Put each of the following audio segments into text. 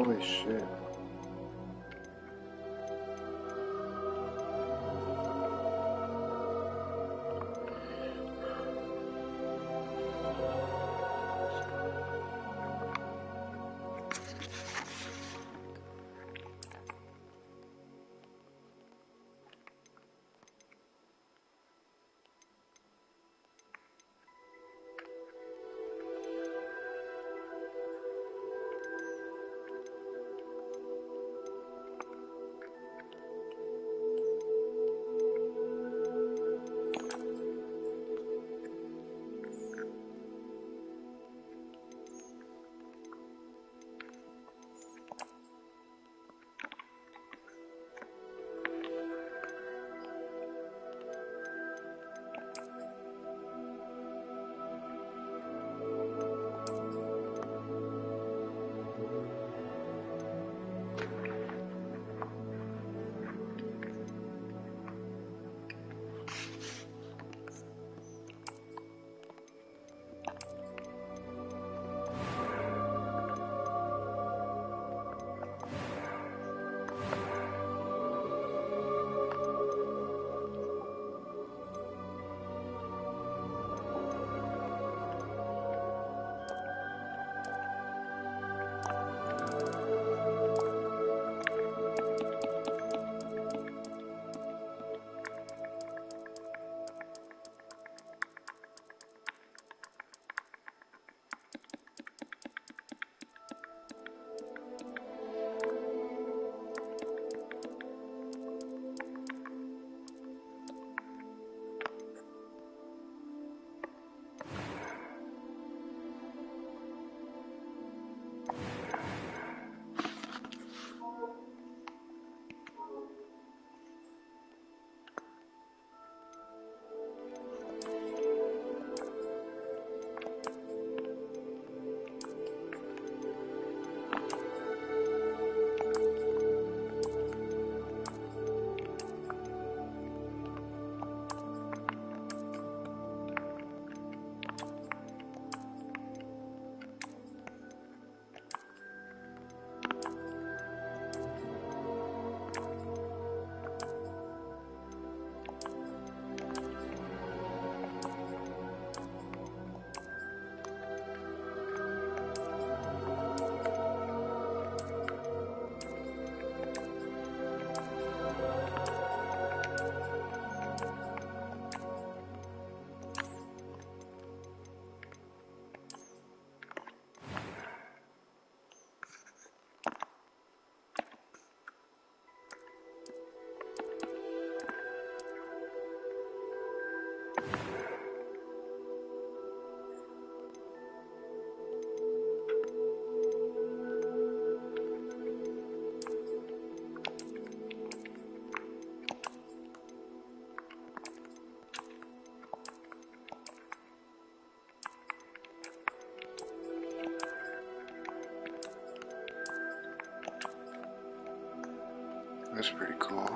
Holy shit. That's pretty cool.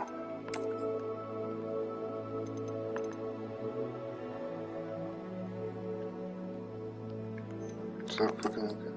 Stop fucking looking.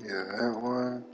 Yeah, that one.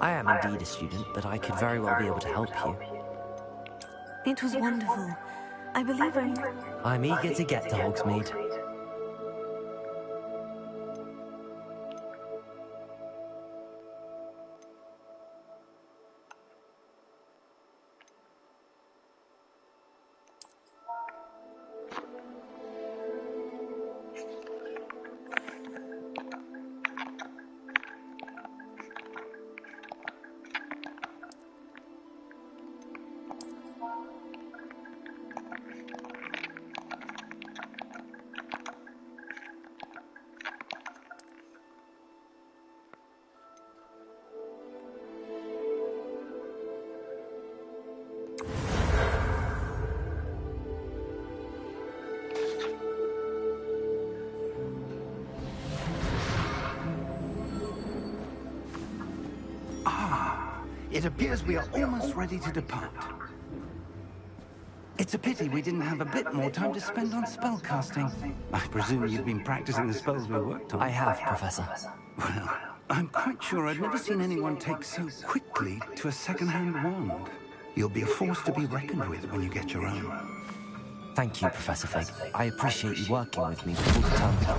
I am indeed a student, but I could very well be able to help you. It was wonderful. I believe I'm eager to get to Hogsmeade. It appears we are almost ready to depart. It's a pity we didn't have a bit more time to spend on spellcasting. I presume you've been practicing the spells we worked on. I have, Professor. Well, I'm quite sure I've never seen anyone take so quickly to a second-hand wand. You'll be a force to be reckoned with when you get your own. Thank you, Professor Fig. I appreciate you working with me before the term began.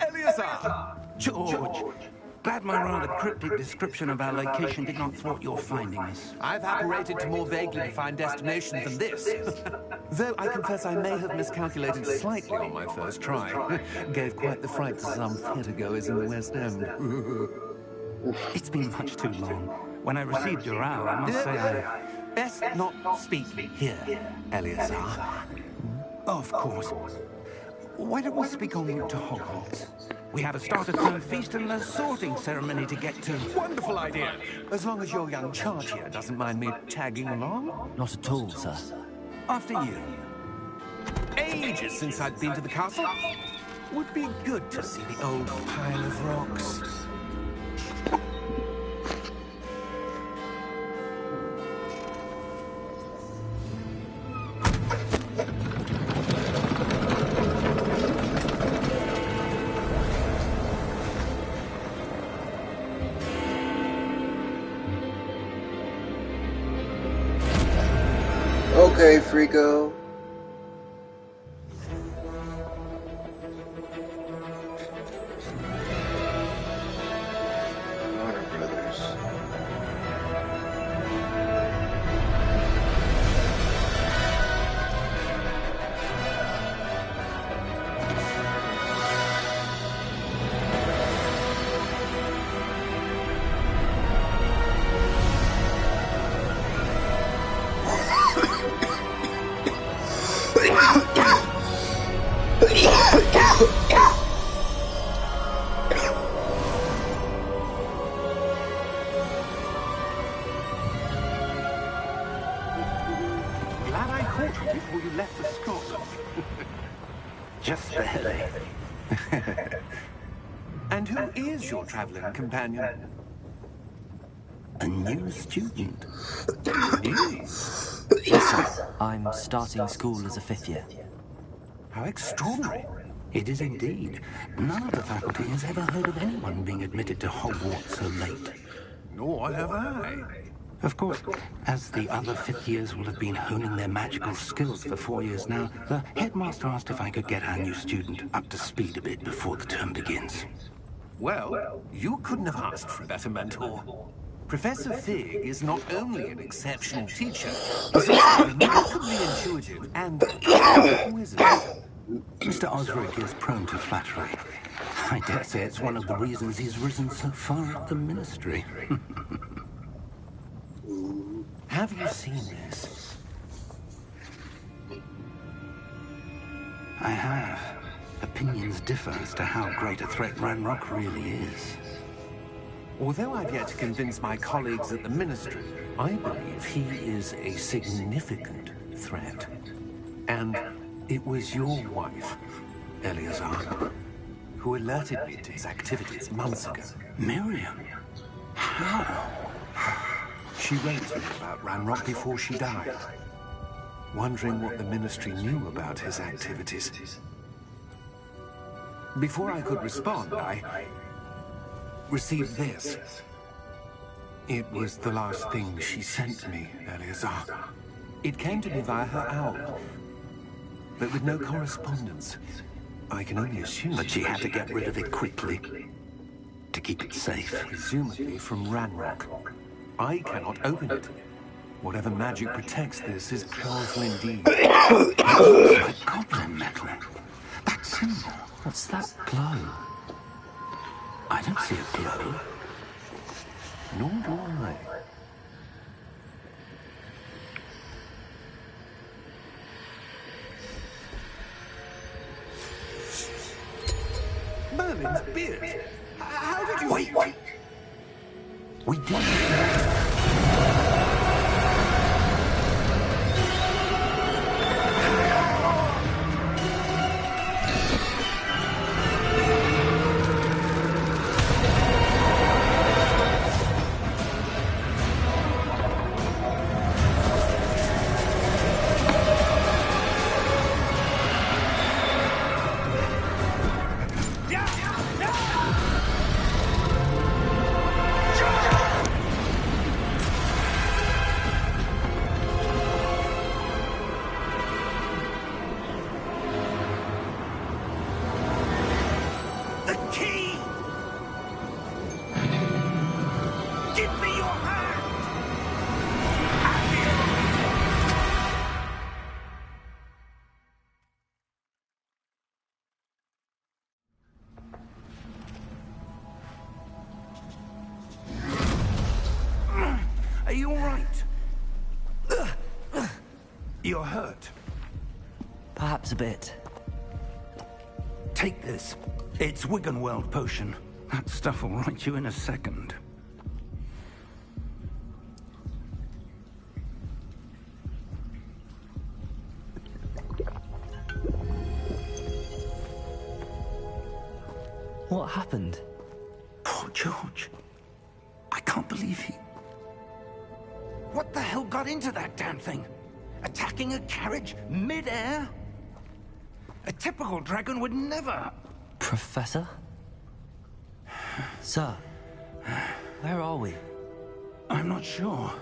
Eleazar! George! Glad my rather cryptic description of our location did not thwart your finding us. I've apparated to more vaguely defined destinations than this. Though I confess I may have miscalculated slightly on my first try. Gave quite the fright to some theatergoers in the West End. It's been much too long. When I received your hour, I must say I... Best not speak here, Eleazar. Of course. Why don't we speak en route to Hogwarts? We have a start-of-term feast and a sorting ceremony to get to. Wonderful idea! As long as your young charge here doesn't mind me tagging along. Not at all, sir. After you. Ages since I'd been to the castle. Would be good to see the old pile of rocks. Okay, Frico. Warner Brothers. Glad I caught you before you left for Scotland. Just barely. And who is your traveling companion? A new student. New? Yes, sir. I'm starting school as a 5th year. How extraordinary. It is indeed. None of the faculty has ever heard of anyone being admitted to Hogwarts so late. Nor have I. Of course, as the other 5th years will have been honing their magical skills for 4 years now, the headmaster asked if I could get our new student up to speed a bit before the term begins. Well, you couldn't have asked for a better mentor. Professor Fig is not only an exceptional teacher, he's also remarkably intuitive and a wizard. Mr. Osric is prone to flattery. I dare say it's one of the reasons he's risen so far up the ministry. Have you seen this? I have. Opinions differ as to how great a threat Ranrock really is. Although I've yet to convince my colleagues at the Ministry, I believe he is a significant threat. And it was your wife, Eleazar, who alerted me to his activities months ago. Miriam? How? She wrote to me about Ranrock before she died, wondering what the Ministry knew about his activities. Before I could respond, I received this. It was the last thing she sent me, Eleazar. It came to me via her owl, but with no correspondence. I can only assume But she had to get rid of it quickly to keep it safe. Presumably from Ranrock. I cannot open it. Whatever magic protects this is powerful indeed. Like goblin metal. That symbol. What's that glow? I don't see a glow. Nor do I. Merlin's beard. How did you... Wait! We did. Are you all right? You're hurt. Perhaps a bit. Take this. It's Wiggenweld potion. That stuff will right you in a second. What happened? Poor George. I can't believe he... What the hell got into that damn thing? Attacking a carriage mid-air? A typical dragon would never... Professor? Sir, where are we? I'm not sure.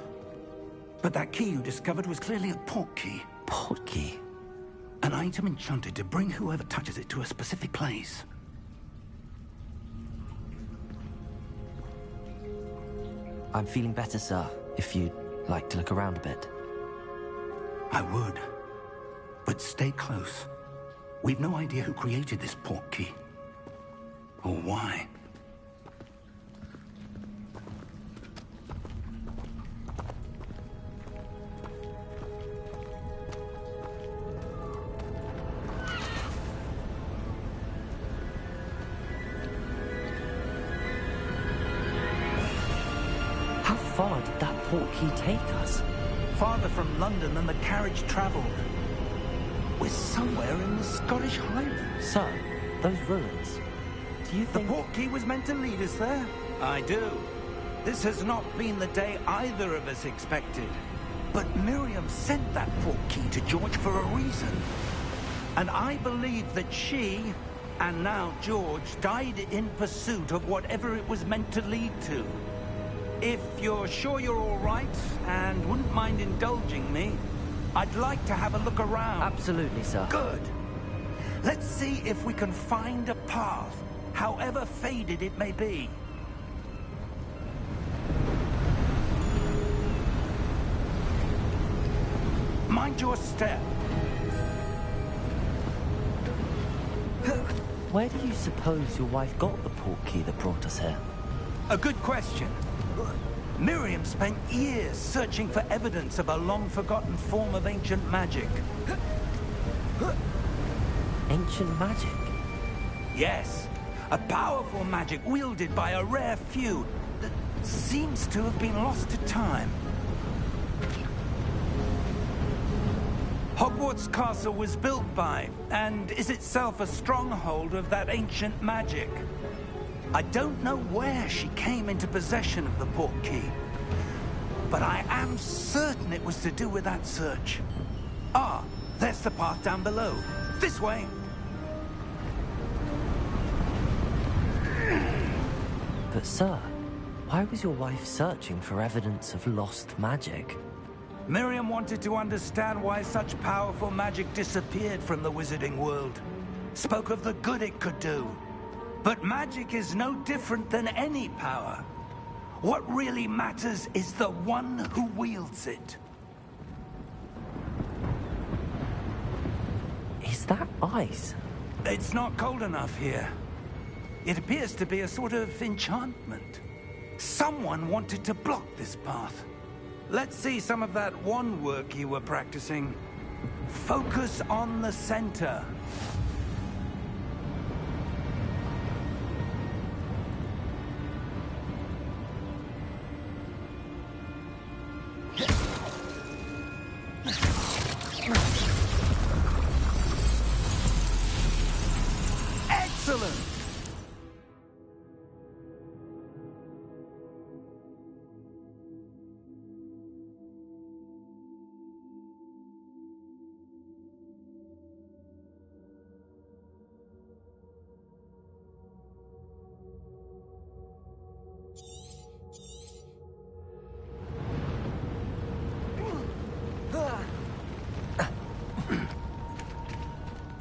But that key you discovered was clearly a port key. Port key? An item enchanted to bring whoever touches it to a specific place. I'm feeling better, sir, if you'd like to look around a bit. I would. But stay close. We've no idea who created this port key. Or why. How far did that port key take us? Farther from London than the carriage traveled. We're somewhere in the Scottish Highlands. Sir, those ruins. Do you The think... port key was meant to lead us there? I do. This has not been the day either of us expected. But Miriam sent that port key to George for a reason. And I believe that she, and now George, died in pursuit of whatever it was meant to lead to. If you're sure you're all right, and wouldn't mind indulging me, I'd like to have a look around. Absolutely, sir. Good. Let's see if we can find a path, however faded it may be. Mind your step. Where do you suppose your wife got the port key that brought us here? A good question. Miriam spent years searching for evidence of a long-forgotten form of ancient magic. Ancient magic? Yes, a powerful magic wielded by a rare few that seems to have been lost to time. Hogwarts Castle was built by, and is itself a stronghold of that ancient magic. I don't know where she came into possession of the port key, but I am certain it was to do with that search. Ah, there's the path down below. This way. But sir, why was your wife searching for evidence of lost magic? Miriam wanted to understand why such powerful magic disappeared from the wizarding world. Spoke of the good it could do. But magic is no different than any power. What really matters is the one who wields it. Is that ice? It's not cold enough here. It appears to be a sort of enchantment. Someone wanted to block this path. Let's see some of that wand work you were practicing. Focus on the center. Excellent!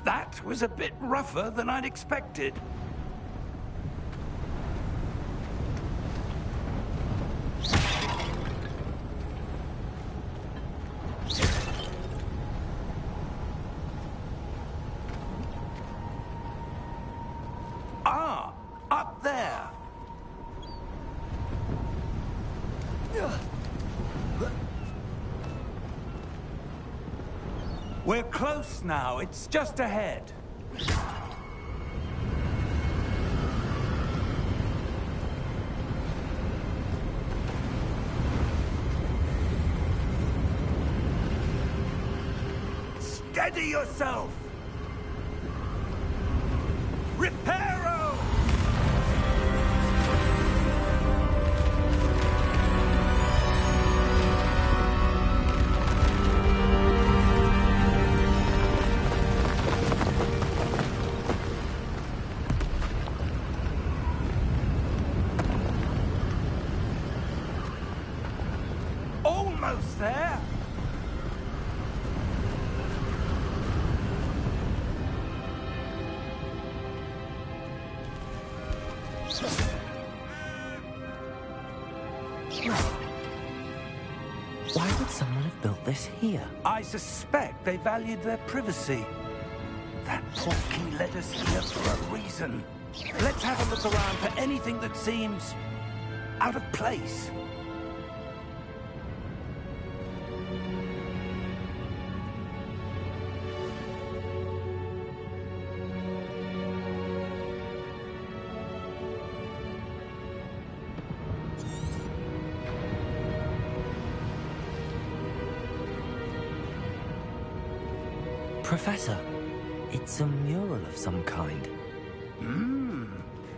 That was a bit rougher than I'd expected. Ah, up there. We're close now. It's just ahead. Steady yourself! Reparo! Almost there! Why would someone have built this here? I suspect they valued their privacy. That portkey led us here for a reason. Let's have a look around for anything that seems out of place. Professor, it's a mural of some kind.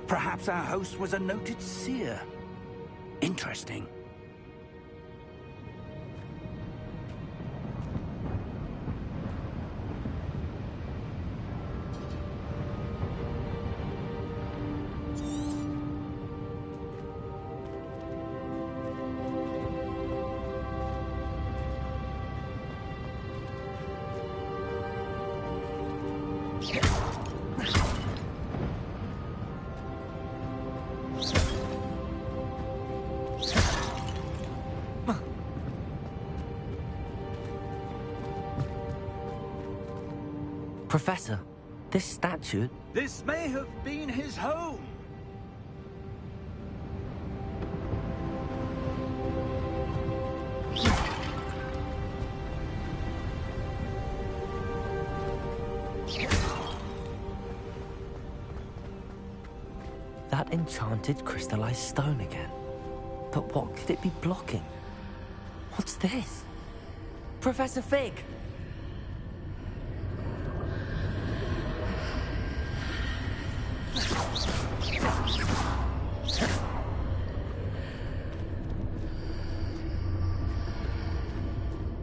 Perhaps our host was a noted seer. Interesting. Professor, this statue... This may have been his home. That enchanted crystallized stone again. But what could it be blocking? What's this? Professor Fig!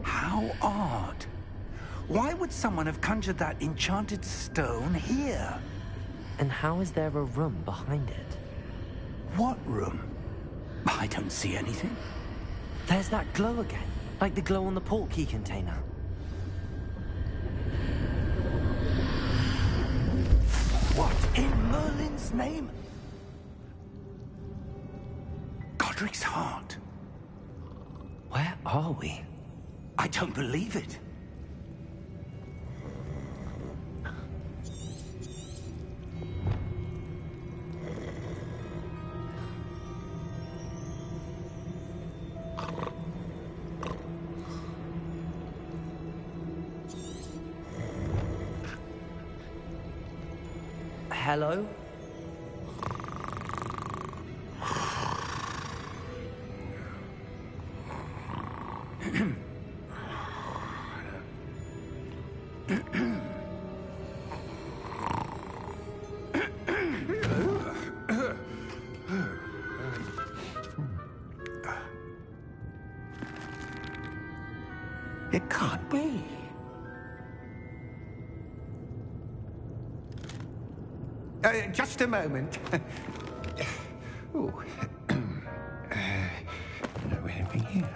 How odd. Why would someone have conjured that enchanted stone here? And how is there a room behind it? What room? I don't see anything. There's that glow again, like the glow on the portkey container. What in Merlin's name? Godric's heart. Where are we? I don't believe it. Hello? It can't be. Just a moment. Ooh. Where are we here?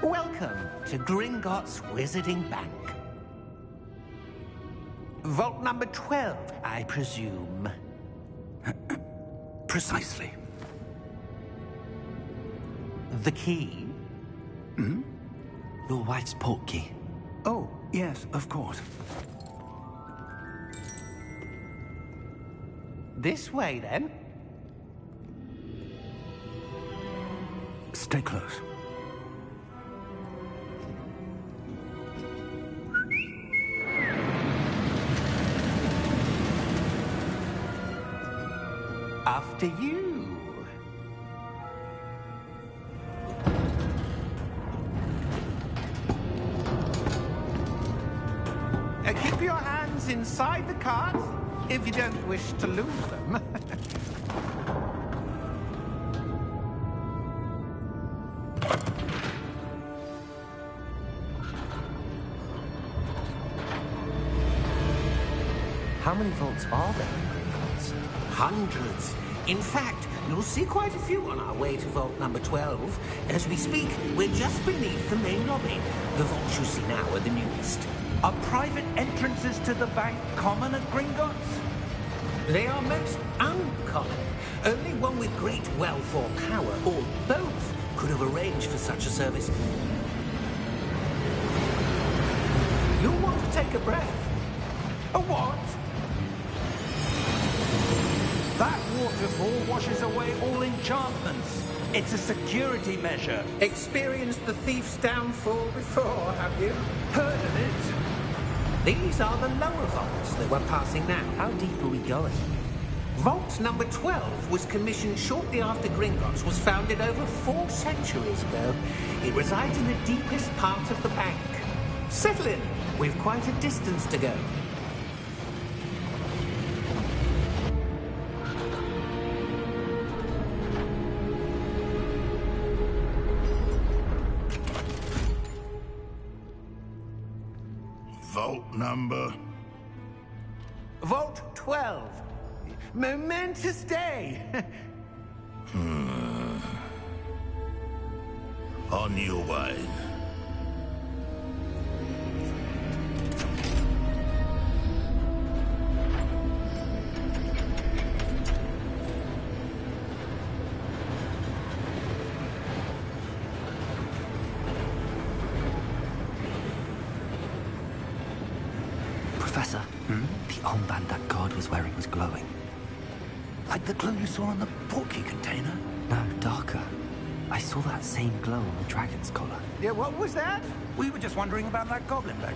Welcome to Gringotts Wizarding Bank. Vault number 12, I presume. Precisely. The key? Hmm? Your wife's portkey. Oh, yes, of course. This way, then. Stay close. After you. Keep your hands inside the cart if you don't wish to lose them. How many vaults are there in Gringotts? Hundreds. In fact, you'll see quite a few on our way to vault number 12. As we speak, we're just beneath the main lobby. The vaults you see now are the newest. Are private entrances to the bank common at Gringotts? They are most uncommon. Only one with great wealth or power, or both, could have arranged for such a service. You'll want to take a breath. A what? That waterfall washes away all enchantments. It's a security measure. Experienced the thief's downfall before, have you? Heard of it? These are the lower vaults that we're passing now. How deep are we going? Vault number 12 was commissioned shortly after Gringotts was founded over 4 centuries ago. It resides in the deepest part of the bank. Settle in. We've quite a distance to go. Vault number? Vault 12. Momentous day. On your way. Professor, the armband that guard was wearing was glowing. Like the glow you saw on the portkey container? No, darker. I saw that same glow on the dragon's collar. Yeah, what was that? We were just wondering about that goblin back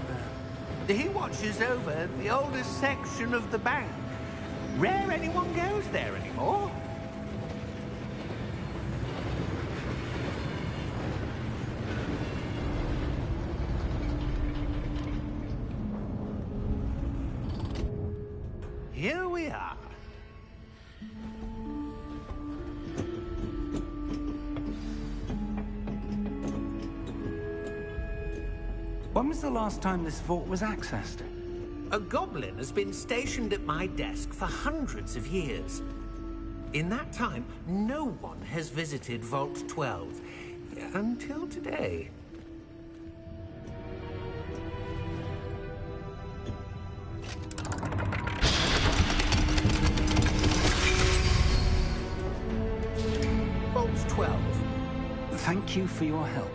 there. He watches over the oldest section of the bank. Rare anyone goes there anymore. Here we are. When was the last time this vault was accessed? A goblin has been stationed at my desk for hundreds of years. In that time, no one has visited Vault 12. Until today. Vault 12. Thank you for your help.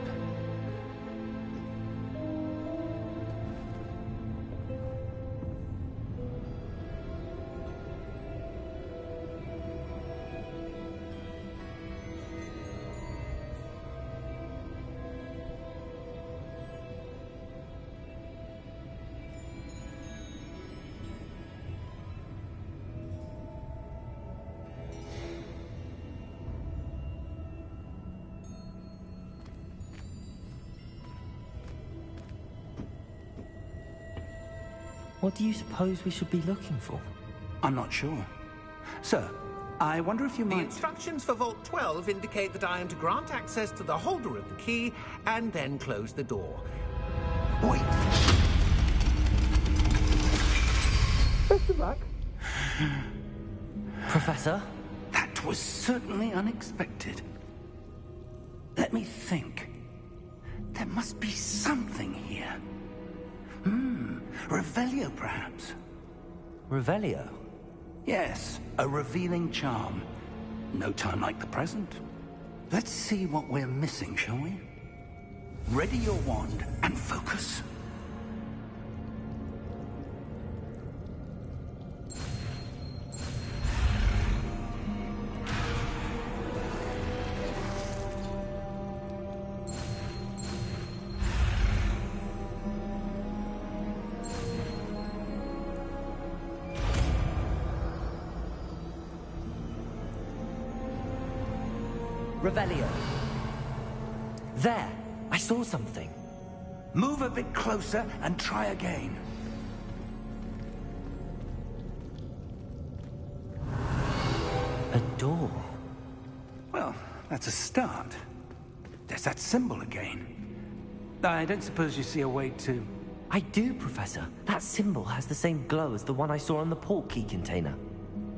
What do you suppose we should be looking for? I'm not sure. Sir, I wonder if you The might... instructions for Vault 12 indicate that I am to grant access to the holder of the key and then close the door. Wait! Best of luck. Professor? That was certainly unexpected. Let me think. There must be something here. Revelio, perhaps? Revelio? Yes, a revealing charm. No time like the present. Let's see what we're missing, shall we? Ready your wand and focus. Revelio. There! I saw something. Move a bit closer and try again. A door. Well, that's a start. There's that symbol again. I don't suppose you see a way to... I do, Professor. That symbol has the same glow as the one I saw on the port key container.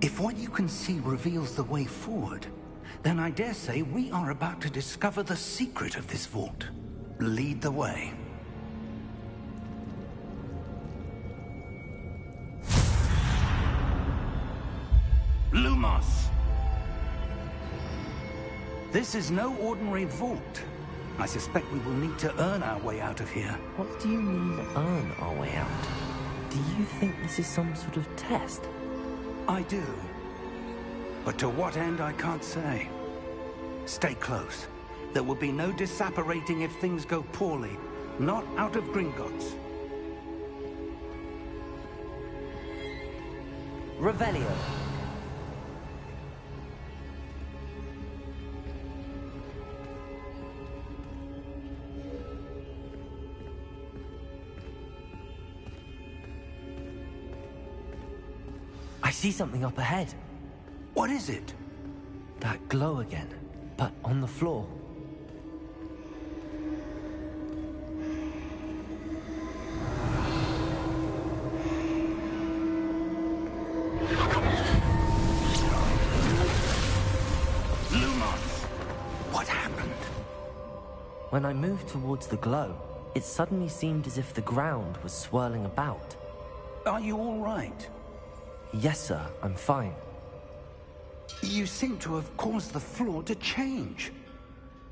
If what you can see reveals the way forward, then I dare say we are about to discover the secret of this vault. Lead the way. Lumos! This is no ordinary vault. I suspect we will need to earn our way out of here. What do you mean, earn our way out? Do you think this is some sort of test? I do. But to what end, I can't say. Stay close. There will be no disapparating if things go poorly. Not out of Gringotts. Revelio. I see something up ahead. What is it? That glow again, but on the floor. Lumos! What happened? When I moved towards the glow, it suddenly seemed as if the ground was swirling about. Are you all right? Yes, sir, I'm fine. You seem to have caused the floor to change.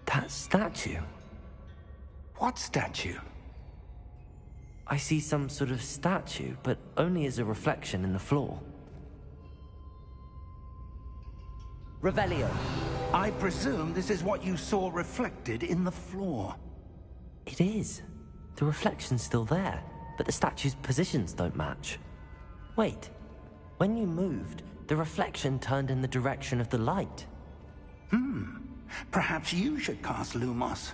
That statue? What statue? I see some sort of statue, but only as a reflection in the floor. Revelio. I presume this is what you saw reflected in the floor. It is. The reflection's still there, but the statue's positions don't match. Wait. When you moved, the reflection turned in the direction of the light. Perhaps you should cast Lumos.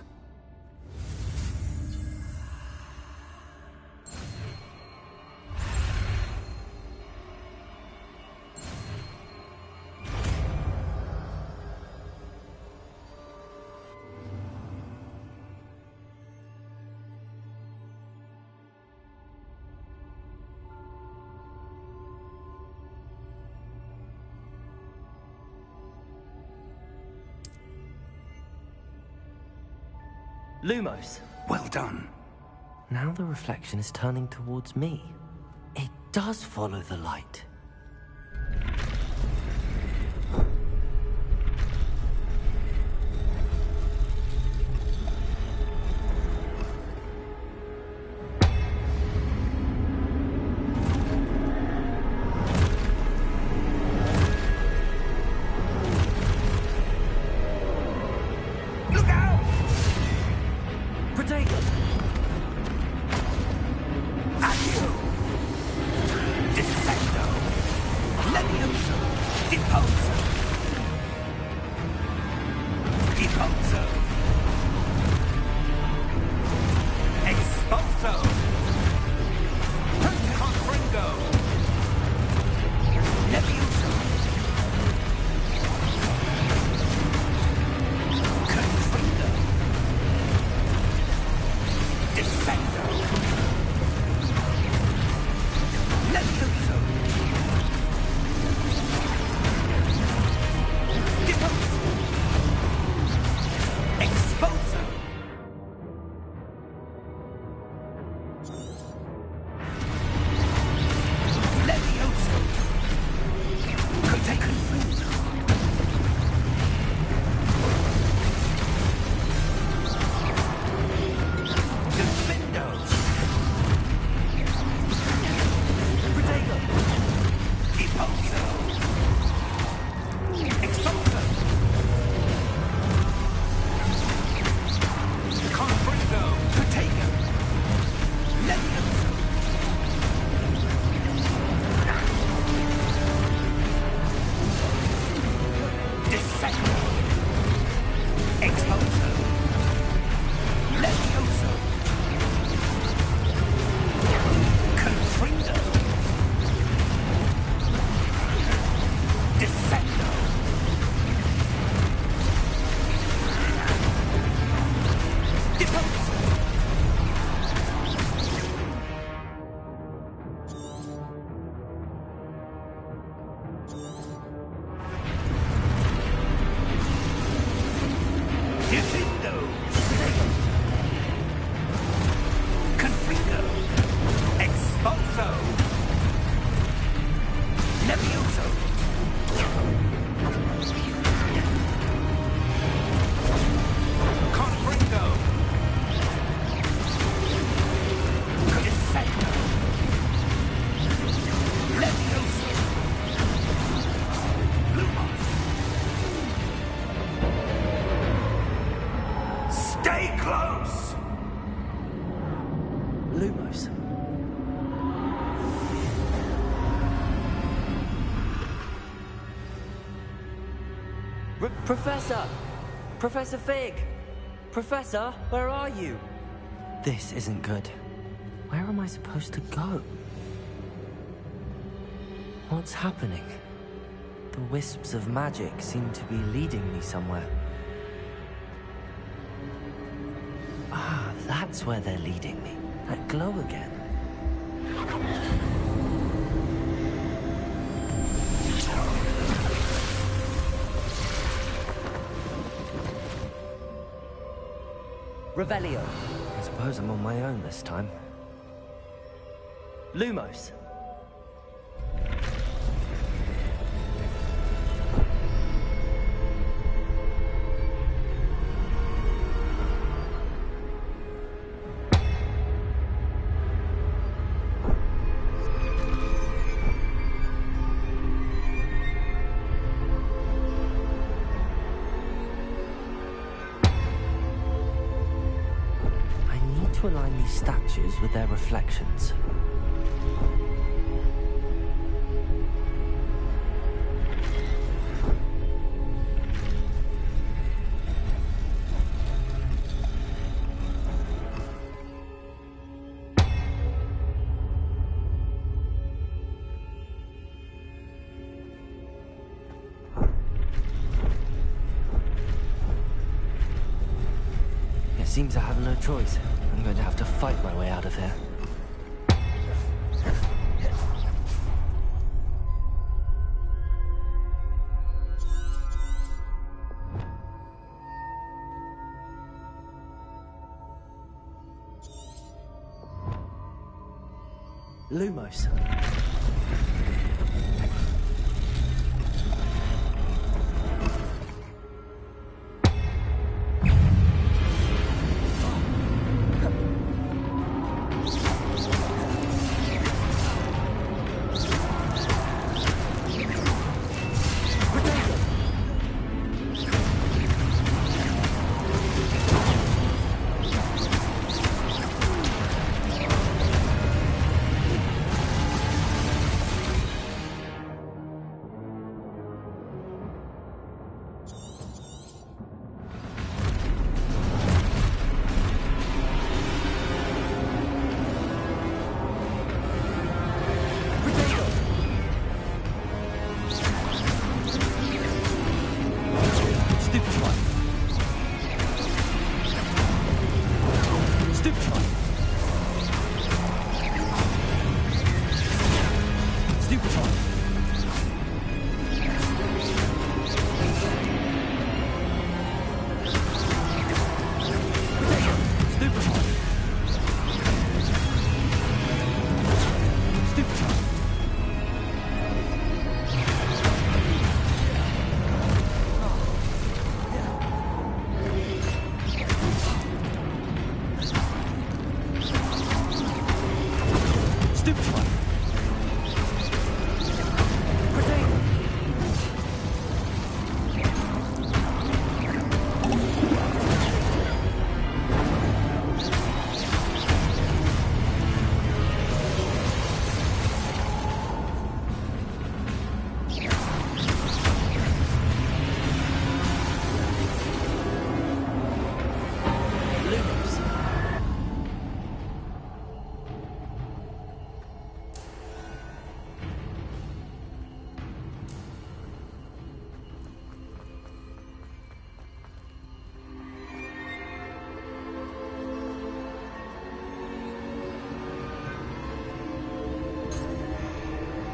Lumos. Well done. Now the reflection is turning towards me. It does follow the light. Look out! Protego! At you! Descendo! Levioso! Deposo! Deposo! Expulso! Confringo! Levioso! Confringo! Descendo! Levioso! Deposo! Expulso! Levioso! Confringo! Defendo! Protego! Deposo! Expulso! Confringo! Protego! Levioso! Descendo! Expulso! Levioso! Confringo! Descendo! Deposo! Defendo! Confringo! Expulso! Levioso! Confringo! Descendo! Levioso! Lumos! Stay close! Lumos. Professor! Professor Fig! Professor, where are you? This isn't good. Where am I supposed to go? What's happening? The wisps of magic seem to be leading me somewhere. Ah, that's where they're leading me. That glow again. Revelio. I suppose I'm on my own this time. Lumos. To align these statues with their reflections. It seems I have no choice. I'm going to have to fight my way out of here. Lumos.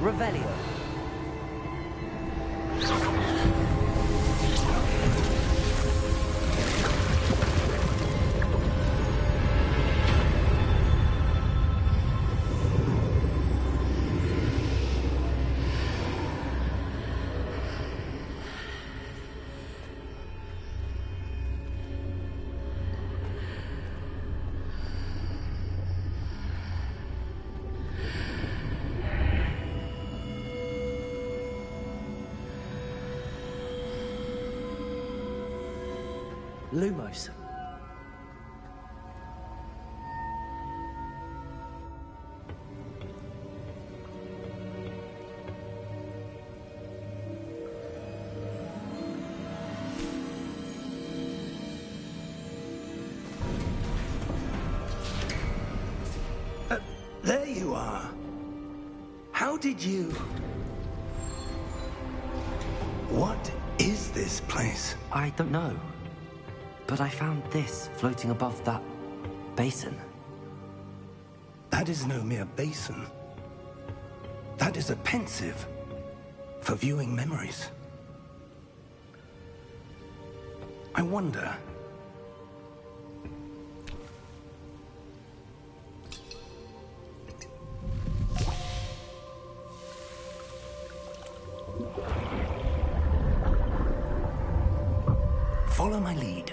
Revelio. Lumos. There you are. How did you... What is this place? I don't know. But I found this floating above that basin. That is no mere basin. That is a pensive for viewing memories. I wonder... Follow my lead.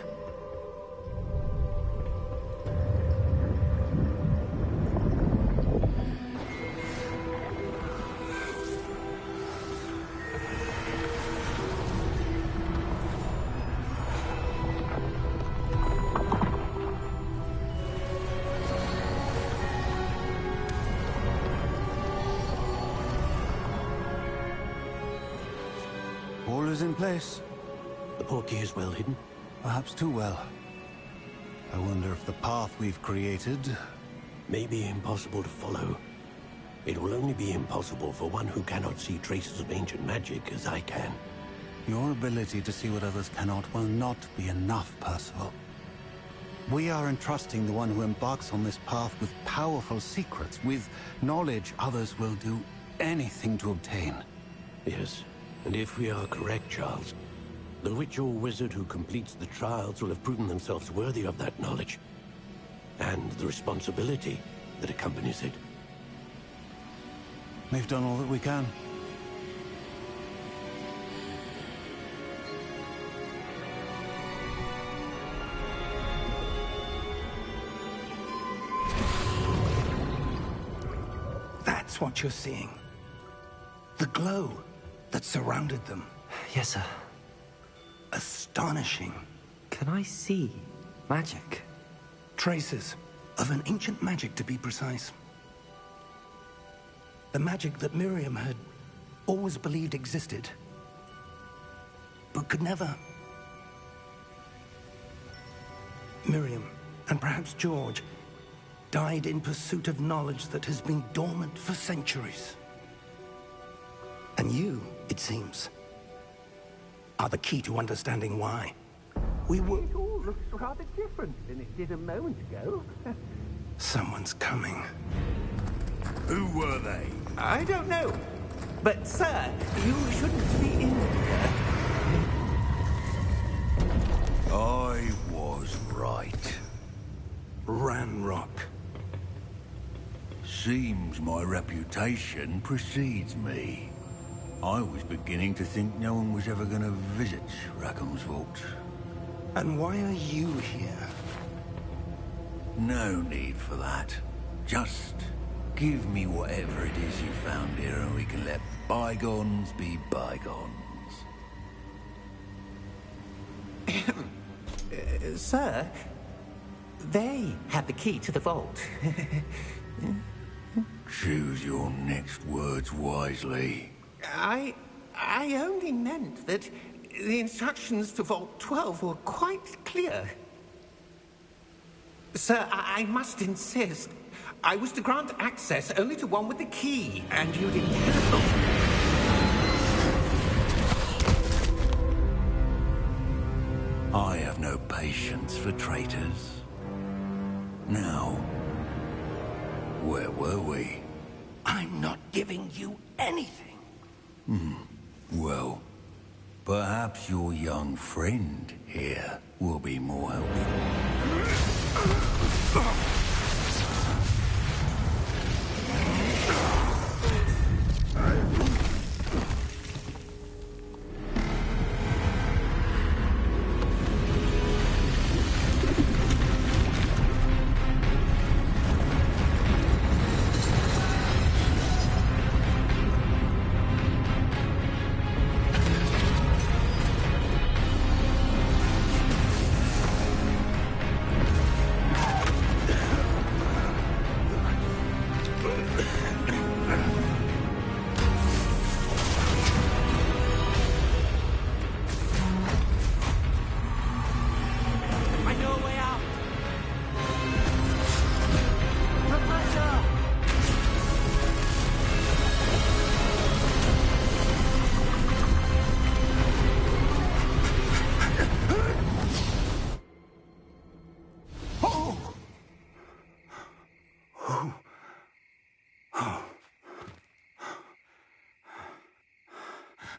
All is in place. The portkey is well hidden? Perhaps too well. I wonder if the path we've created... May be impossible to follow. It will only be impossible for one who cannot see traces of ancient magic as I can. Your ability to see what others cannot will not be enough, Percival. We are entrusting the one who embarks on this path with powerful secrets, with knowledge others will do anything to obtain. Yes, and if we are correct, Charles, the witch or wizard who completes the trials will have proven themselves worthy of that knowledge, and the responsibility that accompanies it. We've done all that we can. That's what you're seeing. The glow that surrounded them. Yes, sir. Astonishing. Can I see magic? Traces of an ancient magic, to be precise. The magic that Miriam had always believed existed, but could never. Miriam, and perhaps George, died in pursuit of knowledge that has been dormant for centuries. And you, it seems, are the key to understanding why. We were... It all looks rather different than it did a moment ago. Someone's coming. Who were they? I don't know. But, sir, you shouldn't be in here. I was right. Ranrock. Seems my reputation precedes me. I was beginning to think no one was ever going to visit Rackham's vault. And why are you here? No need for that. Just give me whatever it is you found here and we can let bygones be bygones. Sir, they have the key to the vault. Choose your next words wisely. I only meant that the instructions to Vault 12 were quite clear. Sir, I must insist. I was to grant access only to one with the key, and you didn't have... I have no patience for traitors. Now, where were we? I'm not giving you anything. Well, perhaps your young friend here will be more helpful.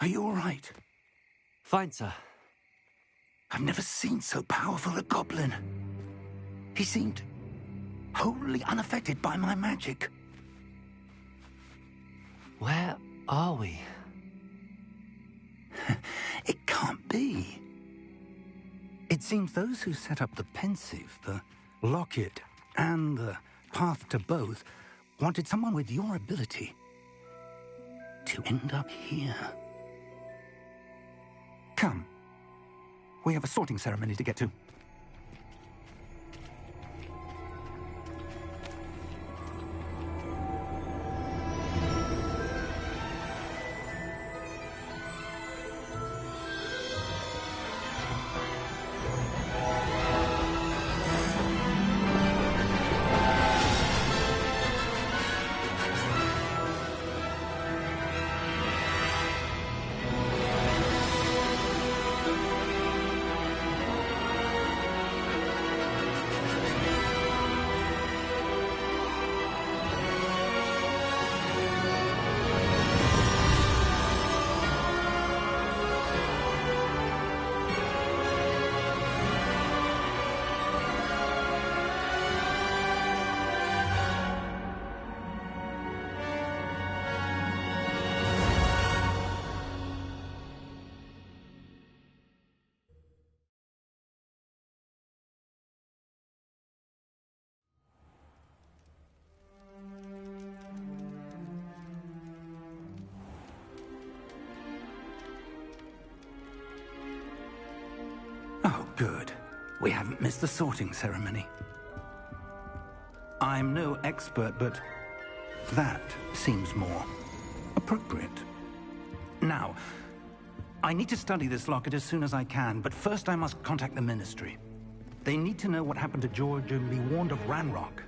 Are you all right? Fine, sir. I've never seen so powerful a goblin. He seemed wholly unaffected by my magic. Where are we? It can't be. It seems those who set up the pensive, the locket, and the path to both wanted someone with your ability to end up here. Come. We have a sorting ceremony to get to. We haven't missed the sorting ceremony. I'm no expert, but that seems more appropriate. Now, I need to study this locket as soon as I can, but first I must contact the Ministry. They need to know what happened to George and be warned of Ranrock.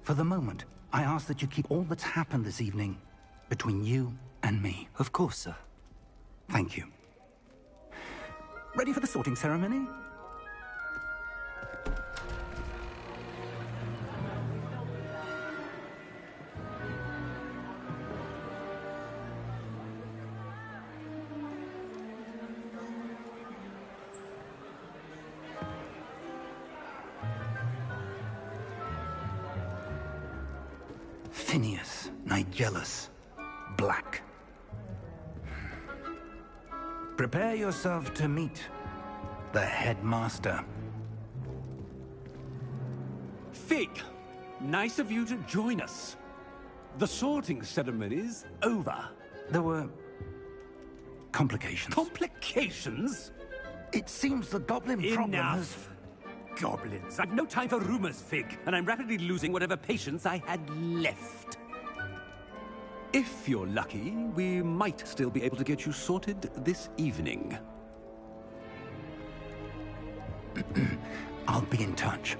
For the moment, I ask that you keep all that's happened this evening between you and me. Of course, sir. Thank you. Ready for the sorting ceremony? Phineas, Nigellus, Black. Prepare yourself to meet the headmaster. Fig, nice of you to join us. The sorting ceremony's over. There were complications. Complications? It seems the goblin problem has... Enough! Goblins. I've no time for rumors, Fig, and I'm rapidly losing whatever patience I had left. If you're lucky, we might still be able to get you sorted this evening. I'll be in touch.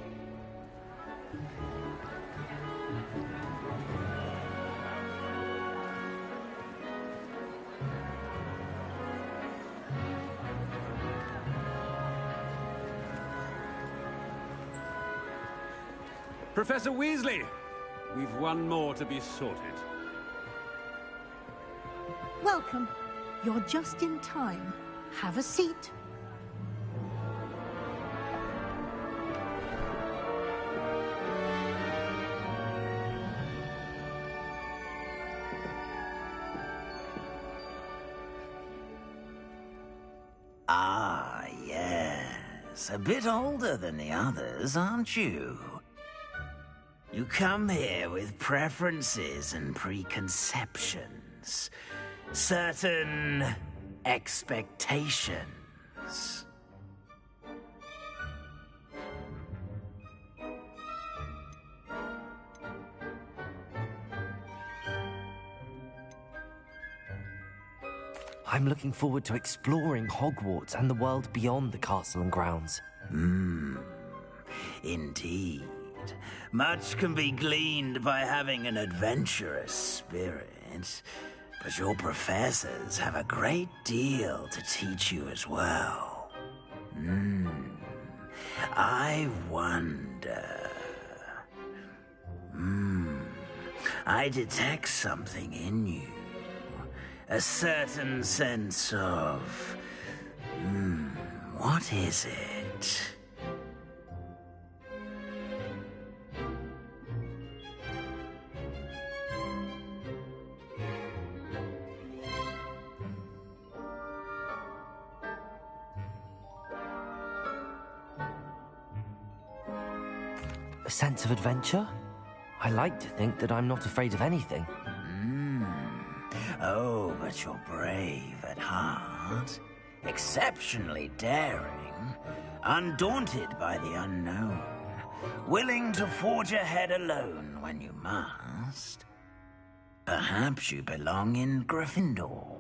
Professor Weasley, we've one more to be sorted. Welcome. You're just in time. Have a seat. Ah, yes. A bit older than the others, aren't you? You come here with preferences and preconceptions. Certain expectations. I'm looking forward to exploring Hogwarts and the world beyond the castle and grounds. Indeed. Much can be gleaned by having an adventurous spirit, but your professors have a great deal to teach you as well. I wonder... I detect something in you. A certain sense of... what is it? A sense of adventure? I like to think that I'm not afraid of anything. Oh, but you're brave at heart. Exceptionally daring. Undaunted by the unknown. Willing to forge ahead alone when you must. Perhaps you belong in Gryffindor.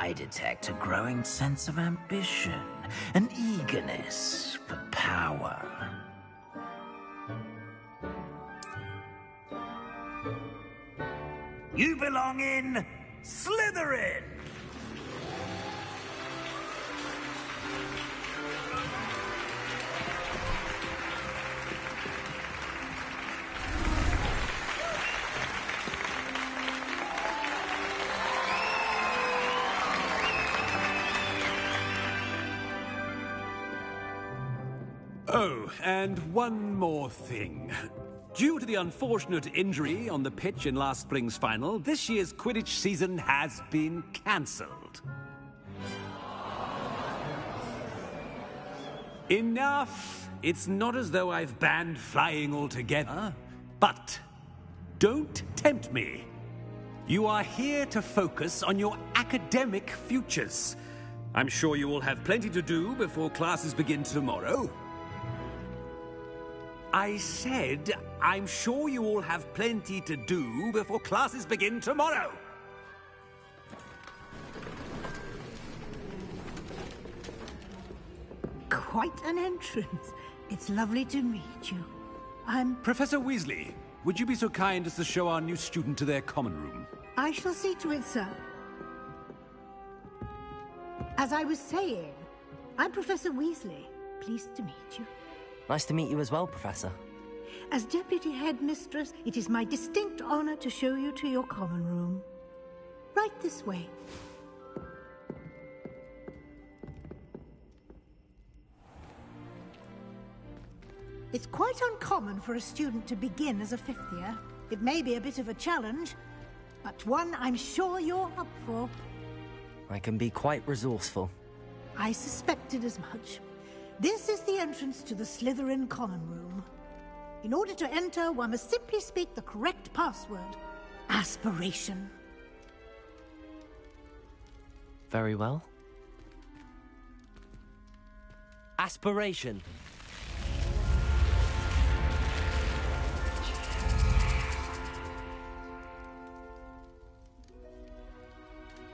I detect a growing sense of ambition, an eagerness for power. You belong in Slytherin! Oh, and one more thing. Due to the unfortunate injury on the pitch in last spring's final, this year's Quidditch season has been cancelled. Enough! It's not as though I've banned flying altogether. But don't tempt me. You are here to focus on your academic futures. I'm sure you all have plenty to do before classes begin tomorrow. I said, I'm sure you all have plenty to do before classes begin tomorrow. Quite an entrance. It's lovely to meet you. I'm... Professor Weasley, would you be so kind as to show our new student to their common room? I shall see to it, sir. As I was saying, I'm Professor Weasley. Pleased to meet you. Nice to meet you as well, Professor. As Deputy Headmistress, it is my distinct honor to show you to your common room. Right this way. It's quite uncommon for a student to begin as a fifth year. It may be a bit of a challenge, but one I'm sure you're up for. I can be quite resourceful. I suspected as much. This is the entrance to the Slytherin common room. In order to enter, one must simply speak the correct password. Aspiration. Very well. Aspiration.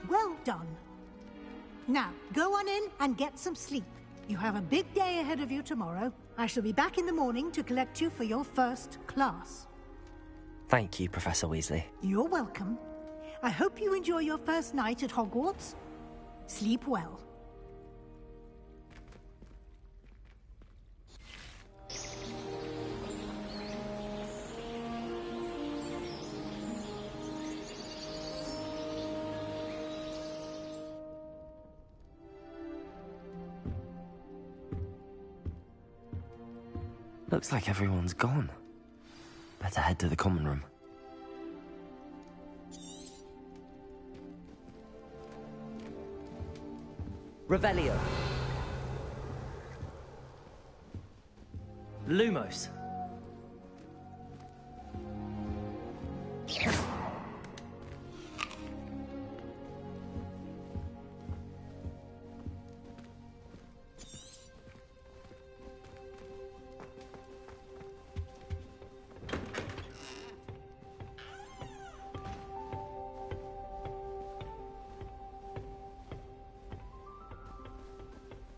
Well done. Now, go on in and get some sleep. You have a big day ahead of you tomorrow. I shall be back in the morning to collect you for your first class. Thank you, Professor Weasley. You're welcome. I hope you enjoy your first night at Hogwarts. Sleep well. Looks like everyone's gone. Better head to the common room. Revelio. Lumos.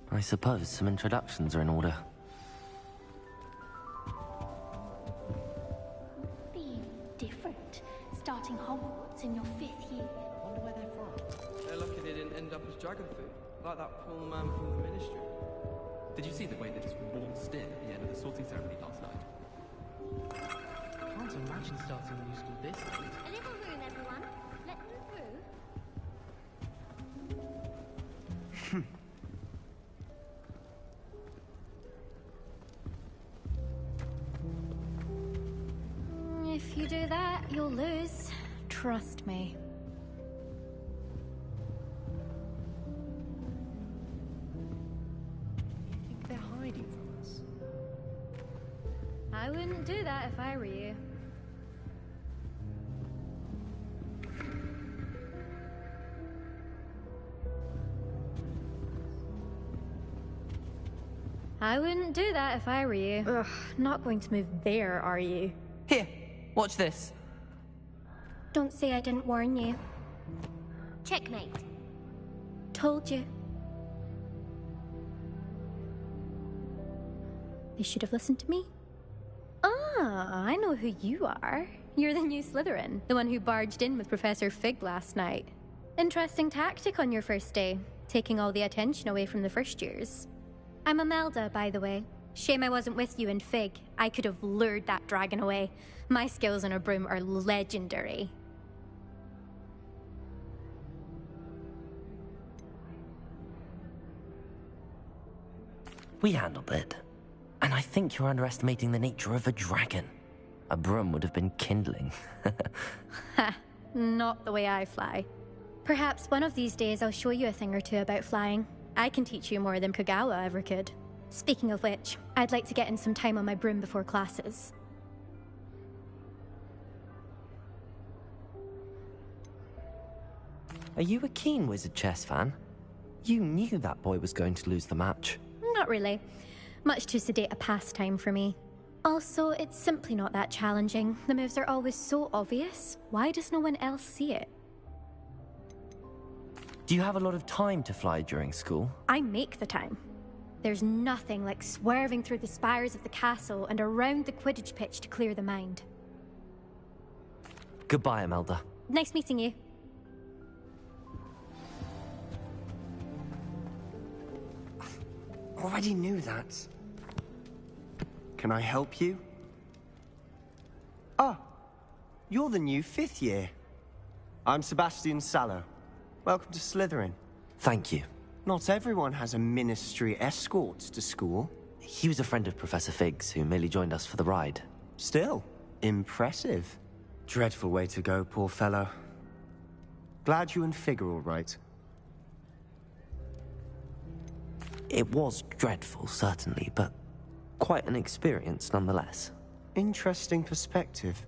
I suppose some introductions are in order. Being different, starting Hogwarts in your 5th year. I wonder where they're from. They're lucky they didn't end up as dragon food, like that poor man from the Ministry. Did you see the way they just waltzed in at the end of the sorting ceremony last night? I can't imagine starting a new school this late. A little room, everyone. Let them through. If you do that, you'll lose. Trust me. You think they're hiding from us? I wouldn't do that if I were you. I wouldn't do that if I were you. Ugh, not going to move there, are you? Here, watch this. Don't say I didn't warn you. Checkmate. Told you. They should have listened to me. Ah, I know who you are. You're the new Slytherin, the one who barged in with Professor Fig last night. Interesting tactic on your first day, taking all the attention away from the first years. I'm Imelda, by the way. Shame I wasn't with you in Fig. I could have lured that dragon away. My skills on a broom are legendary. We handled it. And I think you're underestimating the nature of a dragon. A broom would have been kindling. Ha, not the way I fly. Perhaps one of these days I'll show you a thing or two about flying. I can teach you more than Kagawa ever could. Speaking of which, I'd like to get in some time on my broom before classes. Are you a keen Wizard chess fan? You knew that boy was going to lose the match. Not really. Much too sedate a pastime for me. Also, it's simply not that challenging. The moves are always so obvious. Why does no one else see it? Do you have a lot of time to fly during school? I make the time. There's nothing like swerving through the spires of the castle and around the Quidditch pitch to clear the mind. Goodbye, Imelda. Nice meeting you. Already knew that. Can I help you? Ah, you're the new 5th year. I'm Sebastian Sallow. Welcome to Slytherin. Thank you. Not everyone has a ministry escort to school. He was a friend of Professor Fig's who merely joined us for the ride. Still, impressive. Dreadful way to go, poor fellow. Glad you and Fig are all right. It was dreadful, certainly, but quite an experience nonetheless. Interesting perspective.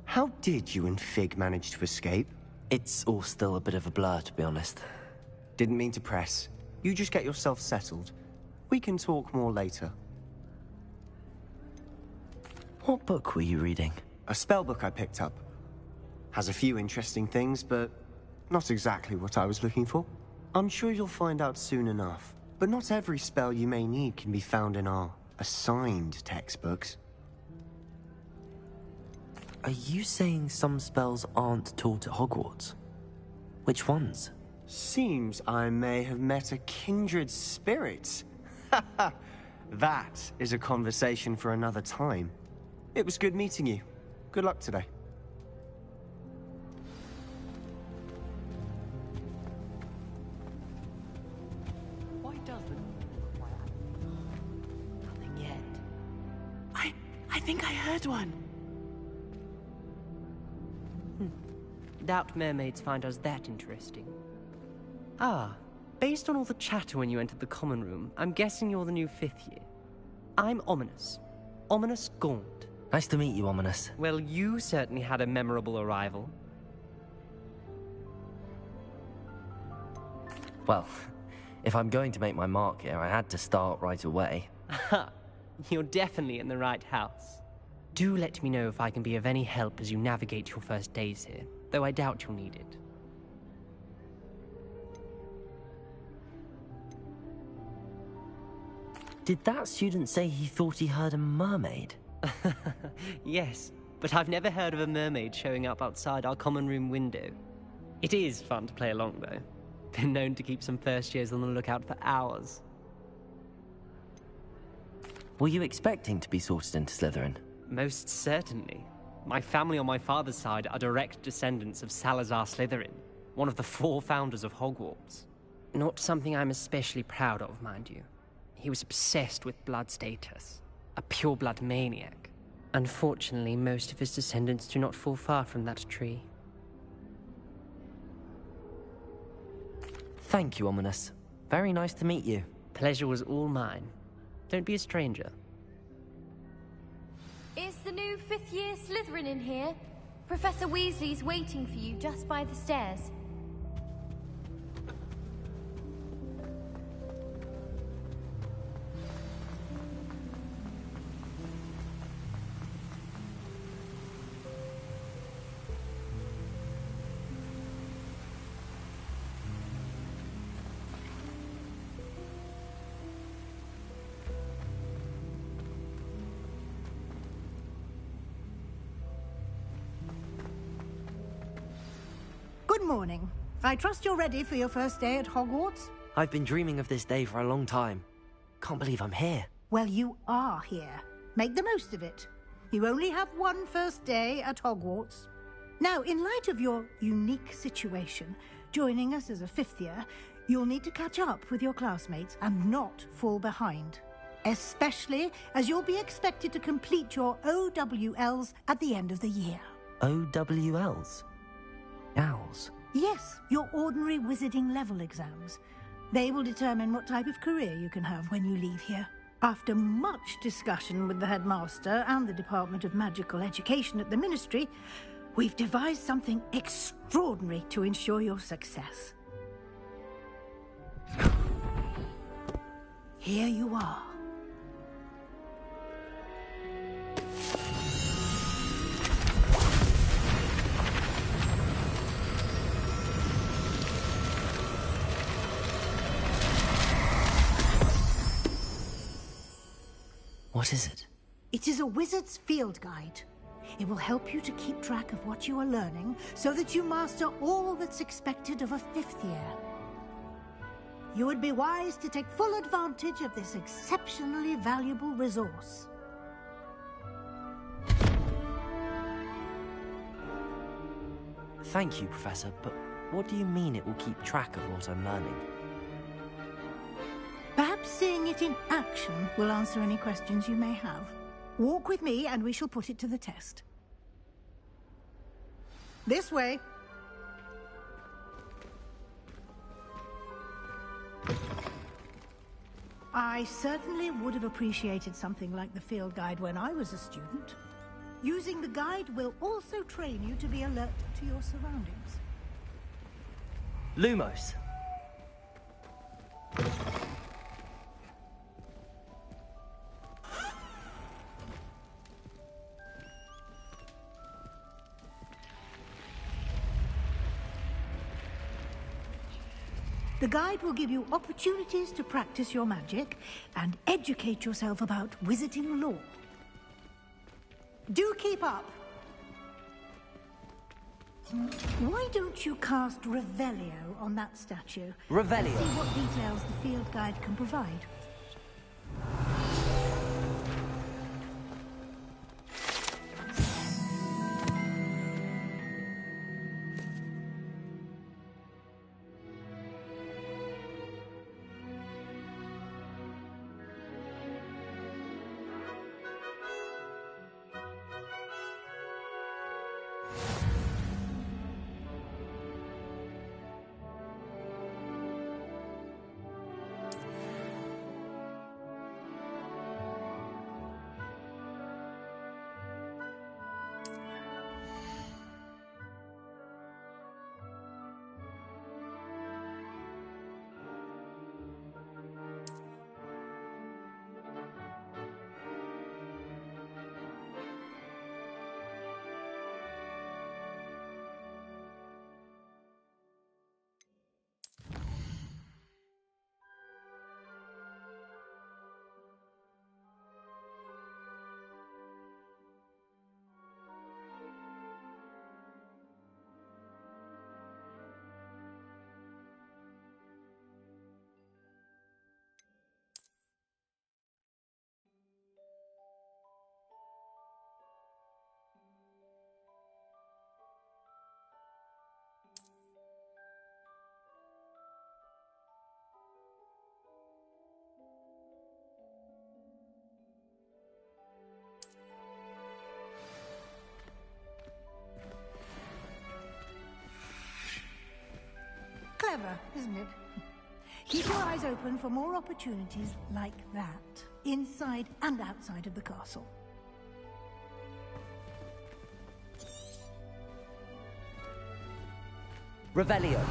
How did you and Fig manage to escape? It's all still a bit of a blur, to be honest. Didn't mean to press. You just get yourself settled. We can talk more later. What book were you reading? A spell book I picked up. Has a few interesting things, but not exactly what I was looking for. I'm sure you'll find out soon enough. But not every spell you may need can be found in our assigned textbooks. Are you saying some spells aren't taught at Hogwarts? Which ones? Seems I may have met a kindred spirit. That is a conversation for another time. It was good meeting you. Good luck today. Why doesn't nothing yet? I think I heard one. Doubt mermaids find us that interesting. Ah, based on all the chatter when you entered the common room, I'm guessing you're the new 5th year. I'm Ominous. Ominous Gaunt. Nice to meet you, Ominous. Well, you certainly had a memorable arrival. Well, if I'm going to make my mark here, I had to start right away. Ha! You're definitely in the right house. Do let me know if I can be of any help as you navigate your first days here, though I doubt you'll need it. Did that student say he thought he heard a mermaid? Yes, but I've never heard of a mermaid showing up outside our common room window. It is fun to play along, though. Been known to keep some first years on the lookout for hours. Were you expecting to be sorted into Slytherin? Most certainly. My family on my father's side are direct descendants of Salazar Slytherin, one of the 4 founders of Hogwarts. Not something I'm especially proud of, mind you. He was obsessed with blood status, a pure-blood maniac. Unfortunately, most of his descendants do not fall far from that tree. Thank you, Ominous. Very nice to meet you. Pleasure was all mine. Don't be a stranger. Is the new 5th year Slytherin in here? Professor Weasley's waiting for you just by the stairs. morning. I trust you're ready for your first day at Hogwarts? I've been dreaming of this day for a long time. Can't believe I'm here. Well, you are here. Make the most of it. You only have one first day at Hogwarts. Now, in light of your unique situation, joining us as a fifth year, you'll need to catch up with your classmates and not fall behind. Especially as you'll be expected to complete your OWLs at the end of the year. OWLs? Owls? Yes, your ordinary wizarding level exams. They will determine what type of career you can have when you leave here. After much discussion with the headmaster and the Department of Magical Education at the Ministry, we've devised something extraordinary to ensure your success. Here you are. What is it? It is a wizard's field guide. It will help you to keep track of what you are learning so that you master all that's expected of a fifth year. You would be wise to take full advantage of this exceptionally valuable resource. Thank you, Professor, but what do you mean it will keep track of what I'm learning? Perhaps seeing it in action will answer any questions you may have. Walk with me and we shall put it to the test. This way. I certainly would have appreciated something like the field guide when I was a student. Using the guide will also train you to be alert to your surroundings. Lumos. The guide will give you opportunities to practice your magic and educate yourself about wizarding lore. Do keep up! Why don't you cast Revelio on that statue? Revelio? And see what details the field guide can provide. Clever, isn't it? Keep your eyes open for more opportunities like that, inside and outside of the castle. Revelio.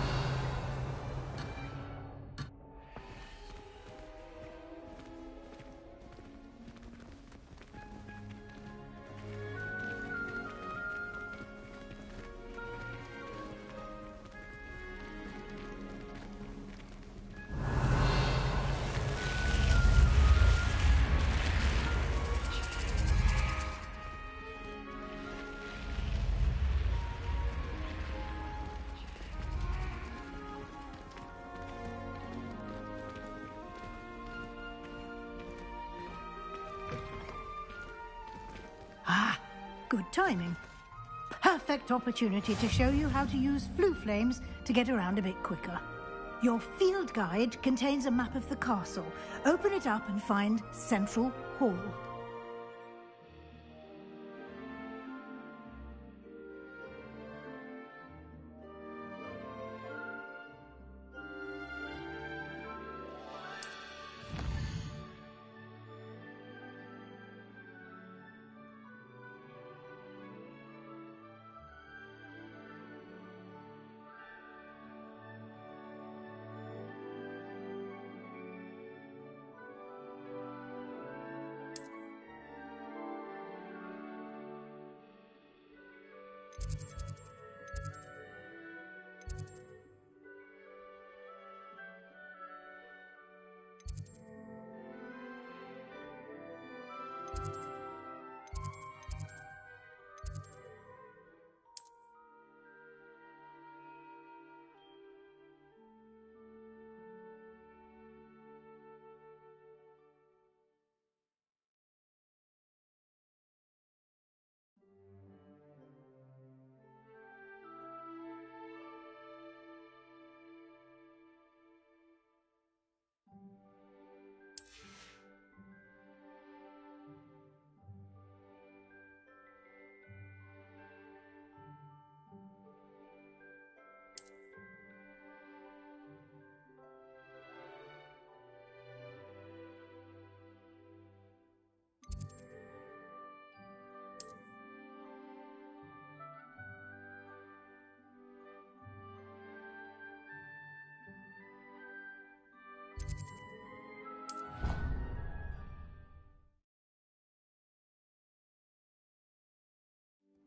Good timing. Perfect opportunity to show you how to use flue flames to get around a bit quicker. Your field guide contains a map of the castle. Open it up and find Central Hall.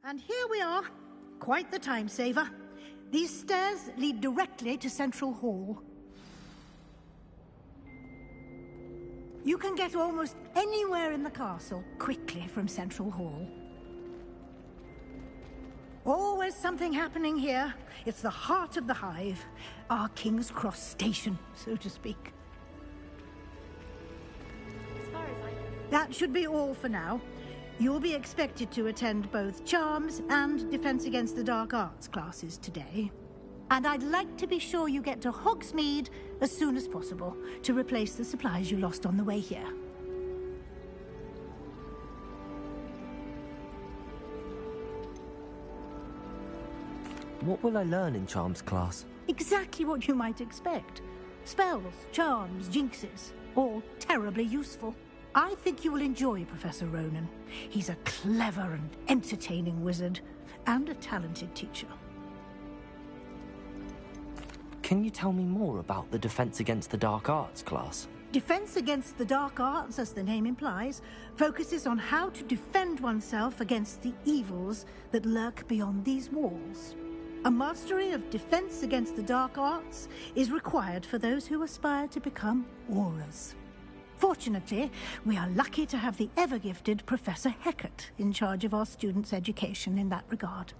And here we are. Quite the time saver. These stairs lead directly to Central Hall. You can get almost anywhere in the castle quickly from Central Hall. Always something happening here. It's the heart of the Hive. Our King's Cross station, so to speak. That should be all for now. You'll be expected to attend both Charms and Defense Against the Dark Arts classes today. And I'd like to be sure you get to Hogsmeade as soon as possible to replace the supplies you lost on the way here. What will I learn in Charms class? Exactly what you might expect. Spells, charms, jinxes, all terribly useful. I think you will enjoy Professor Ronan. He's a clever and entertaining wizard, and a talented teacher. Can you tell me more about the Defense Against the Dark Arts class? Defense Against the Dark Arts, as the name implies, focuses on how to defend oneself against the evils that lurk beyond these walls. A mastery of Defense Against the Dark Arts is required for those who aspire to become Aurors. Fortunately, we are lucky to have the ever-gifted Professor Hecat in charge of our students' education in that regard.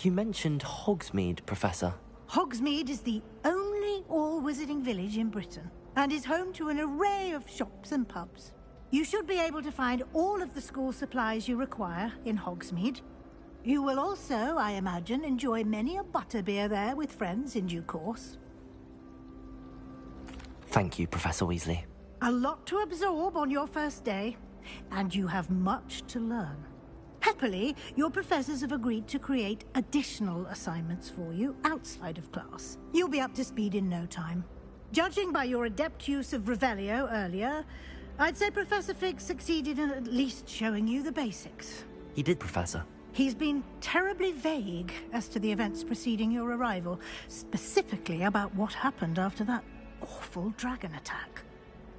You mentioned Hogsmeade, Professor. Hogsmeade is the only all-wizarding village in Britain, and is home to an array of shops and pubs. You should be able to find all of the school supplies you require in Hogsmeade. You will also, I imagine, enjoy many a butterbeer there with friends in due course. Thank you, Professor Weasley. A lot to absorb on your first day, and you have much to learn. Happily, your professors have agreed to create additional assignments for you outside of class. You'll be up to speed in no time. Judging by your adept use of Revelio earlier, I'd say Professor Fig succeeded in at least showing you the basics. He did, Professor. He's been terribly vague as to the events preceding your arrival, specifically about what happened after that awful dragon attack.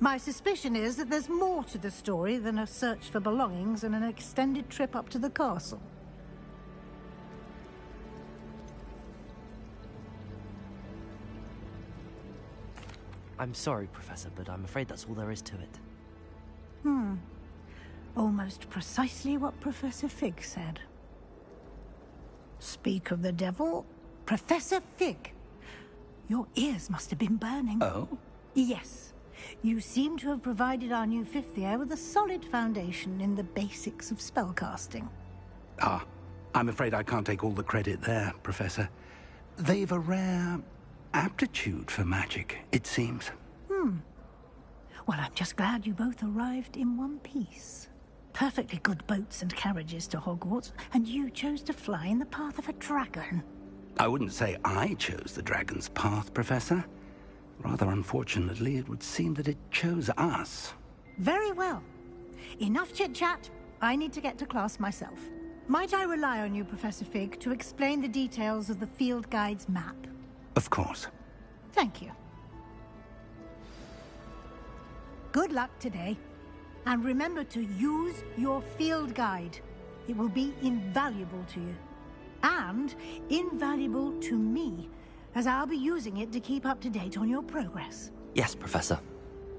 My suspicion is that there's more to the story than a search for belongings and an extended trip up to the castle. I'm sorry, Professor, but I'm afraid that's all there is to it. Almost precisely what Professor Fig said. Speak of the devil, Professor Fig. Your ears must have been burning. Oh? Yes. You seem to have provided our new fifth year with a solid foundation in the basics of spellcasting. Ah, I'm afraid I can't take all the credit there, Professor. They've a rare aptitude for magic, it seems. Well, I'm just glad you both arrived in one piece. Perfectly good boats and carriages to Hogwarts, and you chose to fly in the path of a dragon. I wouldn't say I chose the dragon's path, Professor. Rather unfortunately, it would seem that it chose us. Very well. Enough chit-chat. I need to get to class myself. Might I rely on you, Professor Fig, to explain the details of the field guide's map? Of course. Thank you. Good luck today. And remember to use your field guide. It will be invaluable to you. And invaluable to me, as I'll be using it to keep up to date on your progress. Yes, Professor.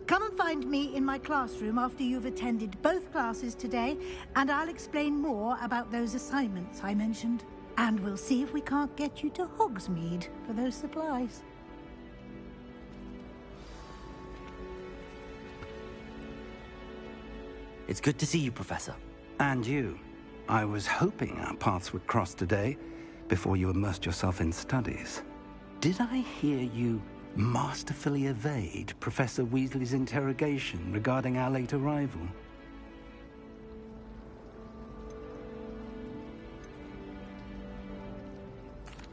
Come and find me in my classroom after you've attended both classes today, and I'll explain more about those assignments I mentioned. And we'll see if we can't get you to Hogsmeade for those supplies. It's good to see you, Professor. And you. I was hoping our paths would cross today, before you immersed yourself in studies. Did I hear you masterfully evade Professor Weasley's interrogation regarding our late arrival?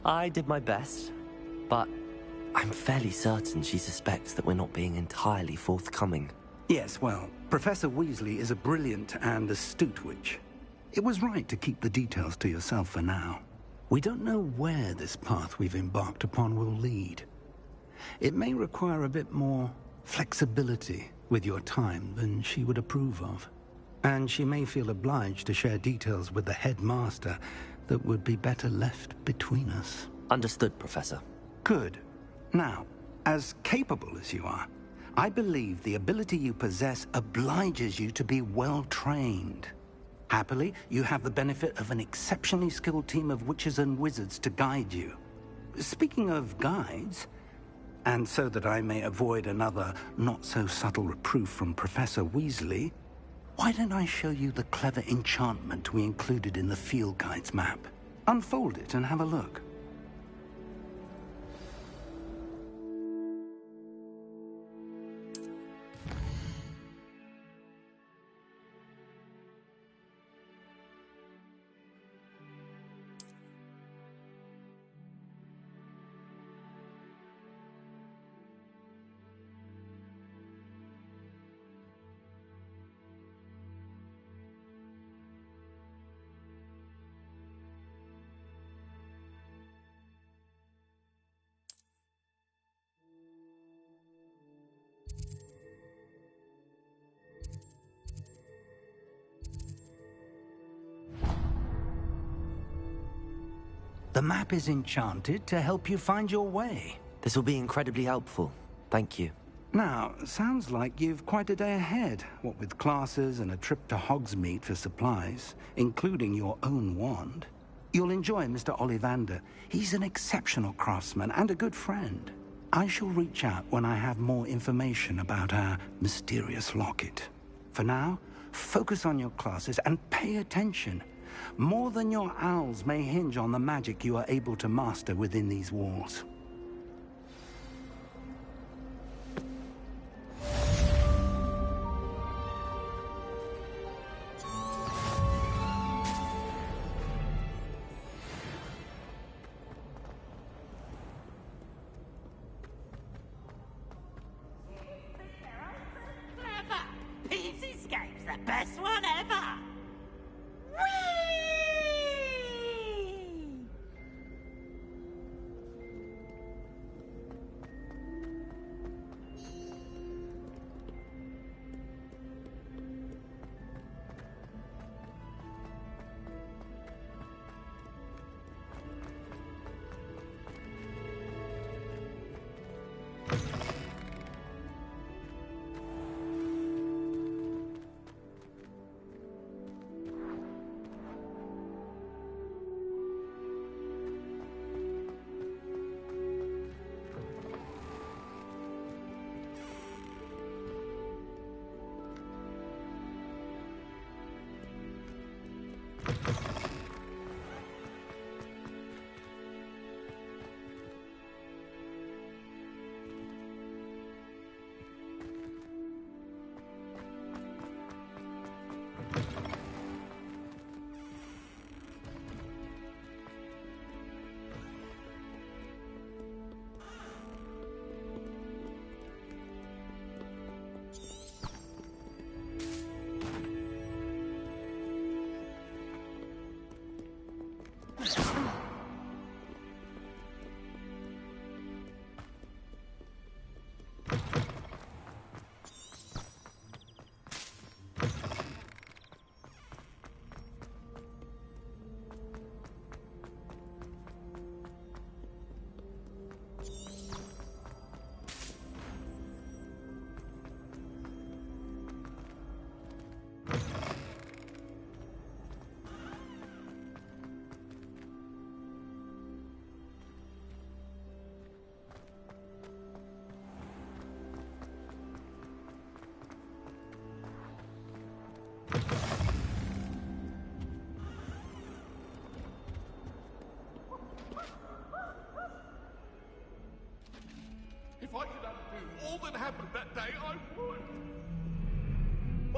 I did my best, but I'm fairly certain she suspects that we're not being entirely forthcoming. Yes, well, Professor Weasley is a brilliant and astute witch. It was right to keep the details to yourself for now. We don't know where this path we've embarked upon will lead. It may require a bit more flexibility with your time than she would approve of. And she may feel obliged to share details with the headmaster that would be better left between us. Understood, Professor. Good. Now, as capable as you are, I believe the ability you possess obliges you to be well-trained. Happily, you have the benefit of an exceptionally skilled team of witches and wizards to guide you. Speaking of guides, and so that I may avoid another not-so-subtle reproof from Professor Weasley, why don't I show you the clever enchantment we included in the field guide's map? Unfold it and have a look. The map is enchanted to help you find your way. This will be incredibly helpful. Thank you. Now, sounds like you've quite a day ahead, what with classes and a trip to Hogsmeade for supplies, including your own wand. You'll enjoy Mr. Ollivander. He's an exceptional craftsman and a good friend. I shall reach out when I have more information about our mysterious locket. For now, focus on your classes and pay attention. More than your owls may hinge on the magic you are able to master within these walls. Clever! Pete's Escape's the best one ever!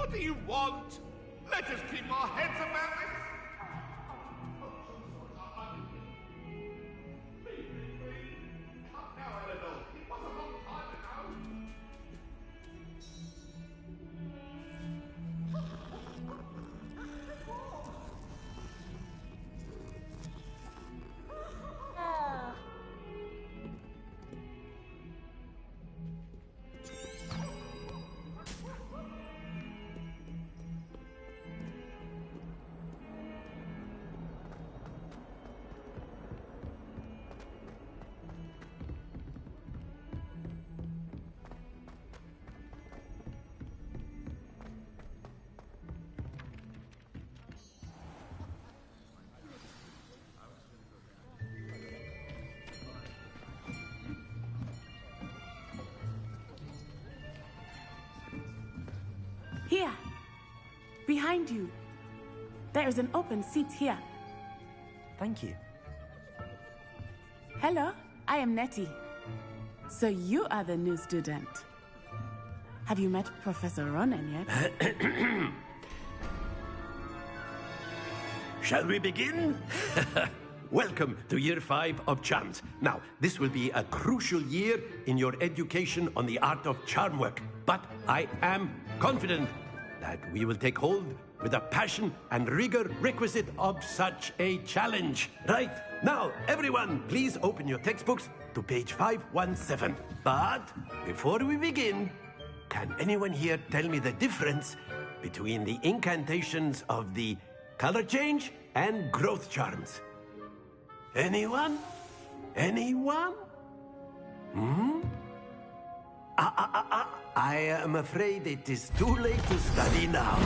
What do you want? Let us keep our heads about this. Here. Behind you. There is an open seat here. Thank you. Hello, I am Nettie. So you are the new student. Have you met Professor Ronan yet? Shall we begin? Welcome to Year 5 of Charms. Now, this will be a crucial year in your education on the art of charm work. But I am confident that we will take hold with the passion and rigor requisite of such a challenge. Right, now, everyone, please open your textbooks to page 517. But before we begin, can anyone here tell me the difference between the incantations of the color change and growth charms? Anyone? Anyone? I am afraid it is too late to study now.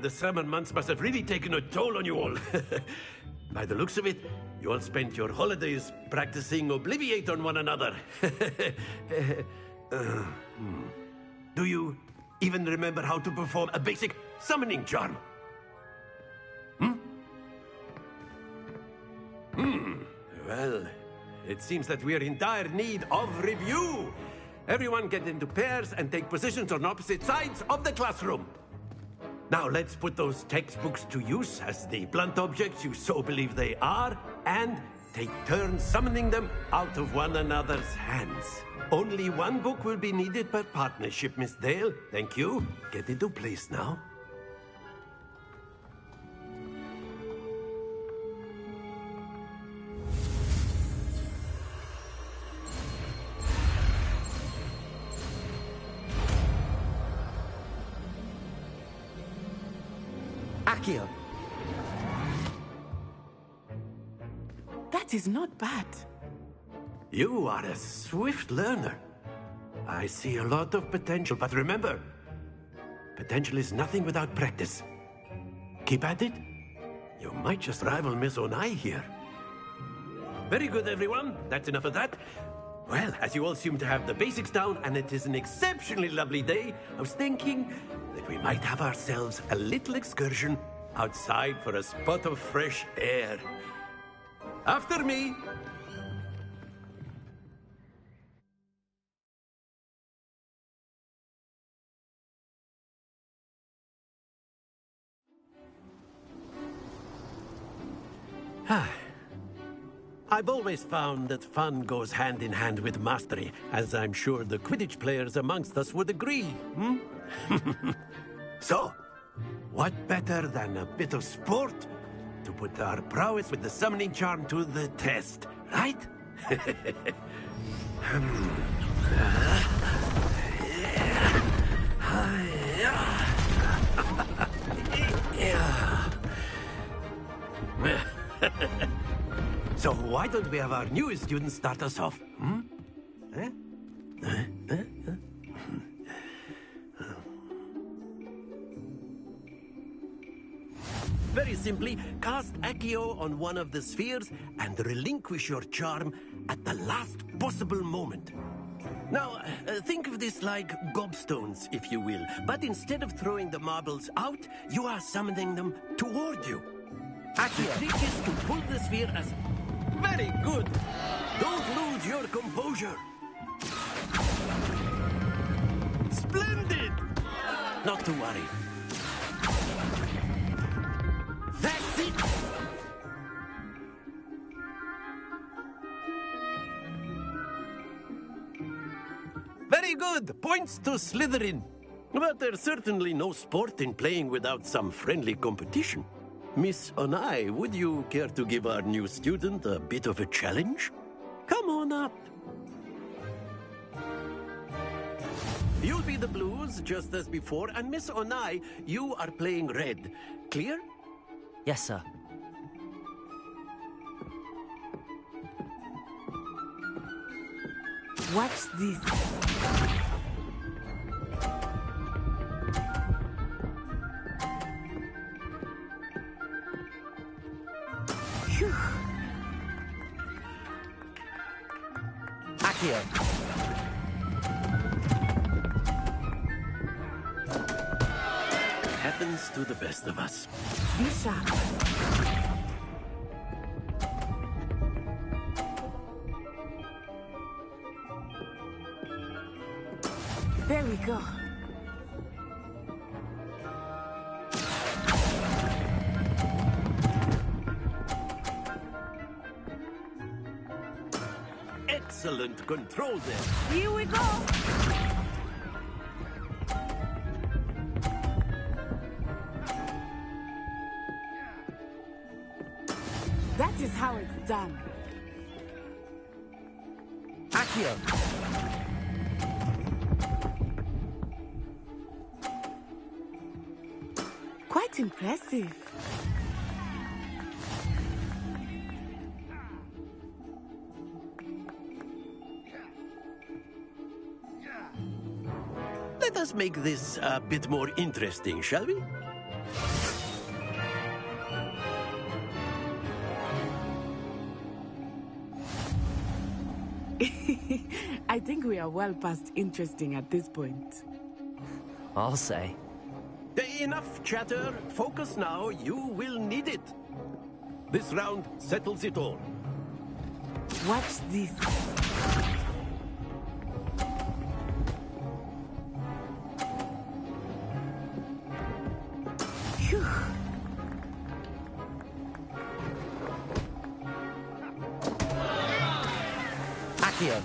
The summer months must have really taken a toll on you all. By the looks of it, you all spent your holidays practicing Obliviate on one another. Do you even remember how to perform a basic summoning charm? Well, it seems that we are in dire need of review. Everyone get into pairs and take positions on opposite sides of the classroom. Now let's put those textbooks to use as the blunt objects you so believe they are, and take turns summoning them out of one another's hands. Only one book will be needed per partnership, Miss Dale. Thank you. Get into place now. Akio. That is not bad. You are a swift learner. I see a lot of potential, but remember, potential is nothing without practice. Keep at it. You might just rival Miss Onai here. Very good, everyone. That's enough of that. Well, as you all seem to have the basics down, and it is an exceptionally lovely day, I was thinking that we might have ourselves a little excursion outside for a spot of fresh air. After me. I've always found that fun goes hand in hand with mastery, as I'm sure the Quidditch players amongst us would agree, So, what better than a bit of sport to put our prowess with the summoning charm to the test, right? So why don't we have our newest student start us off? Very simply, cast Accio on one of the spheres and relinquish your charm at the last possible moment. Now, think of this like gobstones, if you will. But instead of throwing the marbles out, you are summoning them toward you. The trick is to pull the sphere as... Very good! Don't lose your composure. Splendid! Not to worry. That's it! Very good! Points to Slytherin. But there's certainly no sport in playing without some friendly competition. Miss Onai, would you care to give our new student a bit of a challenge? Come on up. You'll be the blues, just as before, and Miss Onai, you are playing red. Clear? Yes, sir. Watch this. Phew. Accio. Happens to the best of us. Be sharp. There we go. Excellent control there. Here we go. That is how it's done. Accio. Quite impressive. Let us make this a bit more interesting, shall we? I think we are well past interesting at this point. I'll say. Enough chatter. Focus now. You will need it. This round settles it all. Watch this. Phew. Accio.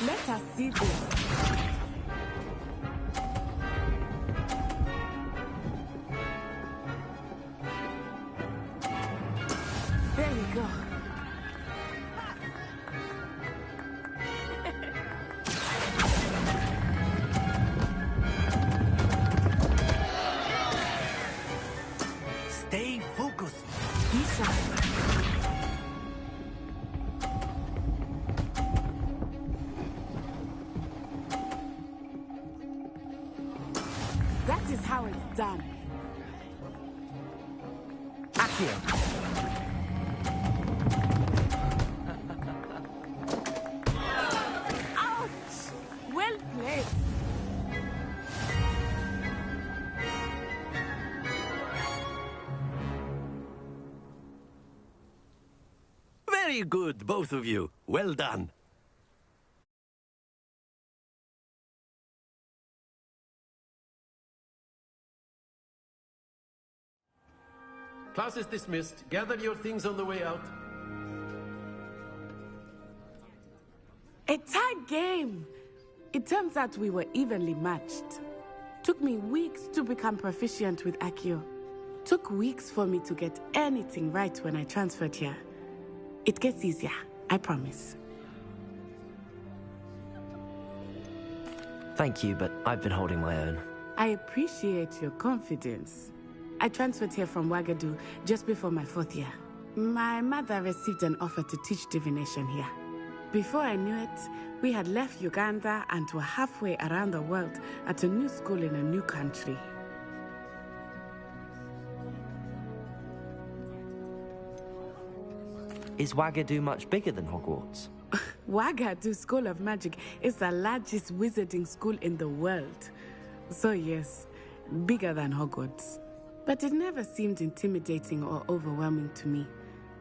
Let us see this. There we go. Stay focused. Be sharp. That is how it's done. Accio. Ouch! Well played. Very good, both of you. Well done. Class is dismissed. Gather your things on the way out. A tight game. It turns out we were evenly matched. Took me weeks to become proficient with Accio. Took weeks for me to get anything right when I transferred here. It gets easier, I promise. Thank you, but I've been holding my own. I appreciate your confidence. I transferred here from Wagadu just before my 4th year. My mother received an offer to teach divination here. Before I knew it, we had left Uganda and were halfway around the world at a new school in a new country. Is Wagadu much bigger than Hogwarts? Wagadu School of Magic is the largest wizarding school in the world. So yes, bigger than Hogwarts. But it never seemed intimidating or overwhelming to me.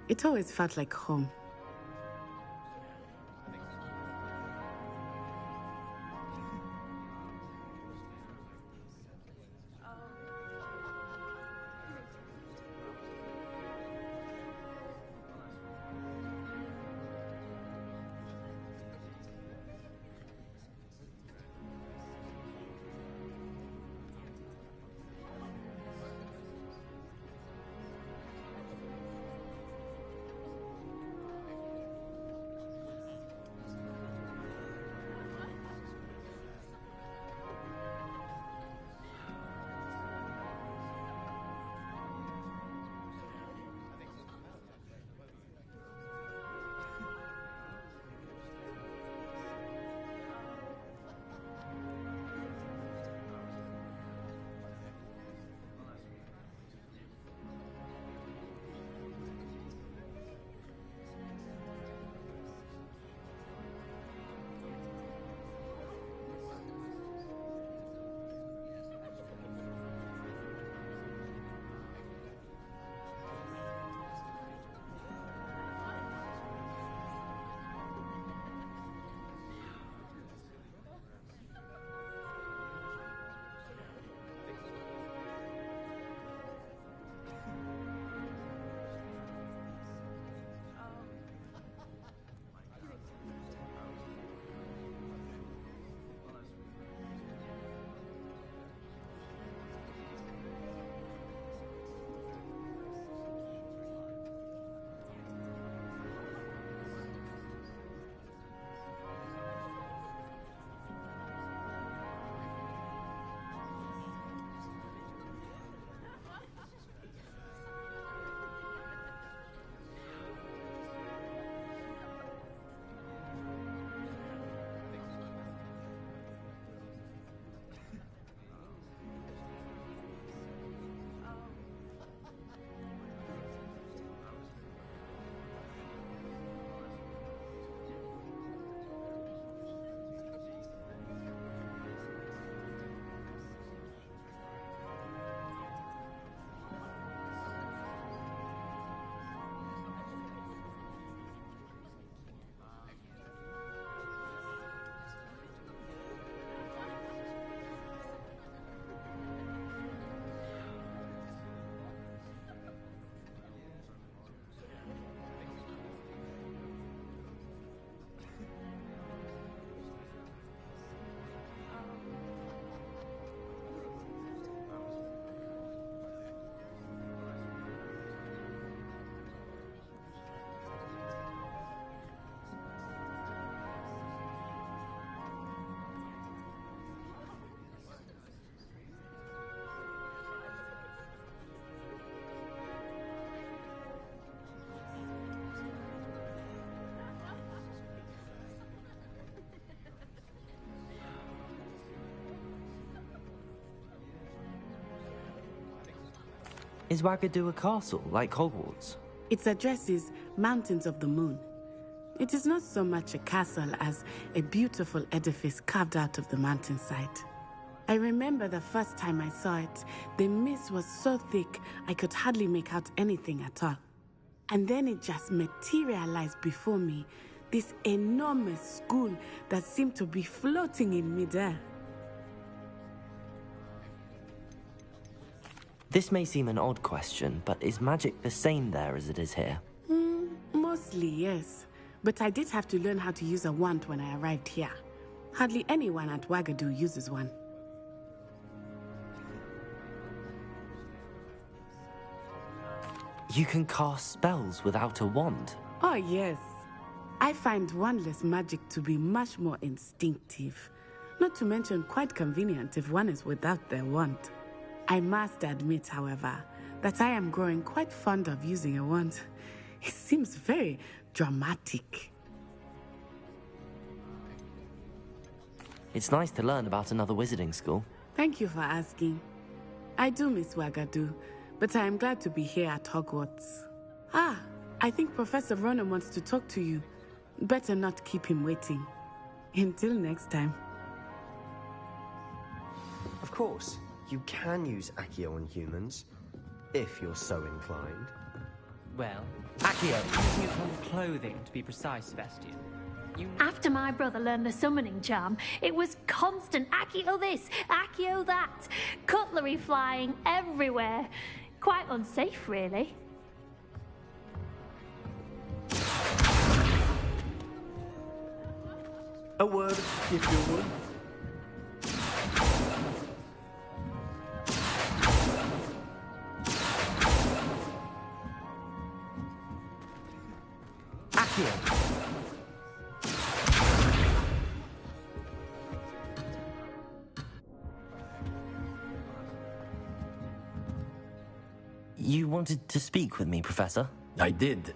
It always felt like home. Is Wagadu a castle, like Hogwarts? Its address is Mountains of the Moon. It is not so much a castle as a beautiful edifice carved out of the mountainside. I remember the first time I saw it, the mist was so thick I could hardly make out anything at all. And then it just materialized before me, this enormous school that seemed to be floating in midair. This may seem an odd question, but is magic the same there as it is here? Mostly, yes. But I did have to learn how to use a wand when I arrived here. Hardly anyone at Wagadu uses one. You can cast spells without a wand? Oh, yes. I find wandless magic to be much more instinctive. Not to mention quite convenient if one is without their wand. I must admit, however, that I am growing quite fond of using a wand. It seems very dramatic. It's nice to learn about another wizarding school. Thank you for asking. I do miss Wagadu, but I am glad to be here at Hogwarts. Ah, I think Professor Ronan wants to talk to you. Better not keep him waiting. Until next time. Of course. You can use Accio on humans, if you're so inclined. Well, Accio, neutral clothing to be precise, Sebastian. After my brother learned the summoning charm, it was constant Accio this, Accio that. Cutlery flying everywhere. Quite unsafe, really. A word, if you would. Accio! You wanted to speak with me, Professor? I did.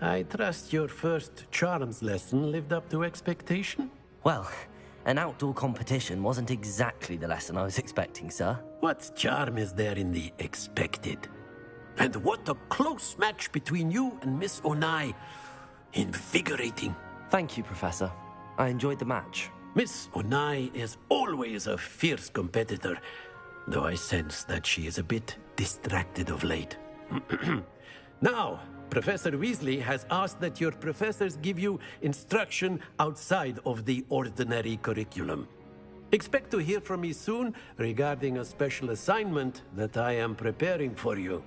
I trust your first charms lesson lived up to expectation? Well, an outdoor competition wasn't exactly the lesson I was expecting, sir. What charm is there in the expected? And what a close match between you and Miss Onai. Invigorating. Thank you, Professor. I enjoyed the match. Miss Onai is always a fierce competitor, though I sense that she is a bit distracted of late. Now, Professor Weasley has asked that your professors give you instruction outside of the ordinary curriculum. Expect to hear from me soon regarding a special assignment that I am preparing for you.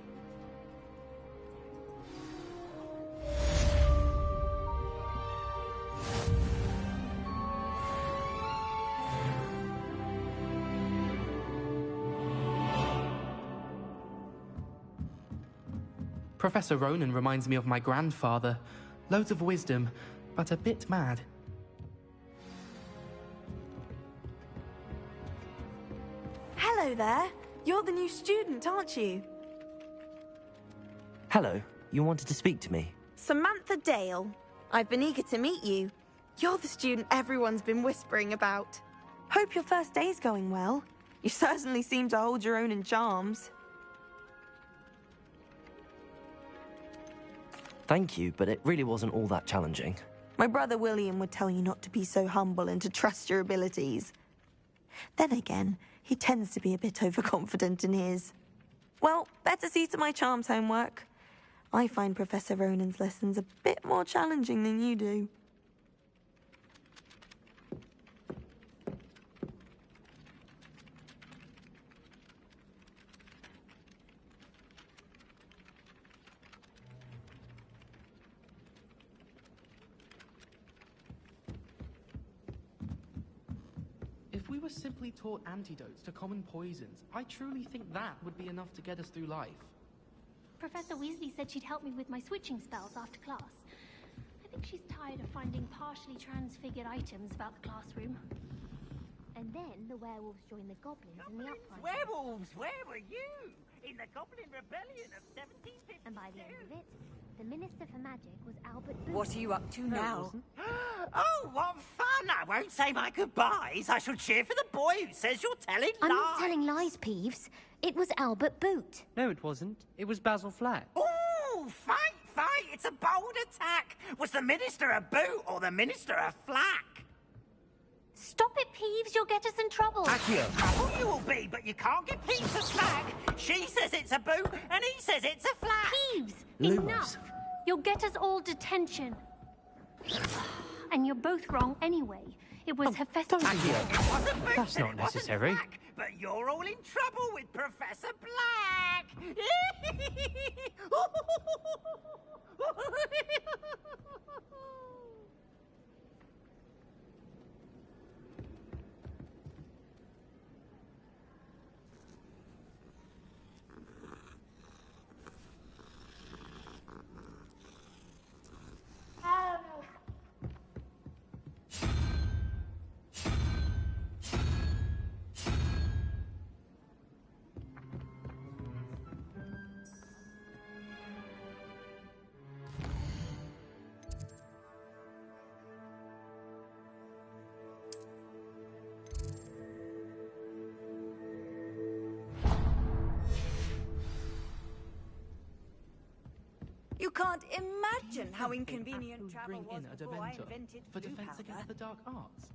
Professor Ronan reminds me of my grandfather. Loads of wisdom, but a bit mad. Hello there. You're the new student, aren't you? Hello. You wanted to speak to me? Samantha Dale. I've been eager to meet you. You're the student everyone's been whispering about. Hope your first day's going well. You certainly seem to hold your own in charms. Thank you, but it really wasn't all that challenging. My brother William would tell you not to be so humble and to trust your abilities. Then again, he tends to be a bit overconfident in his. Well, better see to my charms homework. I find Professor Ronan's lessons a bit more challenging than you do. If we were simply taught antidotes to common poisons, I truly think that would be enough to get us through life. Professor Weasley said she'd help me with my switching spells after class. I think she's tired of finding partially transfigured items about the classroom. And then the werewolves joined the goblins in the uprising. Werewolves, where were you? In the Goblin Rebellion of 1752. And by the end of it, the Minister for Magic was Albert Booth. What are you up to now? Oh, what fun! I won't say my goodbyes. I shall cheer for the boy who says you're telling lies. I'm not telling lies, Peeves. It was Albert Boot. No, it wasn't. It was Basil Flack. Oh, fight! It's a bold attack. Was the Minister a boot or the Minister a flack? Stop it, Peeves. You'll get us in trouble. Trouble you will be, but you can't get Peeves a flag. She says it's a boot, and he says it's a flag. Peeves, enough. You'll get us all detention. And you're both wrong anyway. It was Hephaestus. It wasn't boot, That's not and it wasn't necessary. flack, but you're all in trouble with Professor Black. You can't imagine how inconvenient travel was In a before I Dementor invented for blue defense powder. against the dark arts.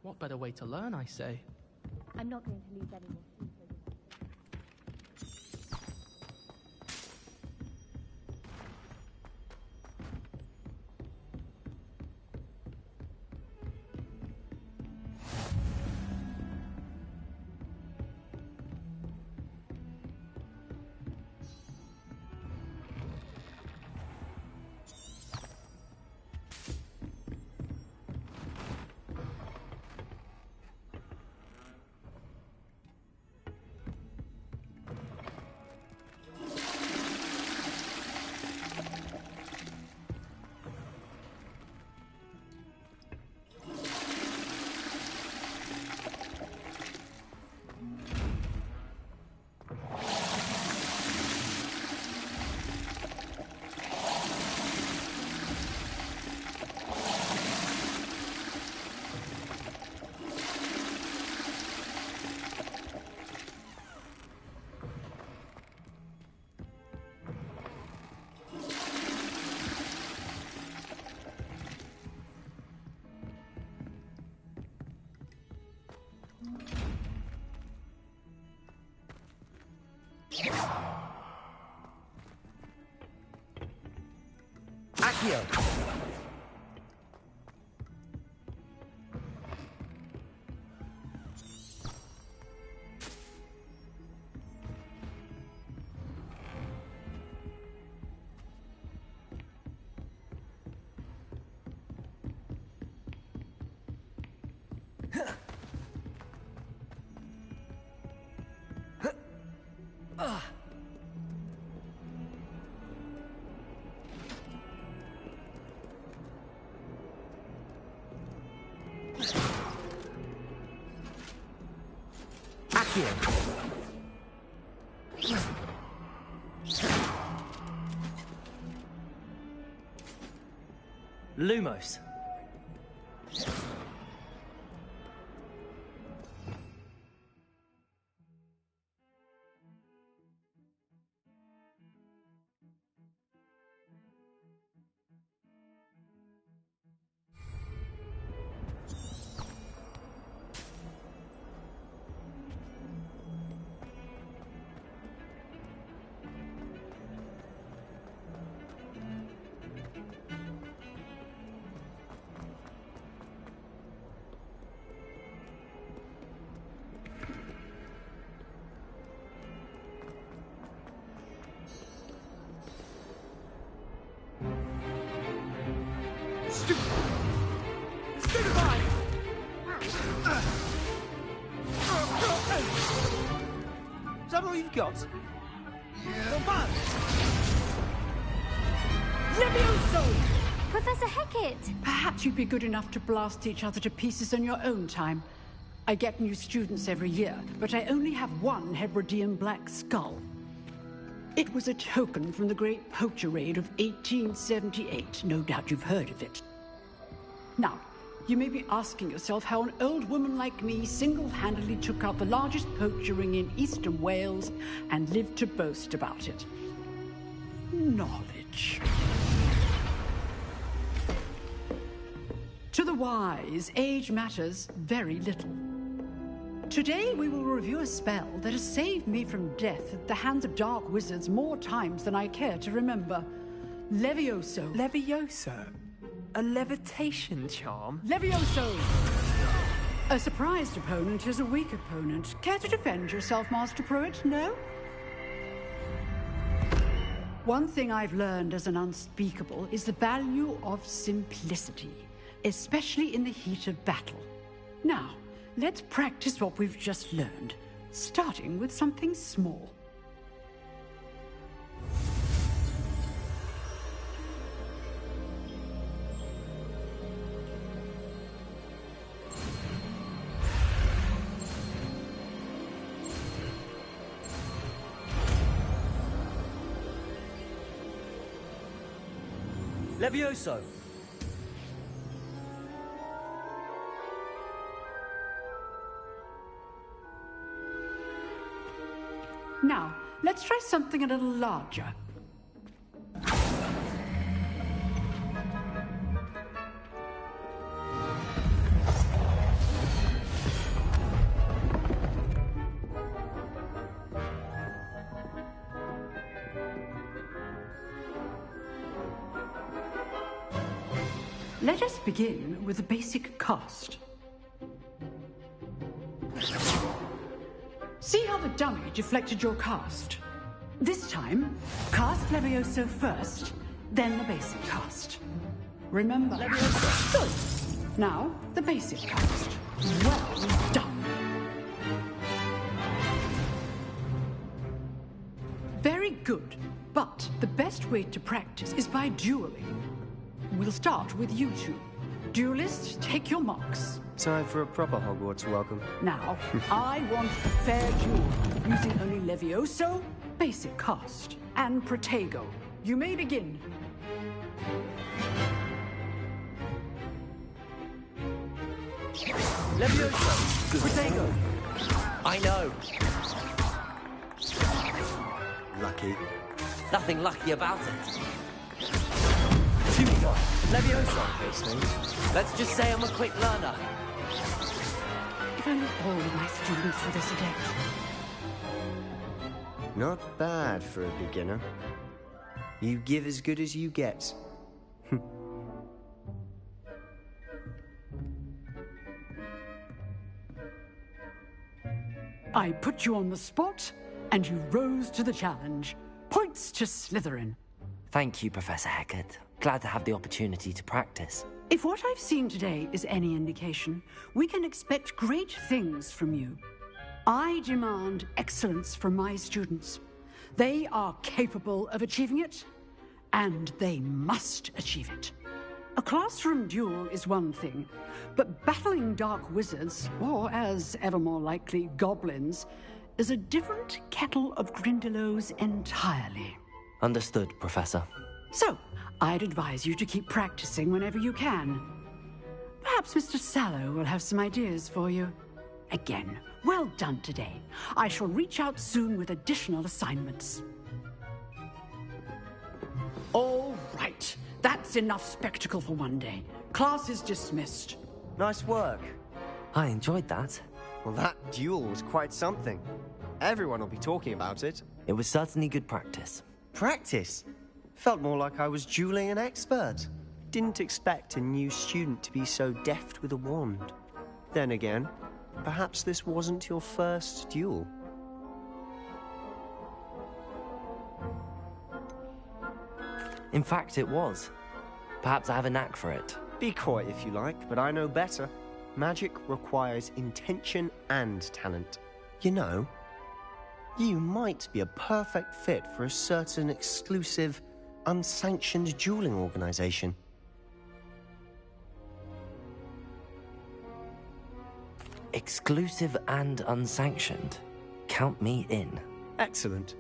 What better way to learn, I say? I'm not going to lose any more sleep over Accio! Lumos. Is that all you've got? Come on! Levioso! Professor Hecat! Perhaps you'd be good enough to blast each other to pieces in your own time. I get new students every year, but I only have one Hebridean black skull. It was a token from the Great Poacher Raid of 1878. No doubt you've heard of it. Now, you may be asking yourself how an old woman like me single-handedly took out the largest poacher ring in eastern Wales and lived to boast about it. Knowledge. To the wise, age matters very little. Today we will review a spell that has saved me from death at the hands of dark wizards more times than I care to remember. Levioso. Levioso? A levitation charm? Levioso! A surprised opponent is a weak opponent. Care to defend yourself, Master Pruitt? No? One thing I've learned as an unspeakable is the value of simplicity, especially in the heat of battle. Now, let's practice what we've just learned, starting with something small. Levioso! Now, let's try something a little larger. Let us begin with the basic cast. See how the dummy deflected your cast? This time, cast Levioso first, then the basic cast. Remember, Levioso. Good. Now, the basic cast. Well done. Very good, but the best way to practice is by dueling. We'll start with you two. Duelists, take your marks. Time for a proper Hogwarts welcome. Now, I want a fair duel, using only Levioso, basic cast, and Protego. You may begin. Levioso! Protego! I know. Lucky. Nothing lucky about it. Tutor! Levioso! Let's just say I'm a quick learner. If only all of my students were this adept. Not bad for a beginner. You give as good as you get. I put you on the spot, and you rose to the challenge. Points to Slytherin. Thank you, Professor Hecat. Glad to have the opportunity to practice. If what I've seen today is any indication, we can expect great things from you. I demand excellence from my students. They are capable of achieving it, and they must achieve it. A classroom duel is one thing, but battling dark wizards, or as ever more likely, goblins, is a different kettle of Grindylows entirely. Understood, Professor. So, I'd advise you to keep practicing whenever you can. Perhaps Mr. Sallow will have some ideas for you. Again, well done today. I shall reach out soon with additional assignments. All right. That's enough spectacle for one day. Class is dismissed. Nice work. I enjoyed that. Well, that duel was quite something. Everyone will be talking about it. It was certainly good practice. Practice? Felt more like I was dueling an expert. Didn't expect a new student to be so deft with a wand. Then again, perhaps this wasn't your first duel. In fact, it was. Perhaps I have a knack for it. Be coy if you like, but I know better. Magic requires intention and talent. You know, you might be a perfect fit for a certain exclusive, unsanctioned dueling organization. Exclusive and unsanctioned. Count me in. Excellent.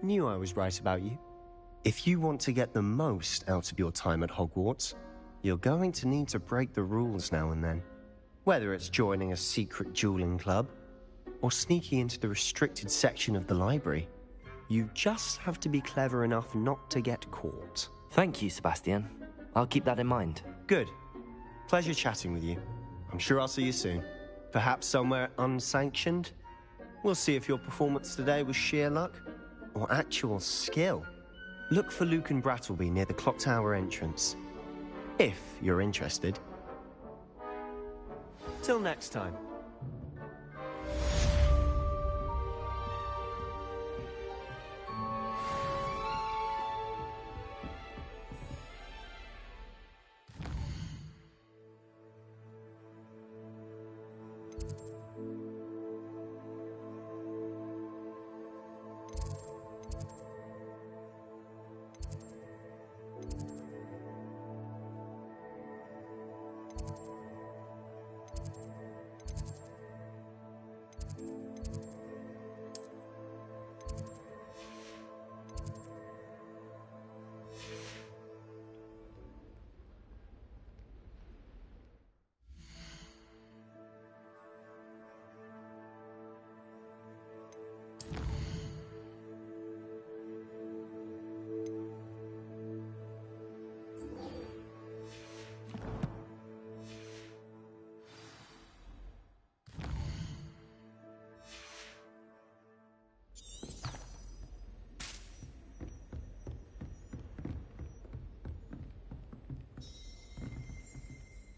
Knew I was right about you. If you want to get the most out of your time at Hogwarts, you're going to need to break the rules now and then. Whether it's joining a secret dueling club, or sneaking into the restricted section of the library, you just have to be clever enough not to get caught. Thank you, Sebastian. I'll keep that in mind. Good. Pleasure chatting with you. I'm sure I'll see you soon. Perhaps somewhere unsanctioned? We'll see if your performance today was sheer luck, or actual skill. Look for Luke and Brattleby near the clock tower entrance. If you're interested. Till next time.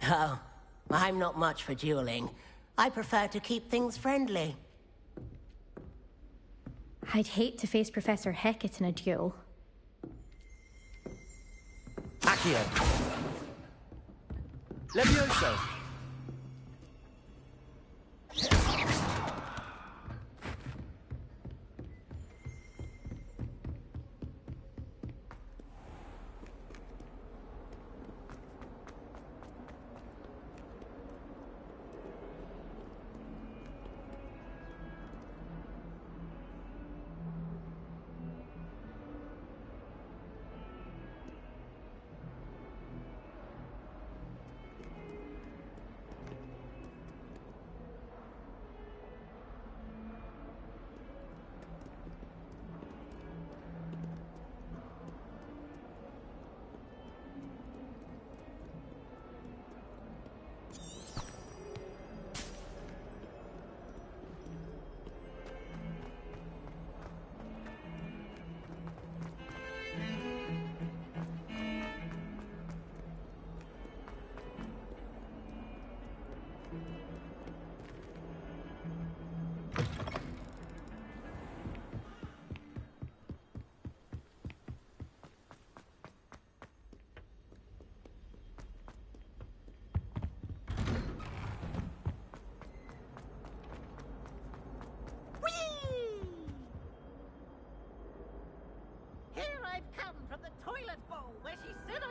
Oh, I'm not much for dueling. I prefer to keep things friendly. I'd hate to face Professor Hecat in a duel. Accio! Levioso!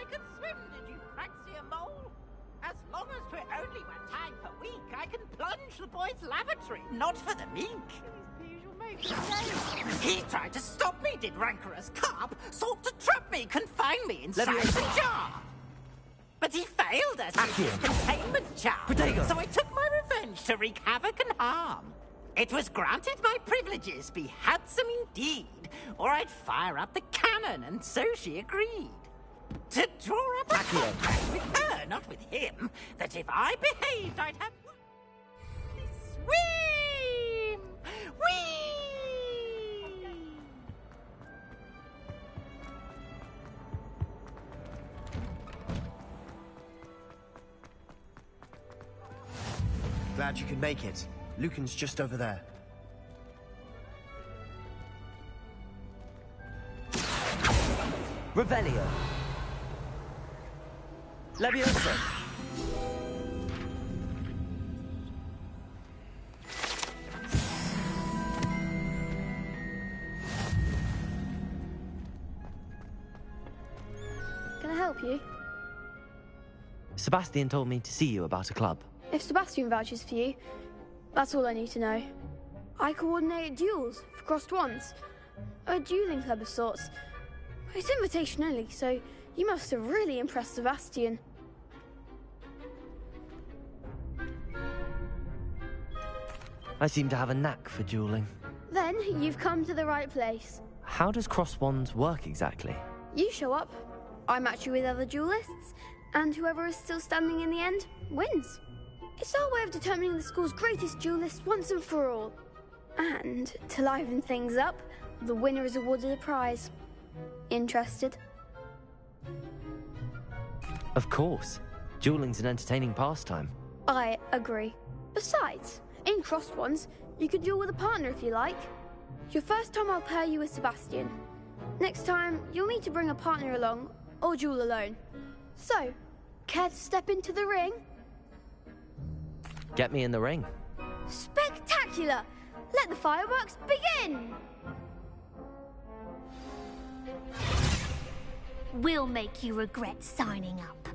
I could swim, did you fancy a mole? As long as 'twere only 1 time per week, I can plunge the boy's lavatory, not for the meek. He tried to stop me, did rancorous carp, sought to trap me, confine me inside the jar. But he failed at his containment charm, so I took my revenge to wreak havoc and harm. It was granted my privileges be handsome indeed, or I'd fire up the cannon, and so she agreed. To draw up a contract with her, not with him, that if I behaved, I'd have... Swim! Whee! Glad you could make it. Lucan's just over there. Revelio. Leviosa. Can I help you? Sebastian told me to see you about a club. If Sebastian vouches for you, that's all I need to know. I coordinate duels for crossed wands. A dueling club of sorts. It's invitation only, so you must have really impressed Sebastian. I seem to have a knack for dueling. Then you've come to the right place. How does cross wands work exactly? You show up, I match you with other duelists, and whoever is still standing in the end wins. It's our way of determining the school's greatest duelist once and for all. And to liven things up, the winner is awarded a prize. Interested? Of course. Dueling's an entertaining pastime. I agree. Besides, in crossed ones, you could duel with a partner if you like. Your first time I'll pair you with Sebastian. Next time, you'll need to bring a partner along, or duel alone. So, care to step into the ring? Get me in the ring. Spectacular! Let the fireworks begin! We'll make you regret signing up.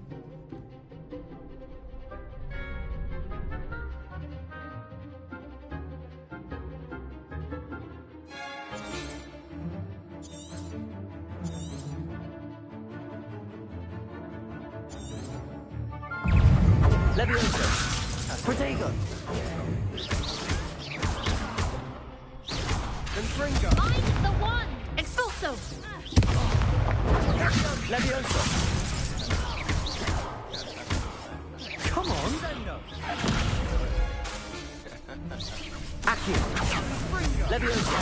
Leviosa. Protego. Confringo. Find the one. Expulso. Leviosa. Come on. Accio. Leviosa.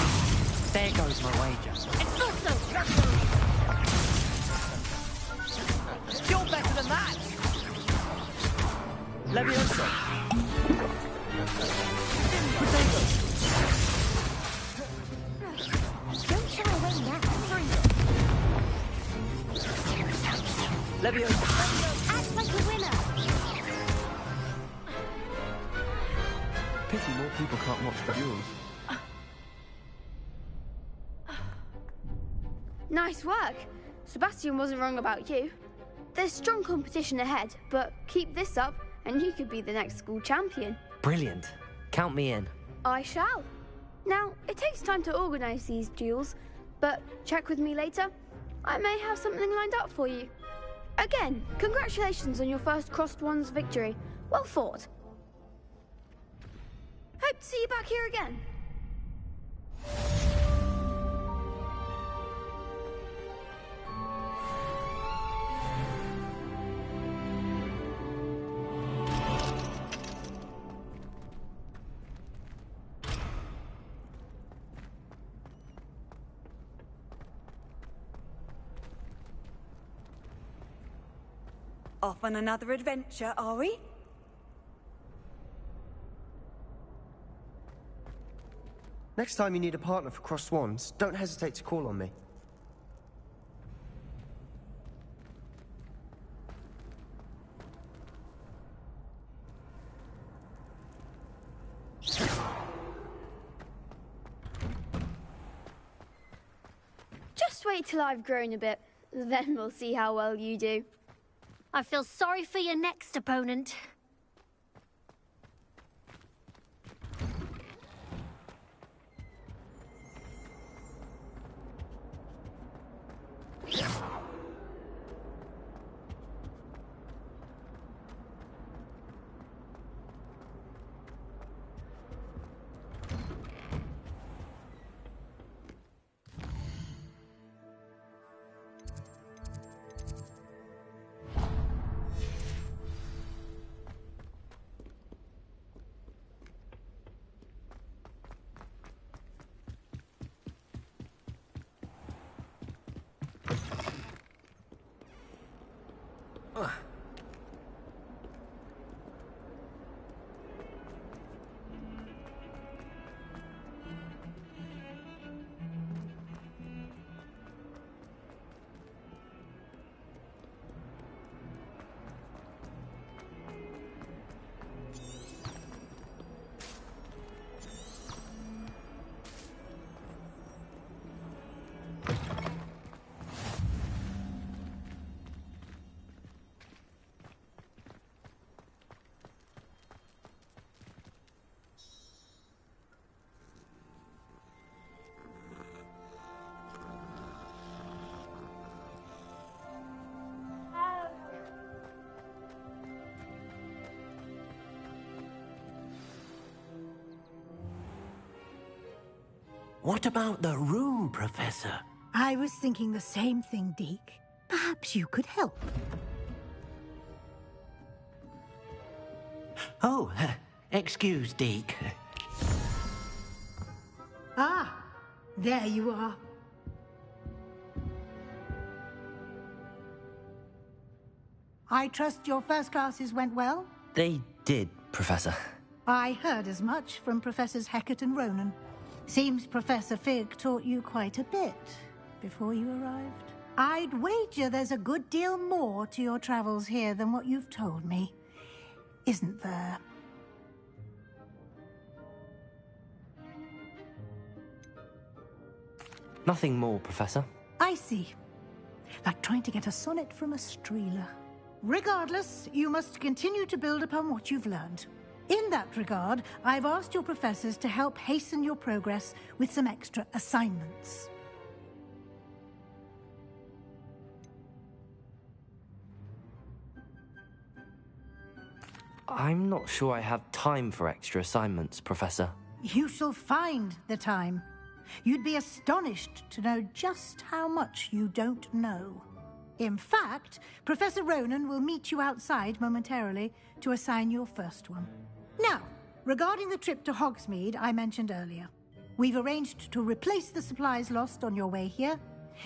There goes my wager. Expulso. You're better than that. Leviosa. Protego. Don't shy away now. Leviosa. Act like a winner. Pity more people can't watch the duels. Nice work. Sebastian wasn't wrong about you. There's strong competition ahead, but keep this up and you could be the next school champion. Brilliant. Count me in. I shall. Now, it takes time to organise these duels, but check with me later. I may have something lined up for you. Again, congratulations on your first crossed wands victory. Well fought. Hope to see you back here again. Off on another adventure, are we? Next time you need a partner for crossed wands, don't hesitate to call on me. Just wait till I've grown a bit, then we'll see how well you do. I feel sorry for your next opponent. What about the room, Professor? I was thinking the same thing, Deke. Perhaps you could help. Oh, excuse, Deke. Ah, there you are. I trust your first classes went well? They did, Professor. I heard as much from Professors Hecat and Ronan. Seems Professor Fig taught you quite a bit before you arrived. I'd wager there's a good deal more to your travels here than what you've told me. Isn't there? Nothing more, Professor. I see. Like trying to get a sonnet from a streeler. Regardless, you must continue to build upon what you've learned. In that regard, I've asked your professors to help hasten your progress with some extra assignments. I'm not sure I have time for extra assignments, Professor. You shall find the time. You'd be astonished to know just how much you don't know. In fact, Professor Ronan will meet you outside momentarily to assign your first one. Now, regarding the trip to Hogsmeade I mentioned earlier, we've arranged to replace the supplies lost on your way here,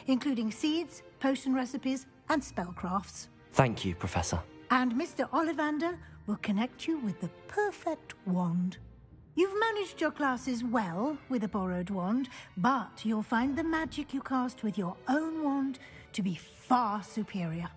including seeds, potion recipes, and spellcrafts. Thank you, Professor. And Mr. Ollivander will connect you with the perfect wand. You've managed your classes well with a borrowed wand, but you'll find the magic you cast with your own wand to be far superior.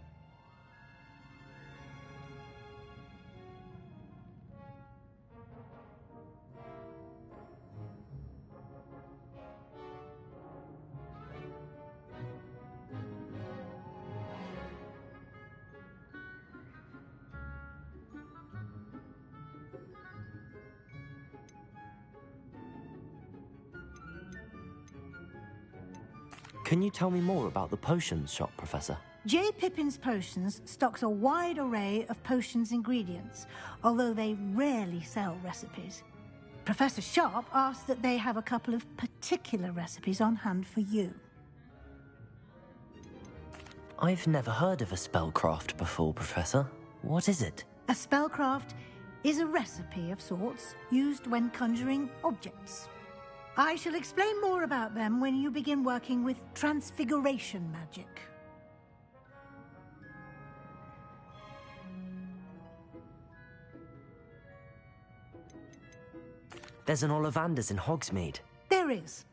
Can you tell me more about the potions shop, Professor? J. Pippin's Potions stocks a wide array of potions ingredients, although they rarely sell recipes. Professor Sharp asked that they have a couple of particular recipes on hand for you. I've never heard of a spellcraft before, Professor. What is it? A spellcraft is a recipe of sorts used when conjuring objects. I shall explain more about them when you begin working with transfiguration magic. There's an Ollivander's in Hogsmeade. There is.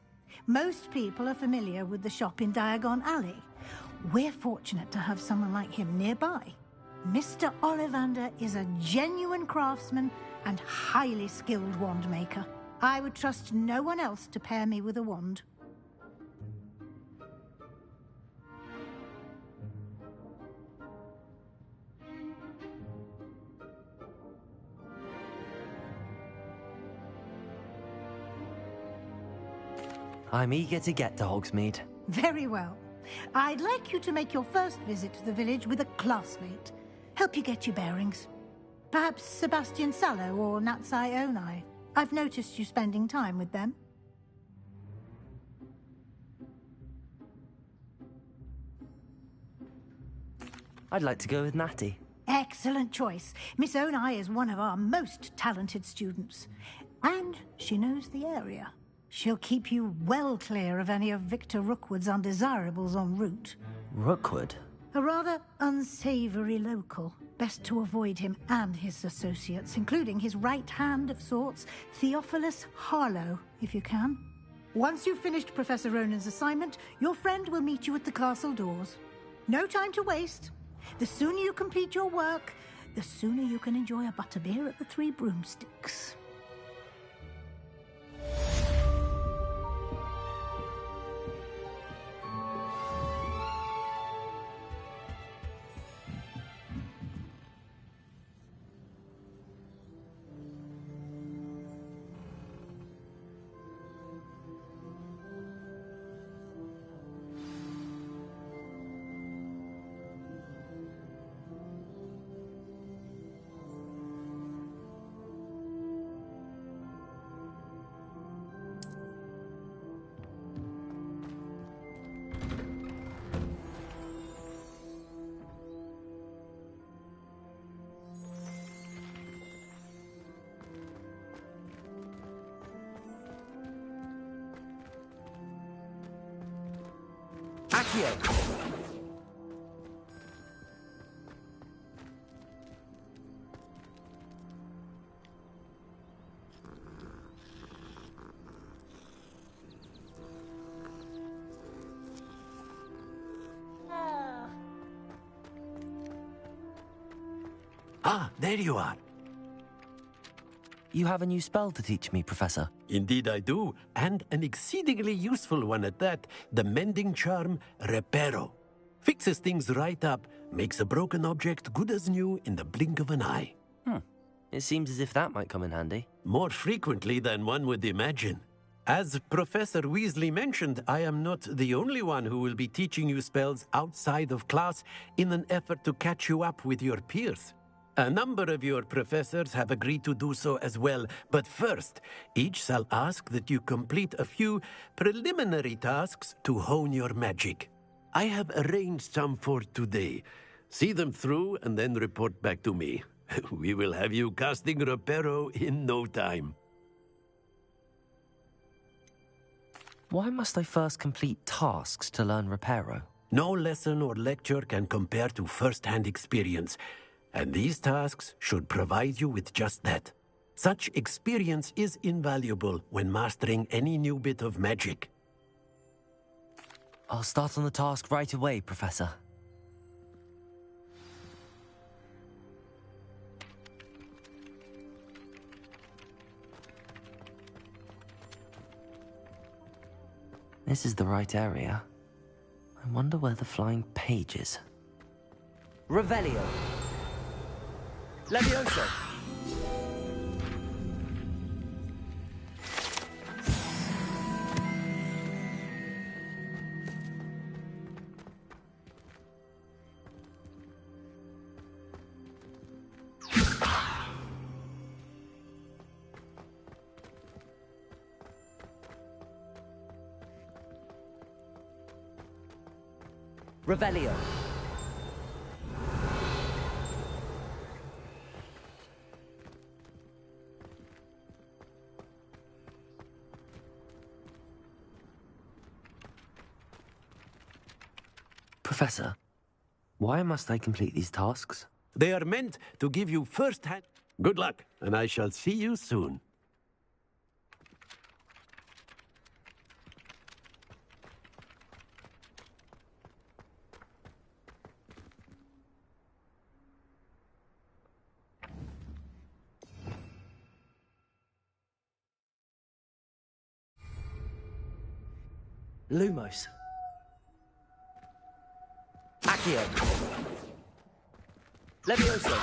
Most people are familiar with the shop in Diagon Alley. We're fortunate to have someone like him nearby. Mr. Ollivander is a genuine craftsman and highly skilled wand maker. I would trust no one else to pair me with a wand. I'm eager to get to Hogsmeade. Very well. I'd like you to make your first visit to the village with a classmate. Help you get your bearings. Perhaps Sebastian Sallow or Natsai Onai. I've noticed you spending time with them. I'd like to go with Natty. Excellent choice. Miss Onai is one of our most talented students. And she knows the area. She'll keep you well clear of any of Victor Rookwood's undesirables en route. Rookwood? A rather unsavory local. Best to avoid him and his associates, including his right hand of sorts, Theophilus Harlow, if you can. Once you've finished Professor Ronan's assignment, your friend will meet you at the castle doors. No time to waste. The sooner you complete your work, the sooner you can enjoy a butterbeer at the Three Broomsticks. Accio! Ah, there you are. You have a new spell to teach me, Professor. Indeed I do, and an exceedingly useful one at that, the mending charm Reparo. Fixes things right up, makes a broken object good as new in the blink of an eye. It seems as if that might come in handy. More frequently than one would imagine. As Professor Weasley mentioned, I am not the only one who will be teaching you spells outside of class in an effort to catch you up with your peers. A number of your professors have agreed to do so as well, but first, each shall ask that you complete a few preliminary tasks to hone your magic. I have arranged some for today. See them through and then report back to me. We will have you casting Reparo in no time. Why must I first complete tasks to learn Reparo? No lesson or lecture can compare to first-hand experience. And these tasks should provide you with just that. Such experience is invaluable when mastering any new bit of magic. I'll start on the task right away, Professor. This is the right area. I wonder where the flying page is. Revelio! Levioso! Revelio! Professor, why must I complete these tasks? They are meant to give you first-hand... Good luck, and I shall see you soon. Lumos. Accio. Levioso.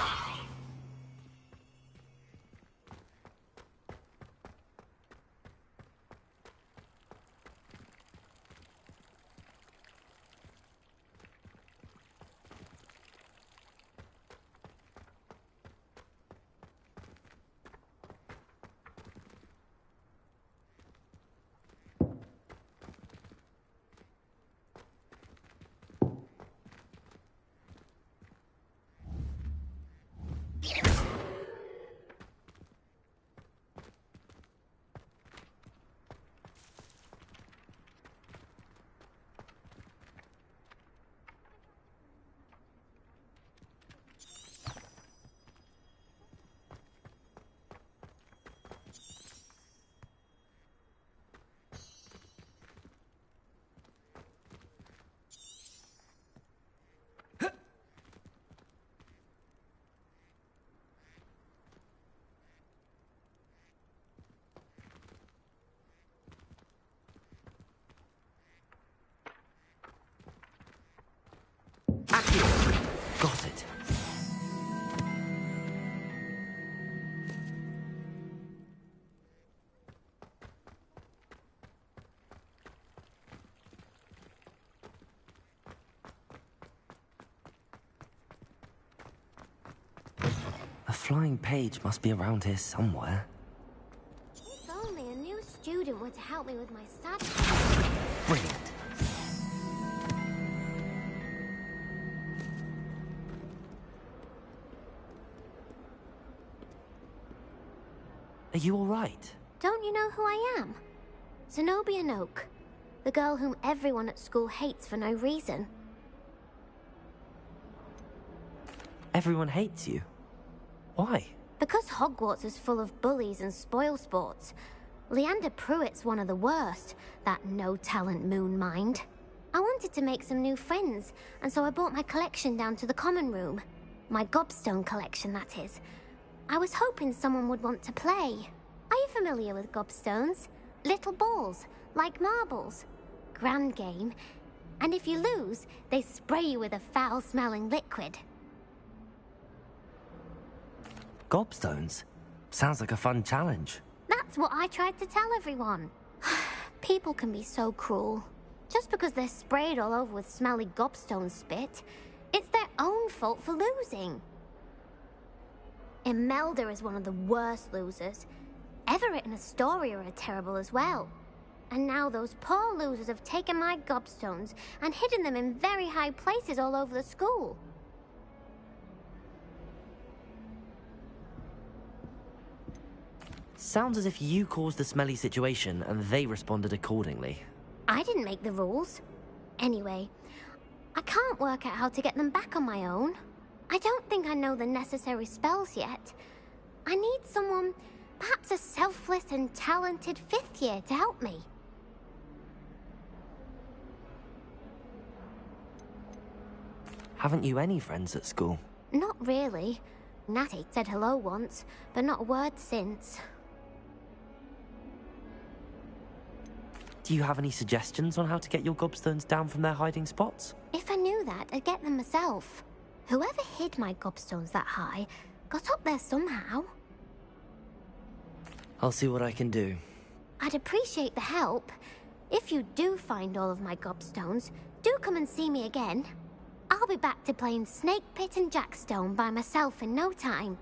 flying page must be around here somewhere. If only a new student were to help me with my studies. Brilliant. Are you all right? Don't you know who I am? Zenobia Noak, the girl whom everyone at school hates for no reason. Everyone hates you. Why? Because Hogwarts is full of bullies and spoilsports. Leander Pruitt's one of the worst, that no-talent moon mind. I wanted to make some new friends, and so I brought my collection down to the common room. My gobstone collection, that is. I was hoping someone would want to play. Are you familiar with gobstones? Little balls, like marbles. Grand game. And if you lose, they spray you with a foul-smelling liquid. Gobstones? Sounds like a fun challenge. That's what I tried to tell everyone. People can be so cruel. Just because they're sprayed all over with smelly gobstone spit, it's their own fault for losing. Imelda is one of the worst losers. Everett and Astoria are terrible as well. And now those poor losers have taken my gobstones and hidden them in very high places all over the school. Sounds as if you caused the smelly situation and they responded accordingly. I didn't make the rules. Anyway, I can't work out how to get them back on my own. I don't think I know the necessary spells yet. I need someone, perhaps a selfless and talented fifth year to help me. Haven't you any friends at school? Not really. Natty said hello once, but not a word since. Do you have any suggestions on how to get your gobstones down from their hiding spots? If I knew that, I'd get them myself. Whoever hid my gobstones that high got up there somehow. I'll see what I can do. I'd appreciate the help. If you do find all of my gobstones, do come and see me again. I'll be back to playing Snake Pit and Jackstone by myself in no time.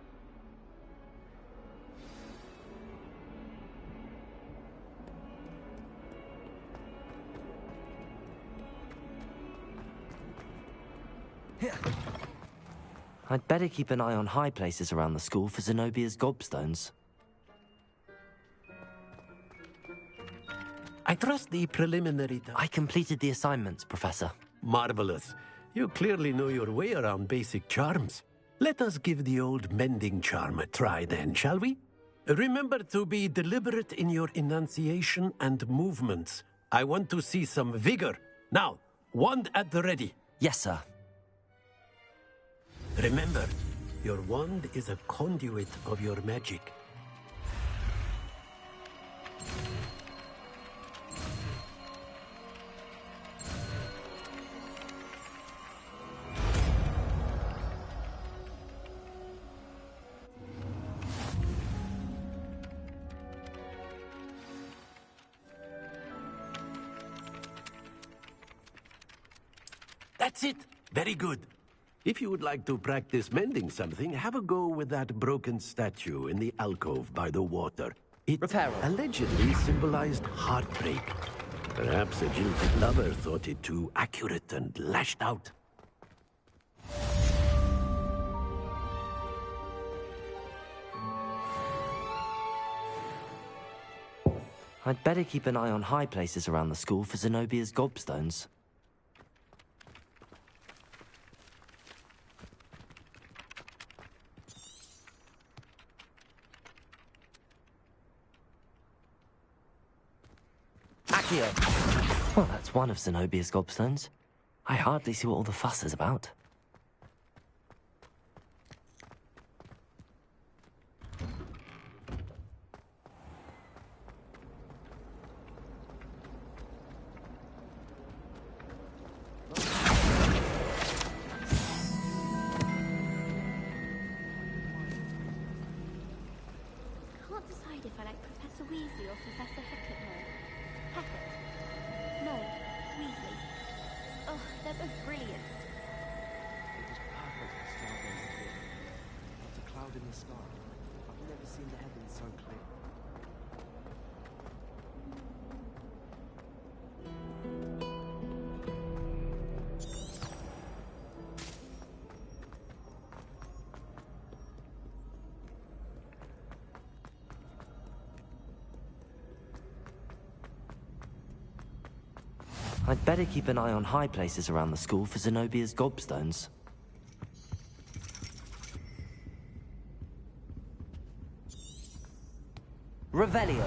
I'd better keep an eye on high places around the school for Zenobia's gobstones. I trust the preliminary... I completed the assignments, Professor. Marvelous. You clearly know your way around basic charms. Let us give the old mending charm a try then, shall we? Remember to be deliberate in your enunciation and movements. I want to see some vigor. Now, wand at the ready. Yes, sir. Remember, your wand is a conduit of your magic. That's it. Very good. If you would like to practice mending something, have a go with that broken statue in the alcove by the water. It allegedly symbolized heartbreak. Perhaps a jilted lover thought it too accurate and lashed out. I'd better keep an eye on high places around the school for Zenobia's gobstones. Accio! Well, that's one of Zenobia's gobstones. I hardly see what all the fuss is about. Can't decide if I like Professor Weasley or Professor Hecat more. Hecat. No, Weasley. Oh, they're both brilliant. It was perfect for stargazing here. Not a cloud in the sky. I've never seen the heavens so clear. I'd better keep an eye on high places around the school for Zenobia's gobstones. Revelio.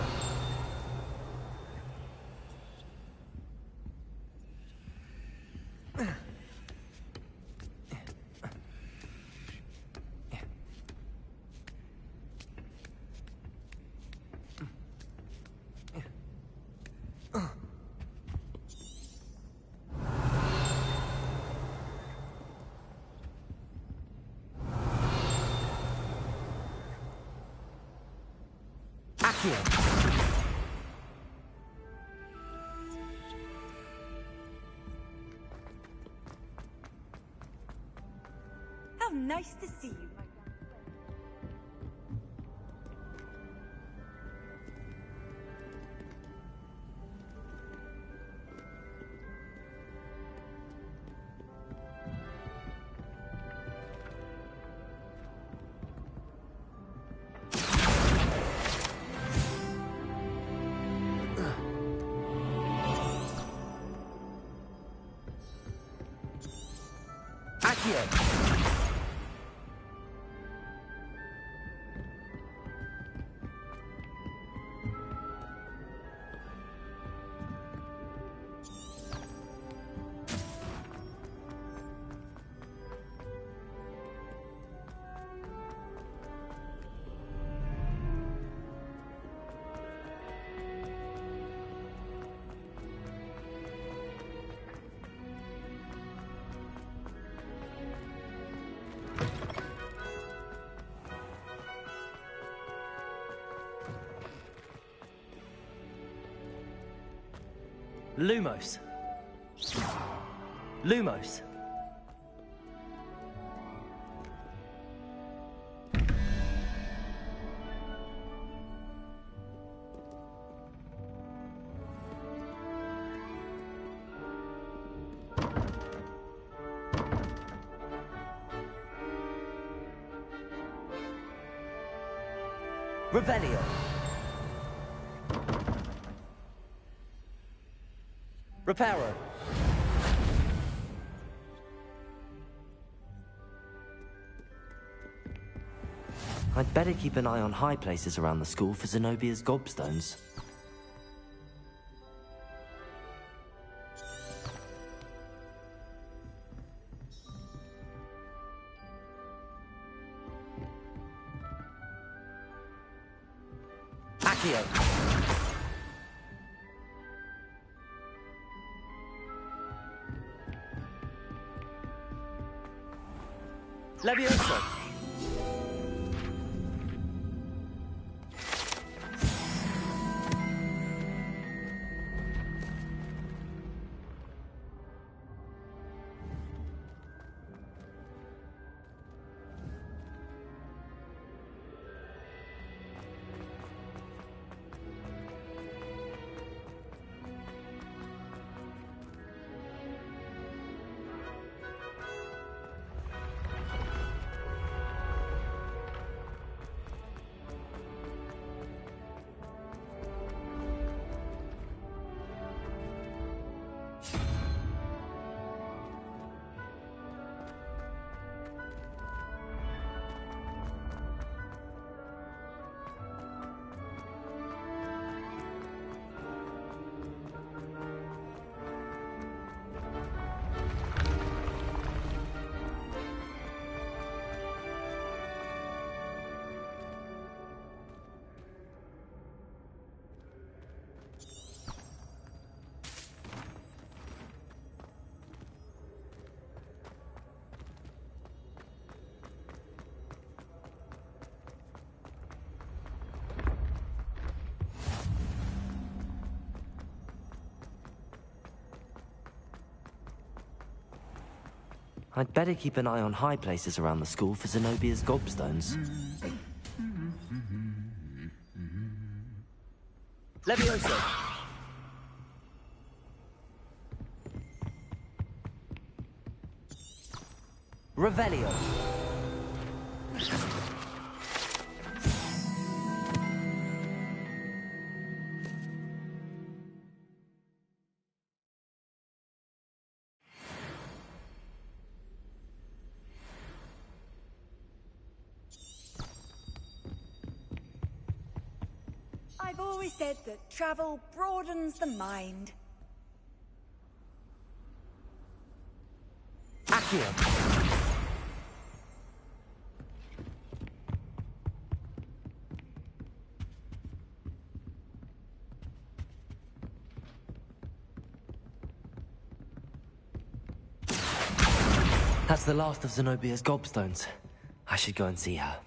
How nice to see you. Lumos. Lumos. Revelio. Reparo. I'd better keep an eye on high places around the school for Zenobia's gobstones. Accio. Levioso. I'd better keep an eye on high places around the school for Zenobia's gobstones. Levioso! Revelio! I've always said that travel broadens the mind. Accio! That's the last of Zenobia's gobstones. I should go and see her.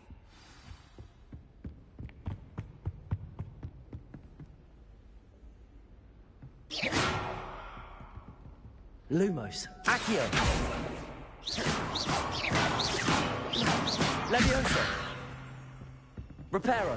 Lumos. Accio. Levioso. Reparo.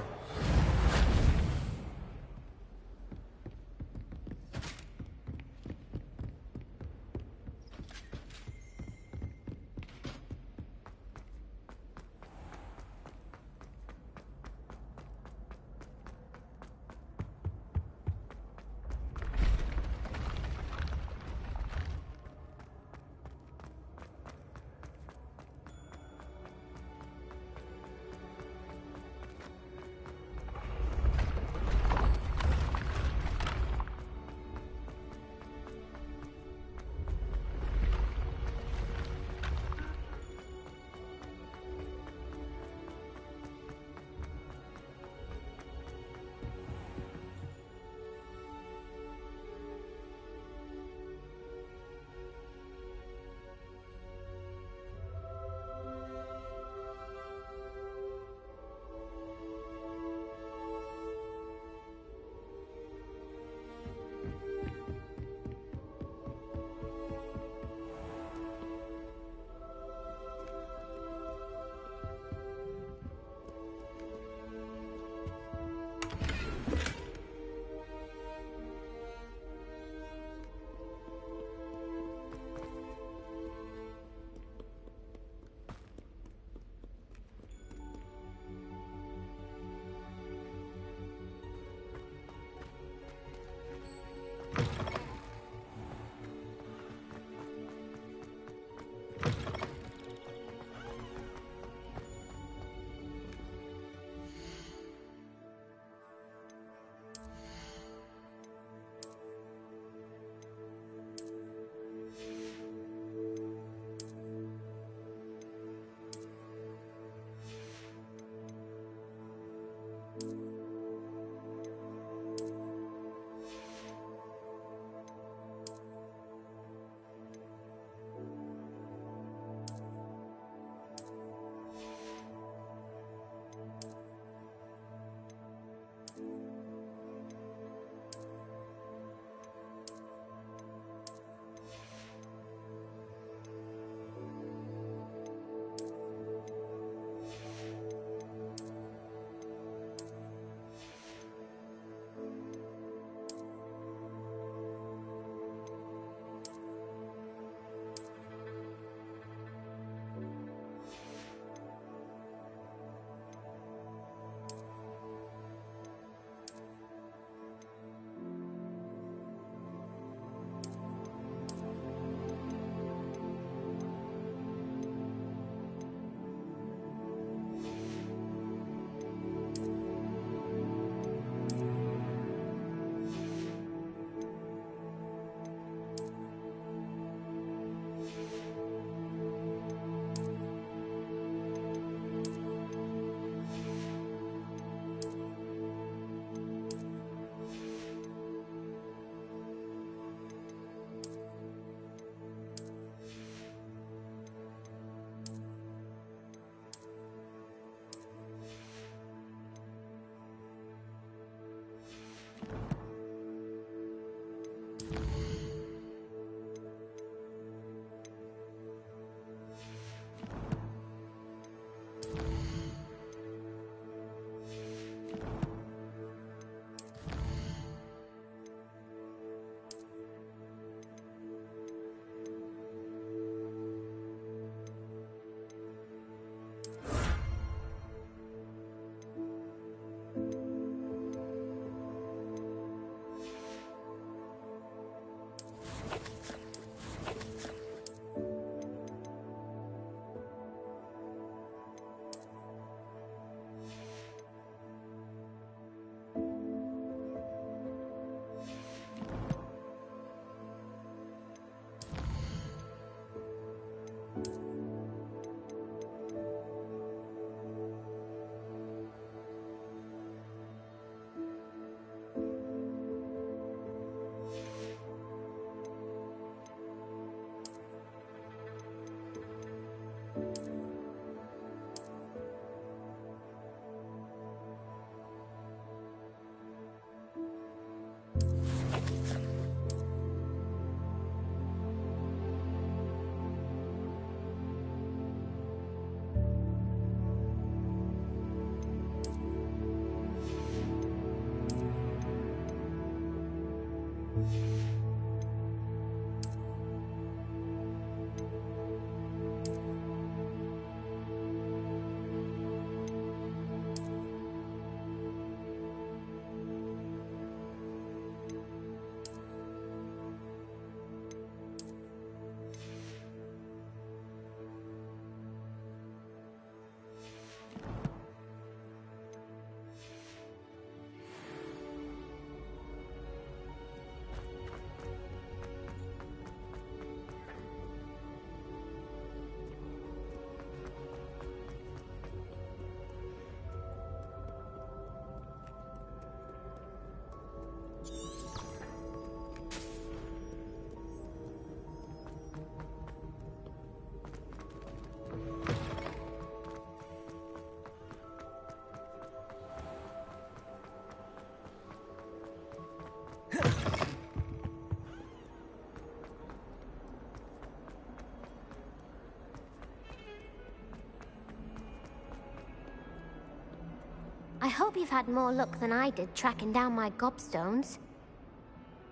I hope you've had more luck than I did tracking down my gobstones.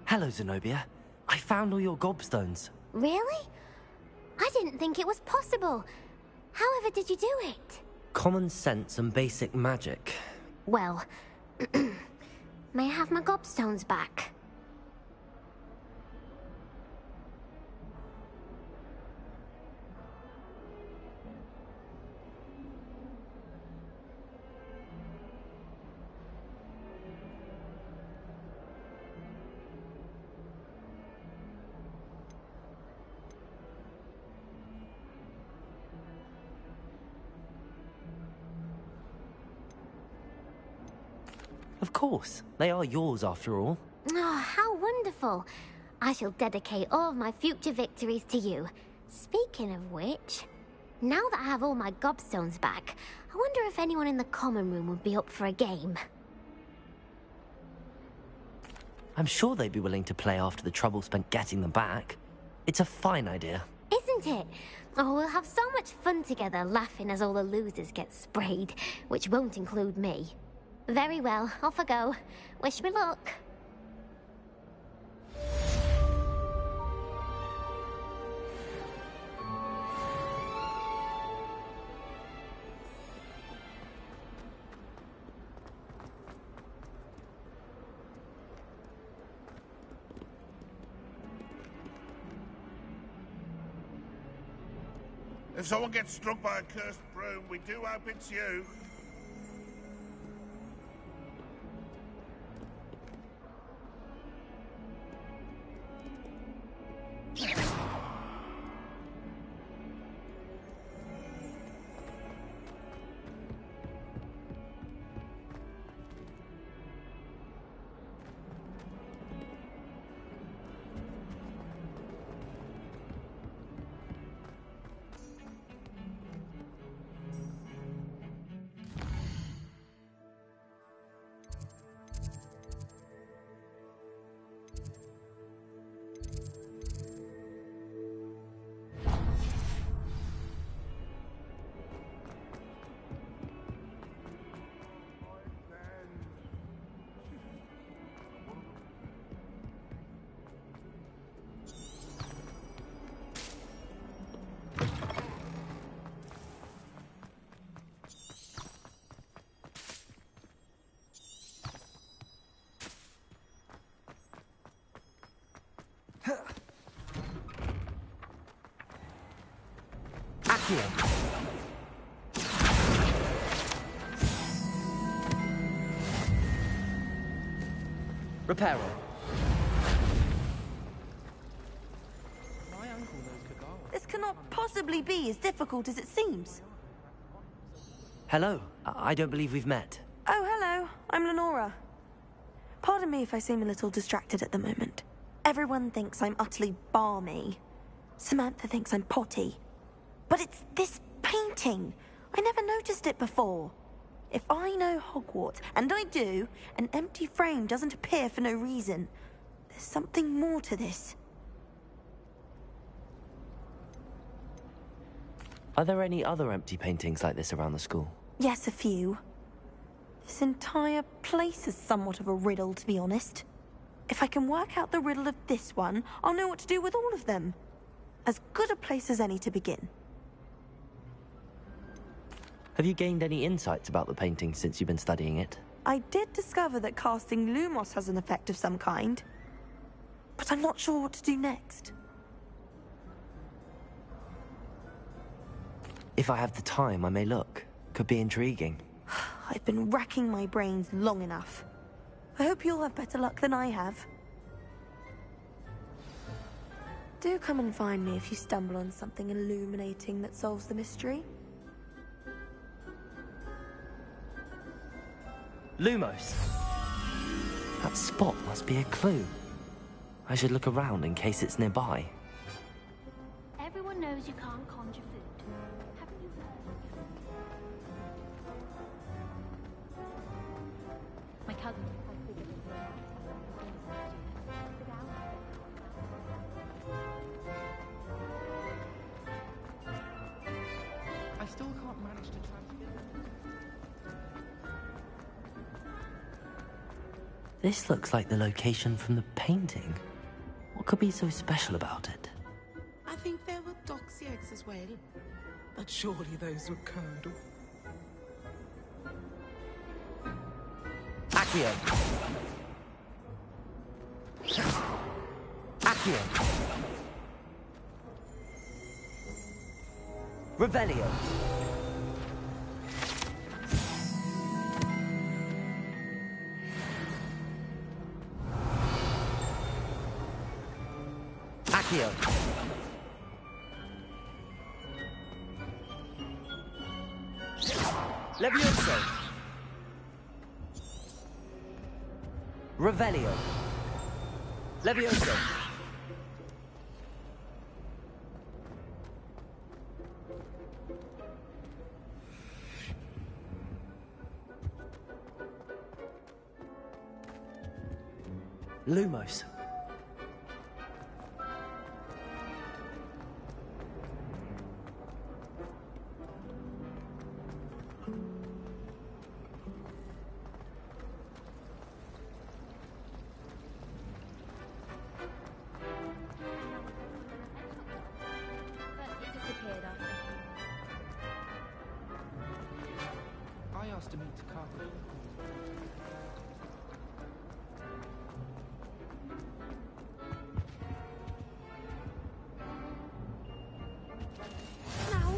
Hello, Zenobia. I found all your gobstones. Really? I didn't think it was possible. However did you do it? Common sense and basic magic. Well, may I have my gobstones back? Of course. They are yours after all. Oh, how wonderful. I shall dedicate all of my future victories to you. Speaking of which, now that I have all my gobstones back, I wonder if anyone in the common room would be up for a game. I'm sure they'd be willing to play after the trouble spent getting them back. It's a fine idea. Isn't it? Oh, we'll have so much fun together, laughing as all the losers get sprayed, which won't include me. Very well, off I go. Wish me luck. If someone gets struck by a cursed broom, we do hope it's you. Accio. Reparo. This cannot possibly be as difficult as it seems. Hello. I don't believe we've met. Oh, hello. I'm Lenora. Pardon me if I seem a little distracted at the moment. Everyone thinks I'm utterly balmy. Samantha thinks I'm potty. But it's this painting. I never noticed it before. If I know Hogwarts, and I do, an empty frame doesn't appear for no reason. There's something more to this. Are there any other empty paintings like this around the school? Yes, a few. This entire place is somewhat of a riddle, to be honest. If I can work out the riddle of this one, I'll know what to do with all of them. As good a place as any to begin. Have you gained any insights about the painting since you've been studying it? I did discover that casting Lumos has an effect of some kind, but I'm not sure what to do next. If I have the time, I may look. Could be intriguing. I've been racking my brains long enough. I hope you'll have better luck than I have. Do come and find me if you stumble on something illuminating that solves the mystery. Lumos! That spot must be a clue. I should look around in case it's nearby. Everyone knows you can't conjure food. Haven't you heard? My cousin. I still can't manage to transfer. This looks like the location from the painting. What could be so special about it? I think there were doxy eggs as well. But surely those were curdle. Accio! Accio! Revelio! Accio! Levioso! Revelio! Levioso! Lumos. I asked to meet Carter.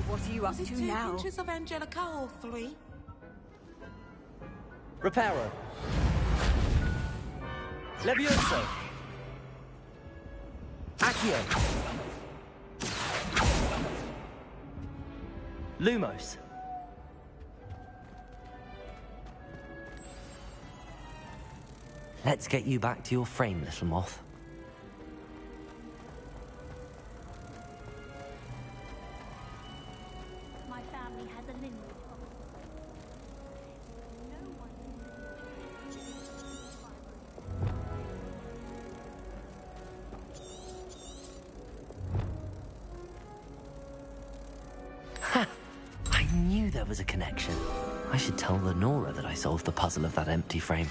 What are you up Was it to 2 now? pinches of Angelica or 3? Reparo. Levioso. Accio. Lumos. Let's get you back to your frame, little moth. My family has a lineage of no one Ha! I knew there was a connection. I should tell Lenora that I solved the puzzle of that empty frame.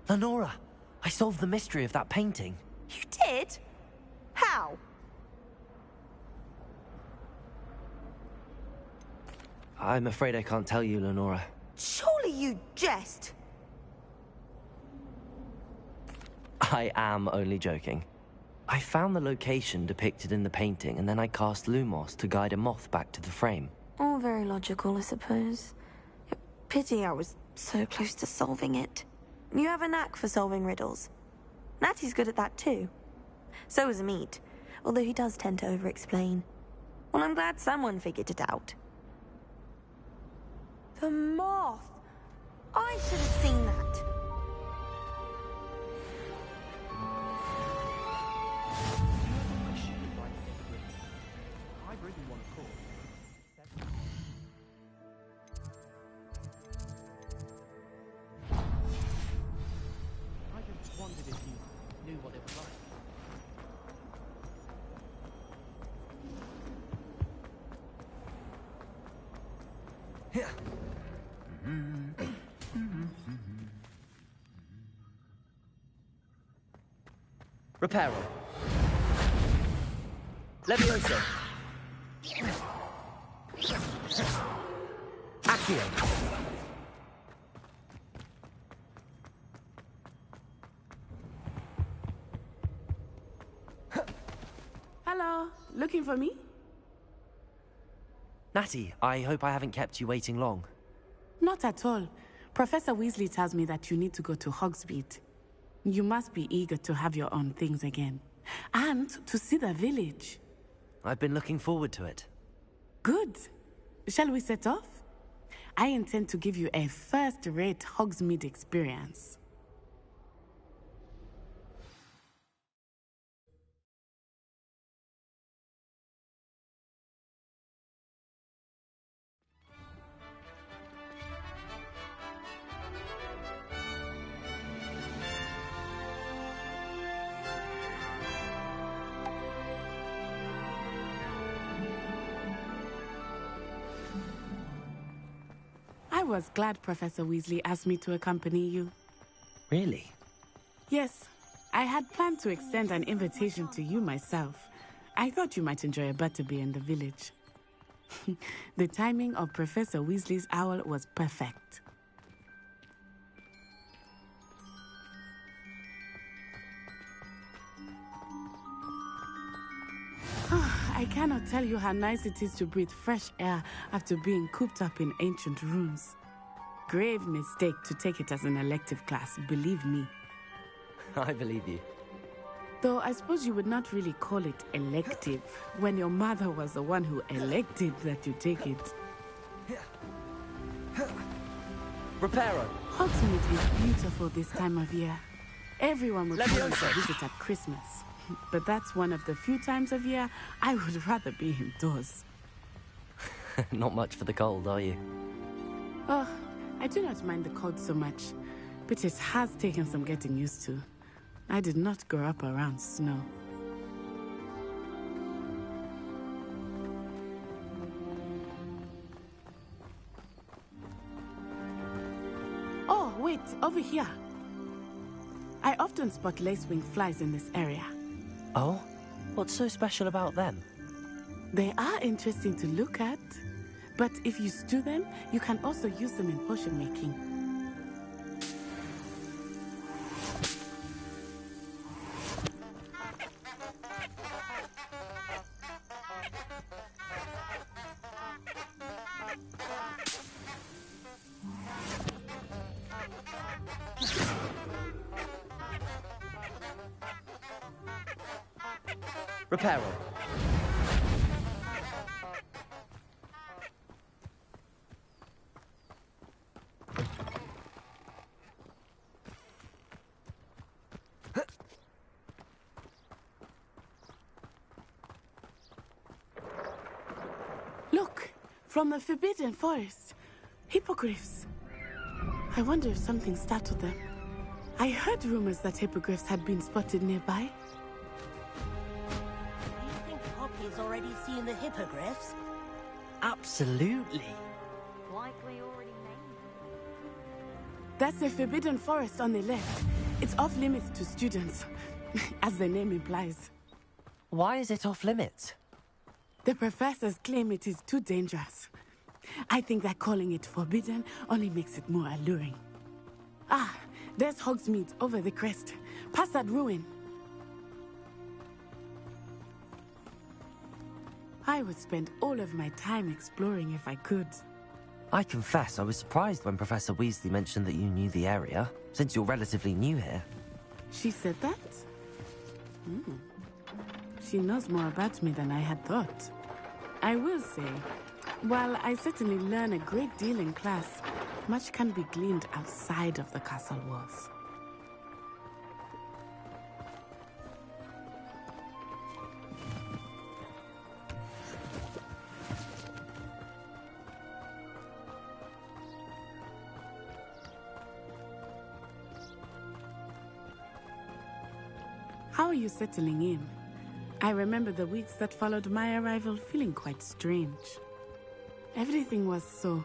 Lenora, I solved the mystery of that painting. You did? How? I'm afraid I can't tell you, Lenora. Surely you jest. I am only joking. I found the location depicted in the painting, and then I cast Lumos to guide a moth back to the frame. All very logical, I suppose. Pity I was so close to solving it. You have a knack for solving riddles. Natty's good at that too. So is Amit, although he does tend to over-explain. Well, I'm glad someone figured it out. The moth! I should have seen that. I've ridden one, of course. I just wondered if you knew what it was like. Reparo. Levioso. Accio. Hello, looking for me? Natty, I hope I haven't kept you waiting long. Not at all. Professor Weasley tells me that you need to go to Hogsmeade. You must be eager to have your own things again. And to see the village. I've been looking forward to it. Good. Shall we set off? I intend to give you a first-rate Hogsmeade experience. I was glad Professor Weasley asked me to accompany you. Really? Yes, I had planned to extend an invitation to you myself. I thought you might enjoy a butterbeer in the village. The timing of Professor Weasley's owl was perfect. I cannot tell you how nice it is to breathe fresh air after being cooped up in ancient rooms. Grave mistake to take it as an elective class, believe me. I believe you. Though I suppose you would not really call it elective when your mother was the one who elected that you take it. Reparo. Hogsmeade is beautiful this time of year. Everyone would come to visit at Christmas. But that's one of the few times of year I would rather be indoors. Not much for the cold, are you? Oh, I do not mind the cold so much, but it has taken some getting used to. I did not grow up around snow. Oh, wait, over here. I often spot lacewing flies in this area. Oh? What's so special about them? They are interesting to look at, but if you stew them, you can also use them in potion making. Reparo. Look, from the Forbidden Forest. Hippogriffs. I wonder if something startled them. I heard rumors that hippogriffs had been spotted nearby. Poppy's already seen the hippogriffs? Absolutely. Likely already named. That's the Forbidden Forest on the left. It's off limits to students, as the name implies. Why is it off limits? The professors claim it is too dangerous. I think that calling it forbidden only makes it more alluring. Ah, there's Hogsmeade over the crest. Past that ruin. I would spend all of my time exploring if I could. I confess I was surprised when Professor Weasley mentioned that you knew the area, since you're relatively new here. She said that? She knows more about me than I had thought. I will say, while I certainly learn a great deal in class, much can be gleaned outside of the castle walls. How are you settling in? I remember the weeks that followed my arrival feeling quite strange. Everything was so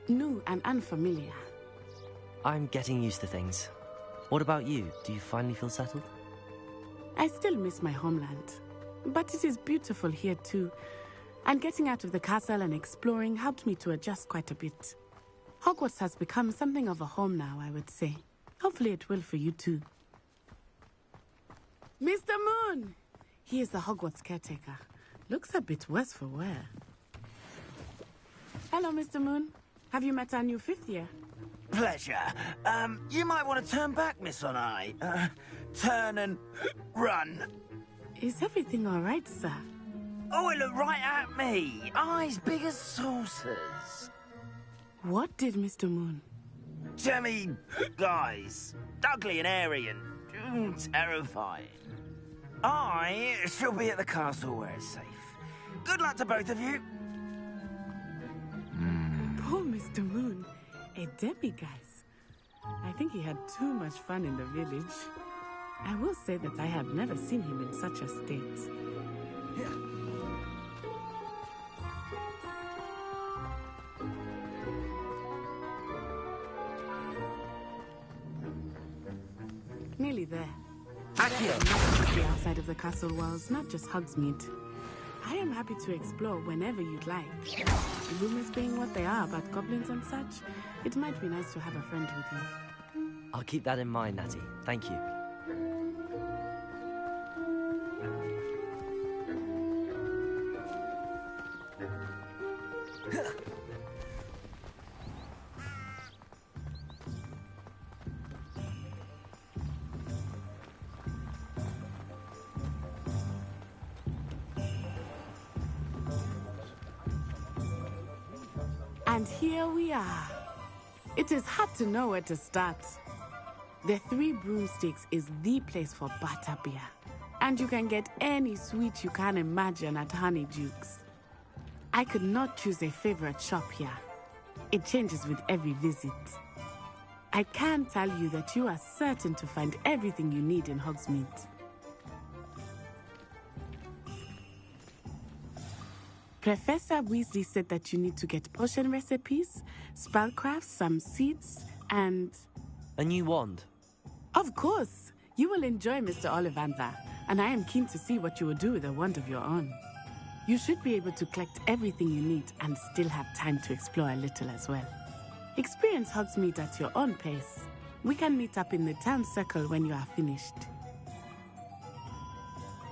new and unfamiliar. I'm getting used to things. What about you? Do you finally feel settled? I still miss my homeland, but it is beautiful here too. And getting out of the castle and exploring helped me to adjust quite a bit. Hogwarts has become something of a home now, I would say. Hopefully it will for you too. Mr. Moon! He is the Hogwarts caretaker. Looks a bit worse for wear. Hello, Mr. Moon. Have you met our new 5th year? Pleasure. You might want to turn back, Miss Onai. Turn and run. Is everything all right, sir? Oh, it looked right at me. Eyes big as saucers. What did Mr. Moon? Jemmy, guys. Ugly and airy and terrifying. I shall be at the castle where it's safe. Good luck to both of you. Poor Mr. Moon. A demiguise. I think he had too much fun in the village. I will say that I have never seen him in such a state. Nearly there. The outside of the castle walls, not just Hogsmeade. I am happy to explore whenever you'd like. Rumors being what they are about goblins and such, it might be nice to have a friend with you. I'll keep that in mind, Natty. Thank you. And here we are. It is hard to know where to start. The Three Broomsticks is the place for butterbeer. And you can get any sweet you can imagine at Honeydukes. I could not choose a favorite shop here. It changes with every visit. I can tell you that you are certain to find everything you need in Hogsmeade. Professor Weasley said that you need to get potion recipes, spellcrafts, some seeds, and... A new wand? Of course! You will enjoy Mr. Ollivander, and I am keen to see what you will do with a wand of your own. You should be able to collect everything you need and still have time to explore a little as well. Experience Hogsmeade at your own pace. We can meet up in the town circle when you are finished.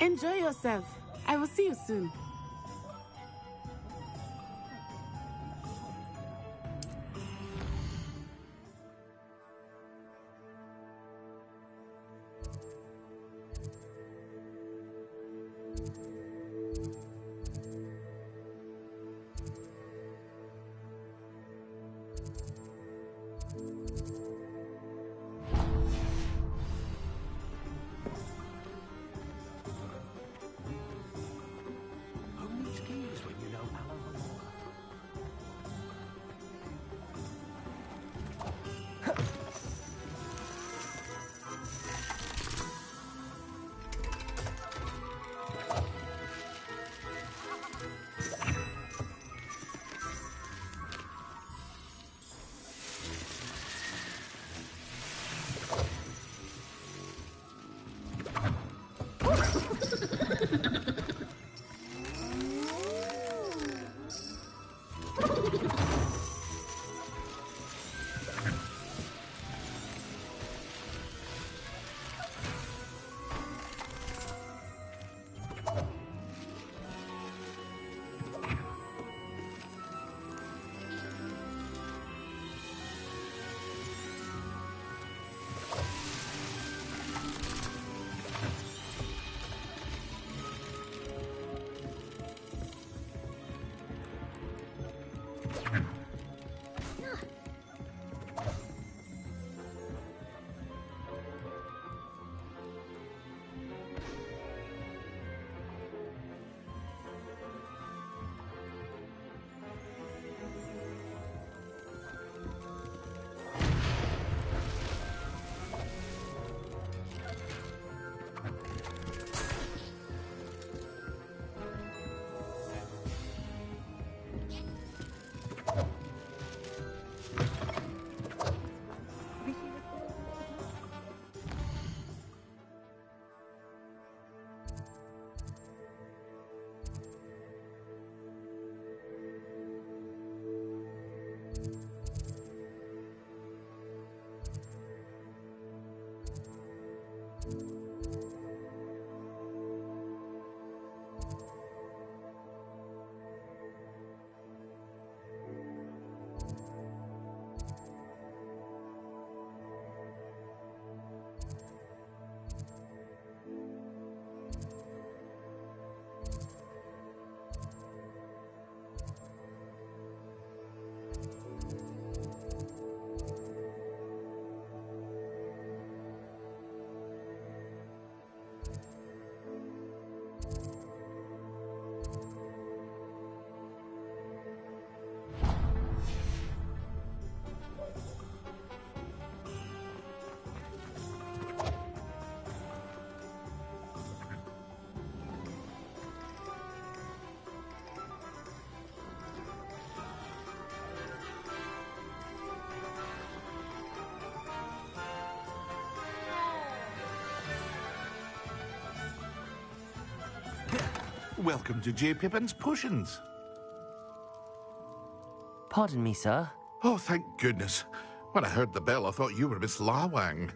Enjoy yourself. I will see you soon. Welcome to J. Pippin's Potions. Pardon me, sir. Oh, thank goodness. When I heard the bell, I thought you were Miss Lawang.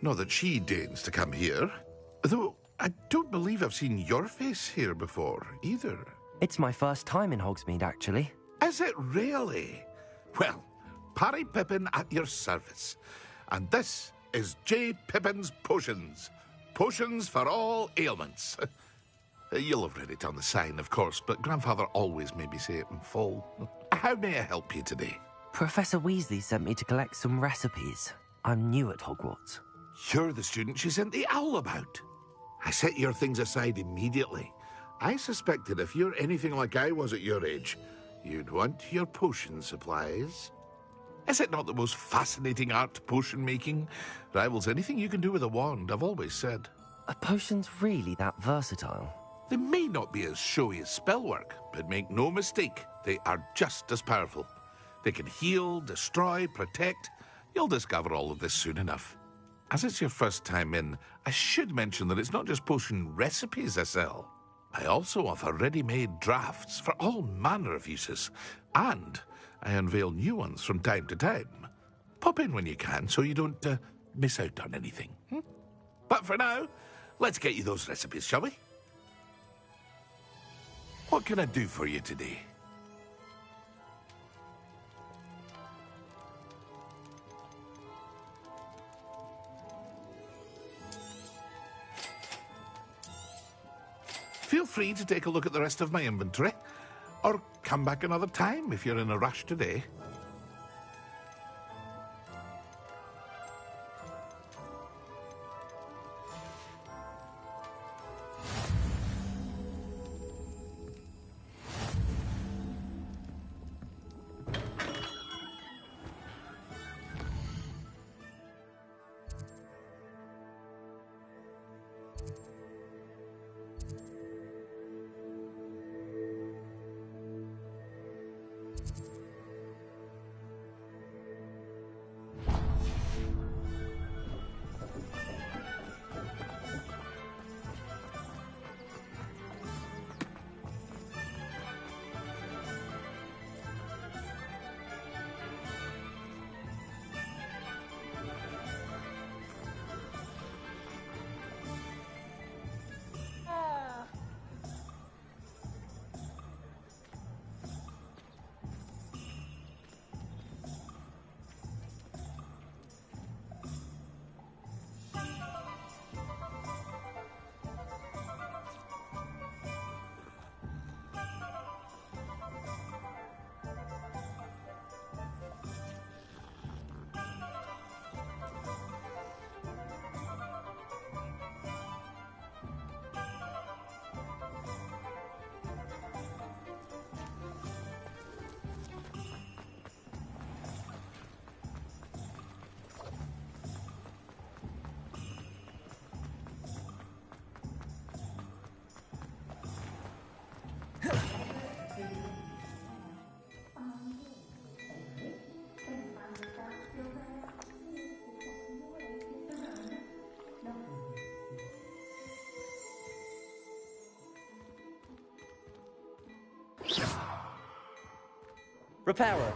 Not that she deigns to come here. Though, I don't believe I've seen your face here before, either. It's my first time in Hogsmeade, actually. Is it really? Well, Parry Pippin at your service. And this is J. Pippin's Potions. Potions for all ailments. You'll have read it on the sign, of course, but Grandfather always made me say it in full. How may I help you today? Professor Weasley sent me to collect some recipes. I'm new at Hogwarts. You're the student she sent the owl about. I set your things aside immediately. I suspected if you're anything like I was at your age, you'd want your potion supplies. Is it not the most fascinating art, potion making? Rivals anything you can do with a wand, I've always said. Are potions really that versatile? They may not be as showy as spellwork, but make no mistake, they are just as powerful. They can heal, destroy, protect. You'll discover all of this soon enough. As it's your first time in, I should mention that it's not just potion recipes I sell. I also offer ready-made drafts for all manner of uses, and I unveil new ones from time to time. Pop in when you can so you don't miss out on anything. But for now, let's get you those recipes, shall we? What can I do for you today? Feel free to take a look at the rest of my inventory, or come back another time if you're in a rush today. Repairer.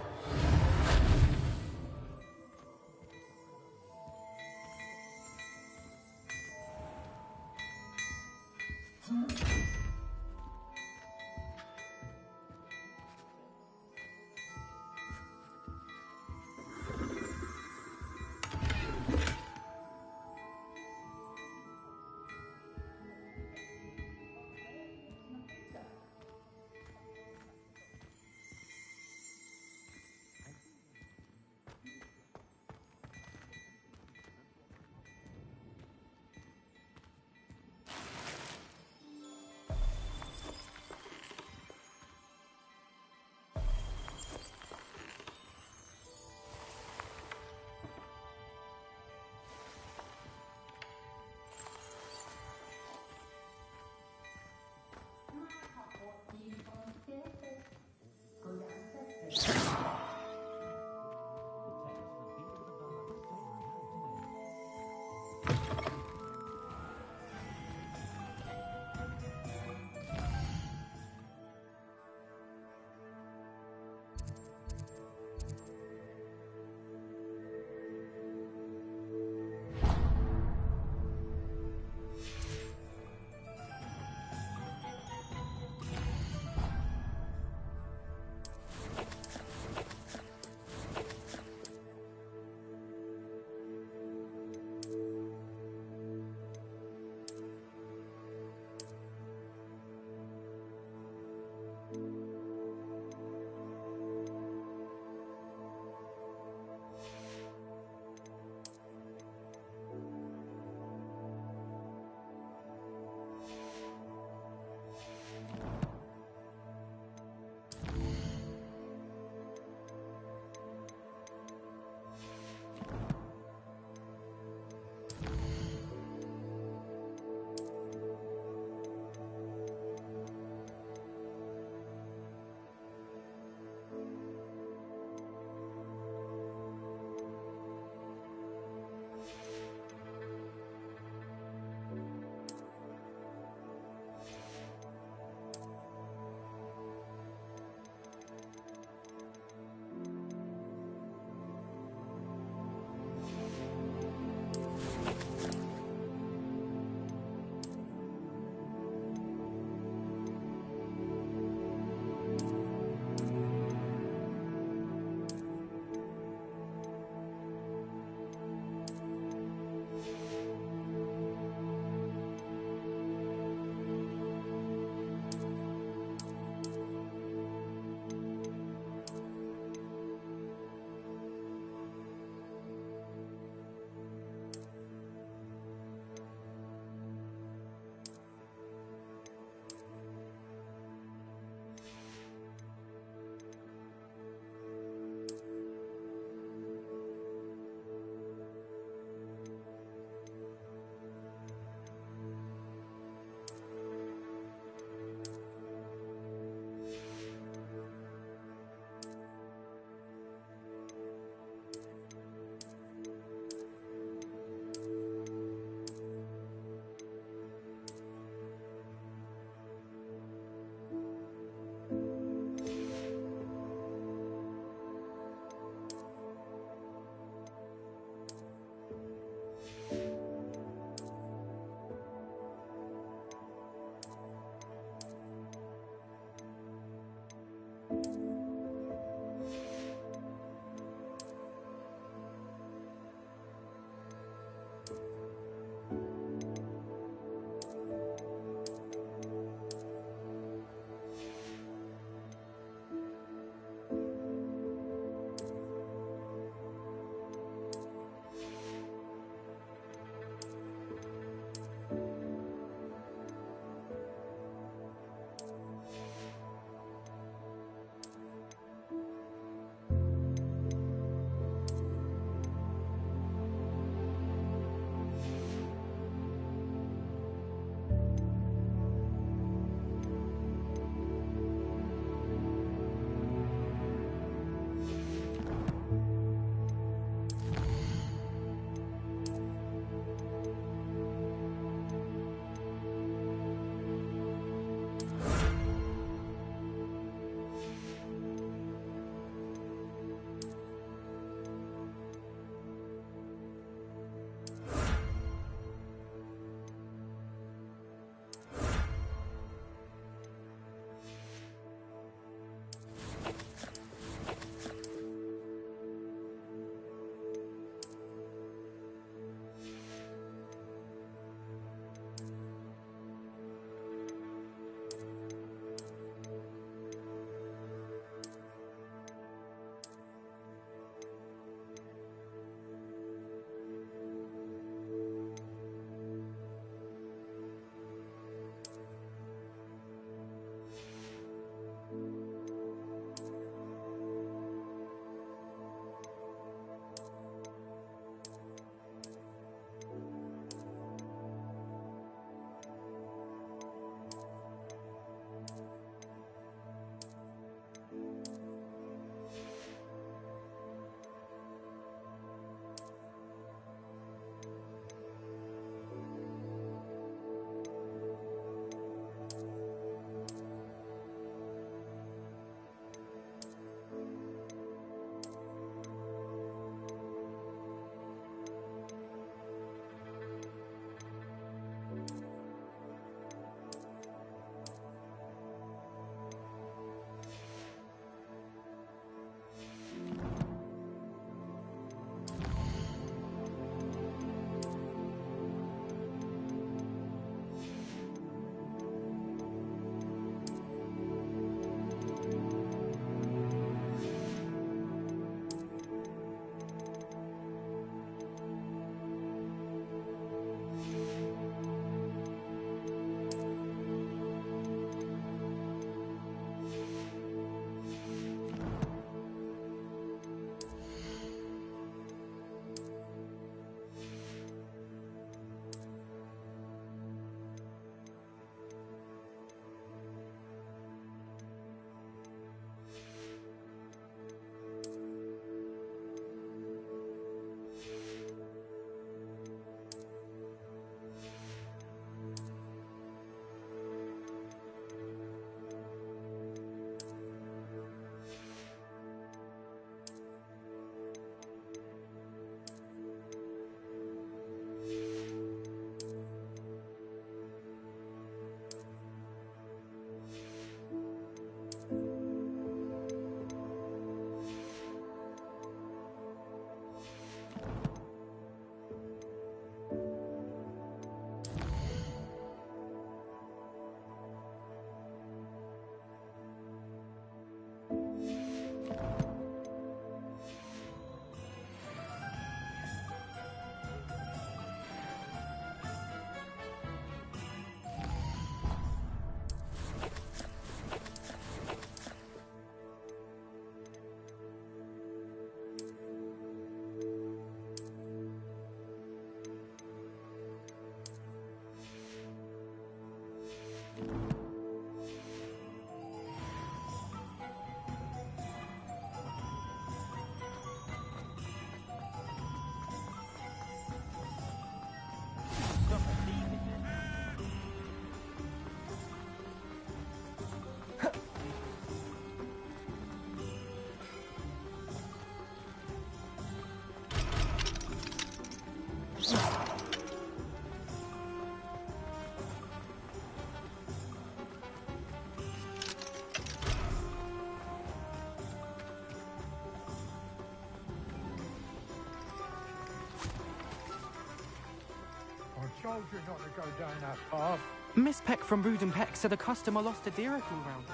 told you not to go down that path. Miss Peck from Brood and Peck said a customer lost a deer all round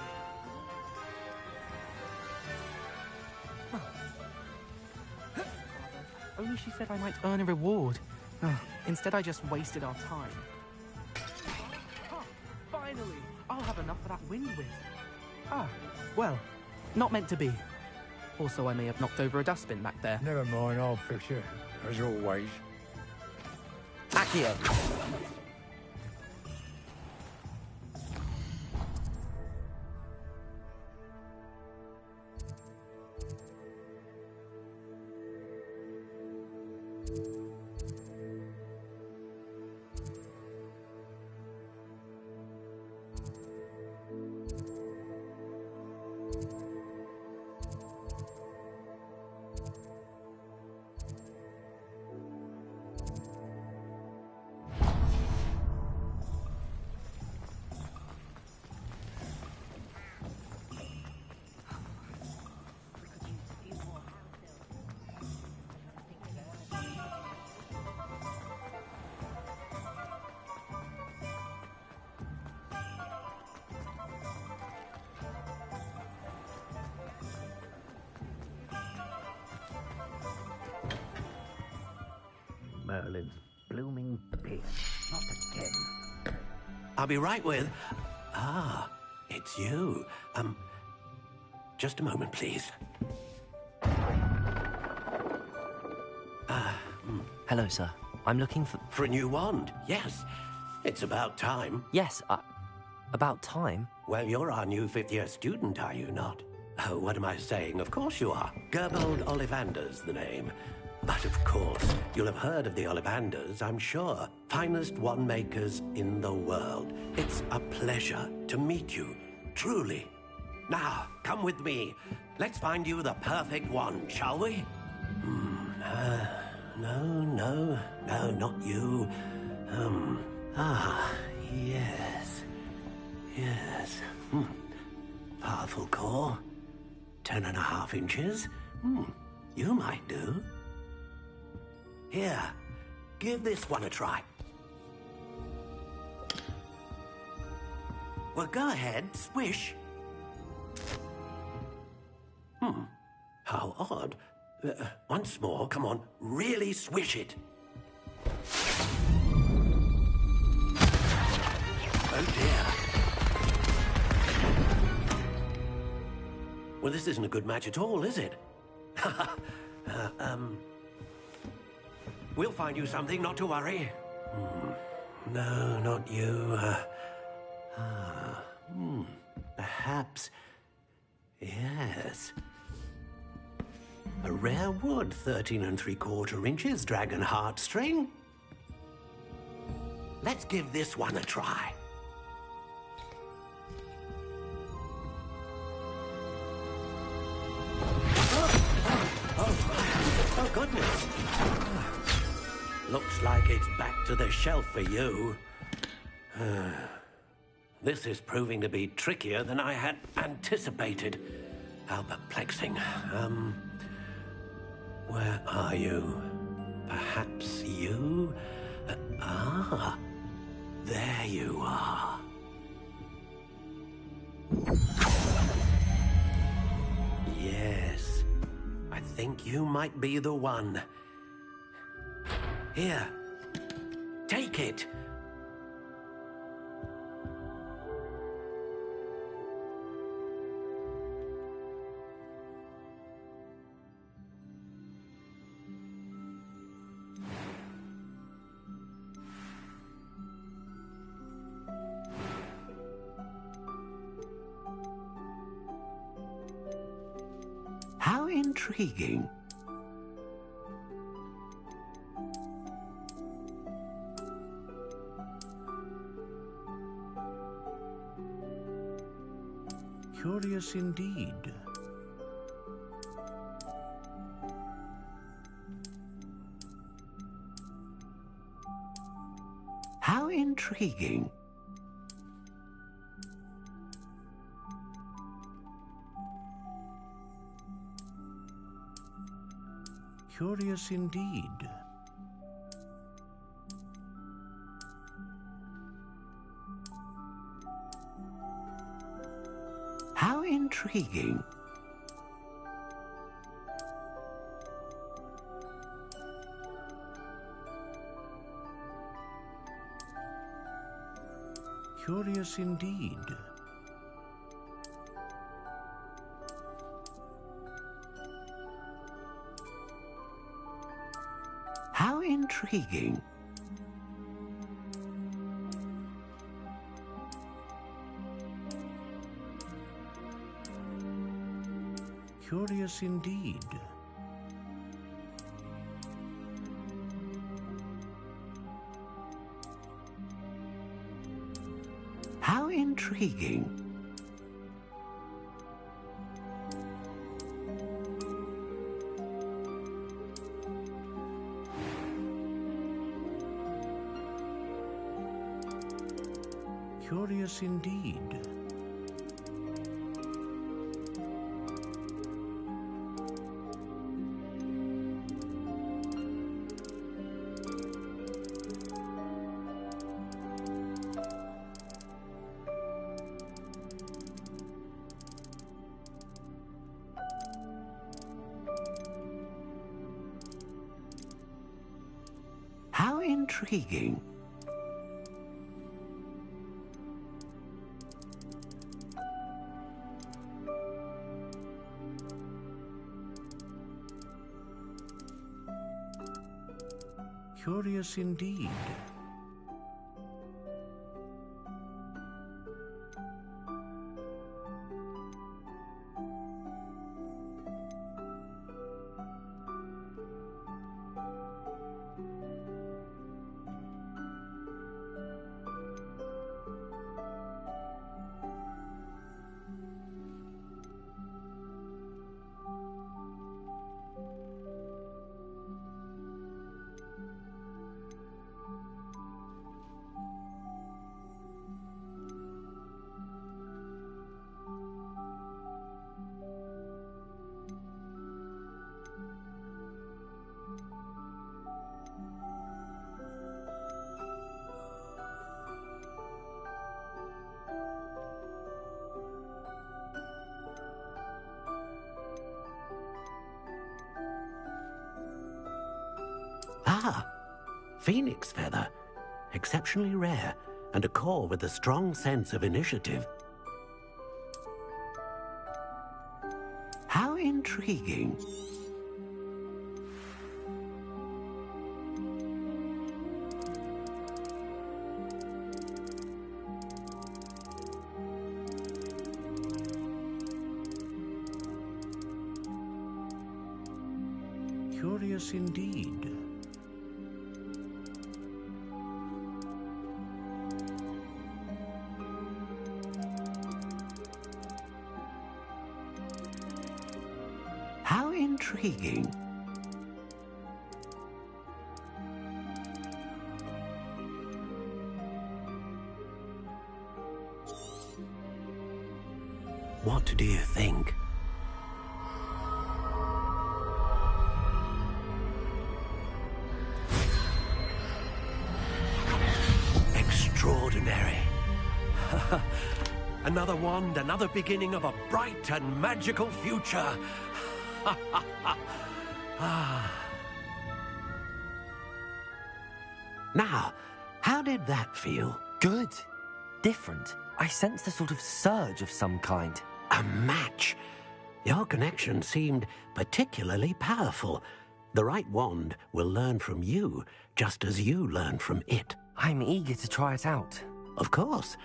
here. Only she said I might earn a reward. Instead, I just wasted our time. Finally! I'll have enough for that wind whip. Well, not meant to be. Also, I may have knocked over a dustbin back there. Never mind, I'll fix it, as always. Accio! Merlin's blooming pig. Not again. I'll be right with... Ah, it's you. Just a moment, please. Hello, sir. I'm looking for... For a new wand, yes. It's about time. Yes, about time? Well, you're our new fifth-year student, are you not? Oh, what am I saying? Of course you are. Gerbold Ollivander's the name. But of course, you'll have heard of the Ollivanders, I'm sure. Finest wand makers in the world. It's a pleasure to meet you, truly. Now, come with me. Let's find you the perfect wand, shall we? No, not you. Yes. Powerful core. 10.5 inches. You might do. Here, give this one a try. Well, go ahead, swish. How odd. Once more, come on, really swish it. Oh dear. Well, this isn't a good match at all, is it? We'll find you something, not to worry. No, not you. Perhaps... Yes. A rare wood, 13 3/4 inches, dragon heartstring. Let's give this one a try. Oh, goodness. Looks like it's back to the shelf for you. This is proving to be trickier than I had anticipated. How perplexing. Where are you? Perhaps you? There you are. Yes, I think you might be the one. Here, take it. How intriguing. Curious indeed. How intriguing. Curious indeed. intriguing. Curious indeed. How intriguing. Curious indeed. How intriguing. Curious indeed. How intriguing. Curious indeed. Ah, phoenix feather. Exceptionally rare, and a core with a strong sense of initiative. How intriguing. Curious indeed. How intriguing. What do you think? Extraordinary. Another wand, another beginning of a bright and magical future. Now, how did that feel? Good. Different. I sensed a sort of surge of some kind. A match. Your connection seemed particularly powerful. The right wand will learn from you, just as you learn from it. I'm eager to try it out. Of course.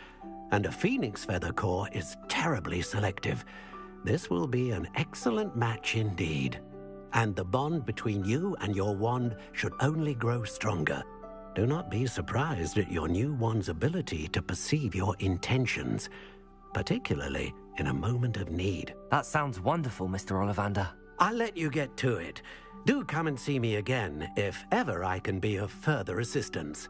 And a phoenix feather core is terribly selective. This will be an excellent match indeed. And the bond between you and your wand should only grow stronger. Do not be surprised at your new wand's ability to perceive your intentions, particularly in a moment of need. That sounds wonderful, Mr. Ollivander. I'll let you get to it. Do come and see me again if ever I can be of further assistance.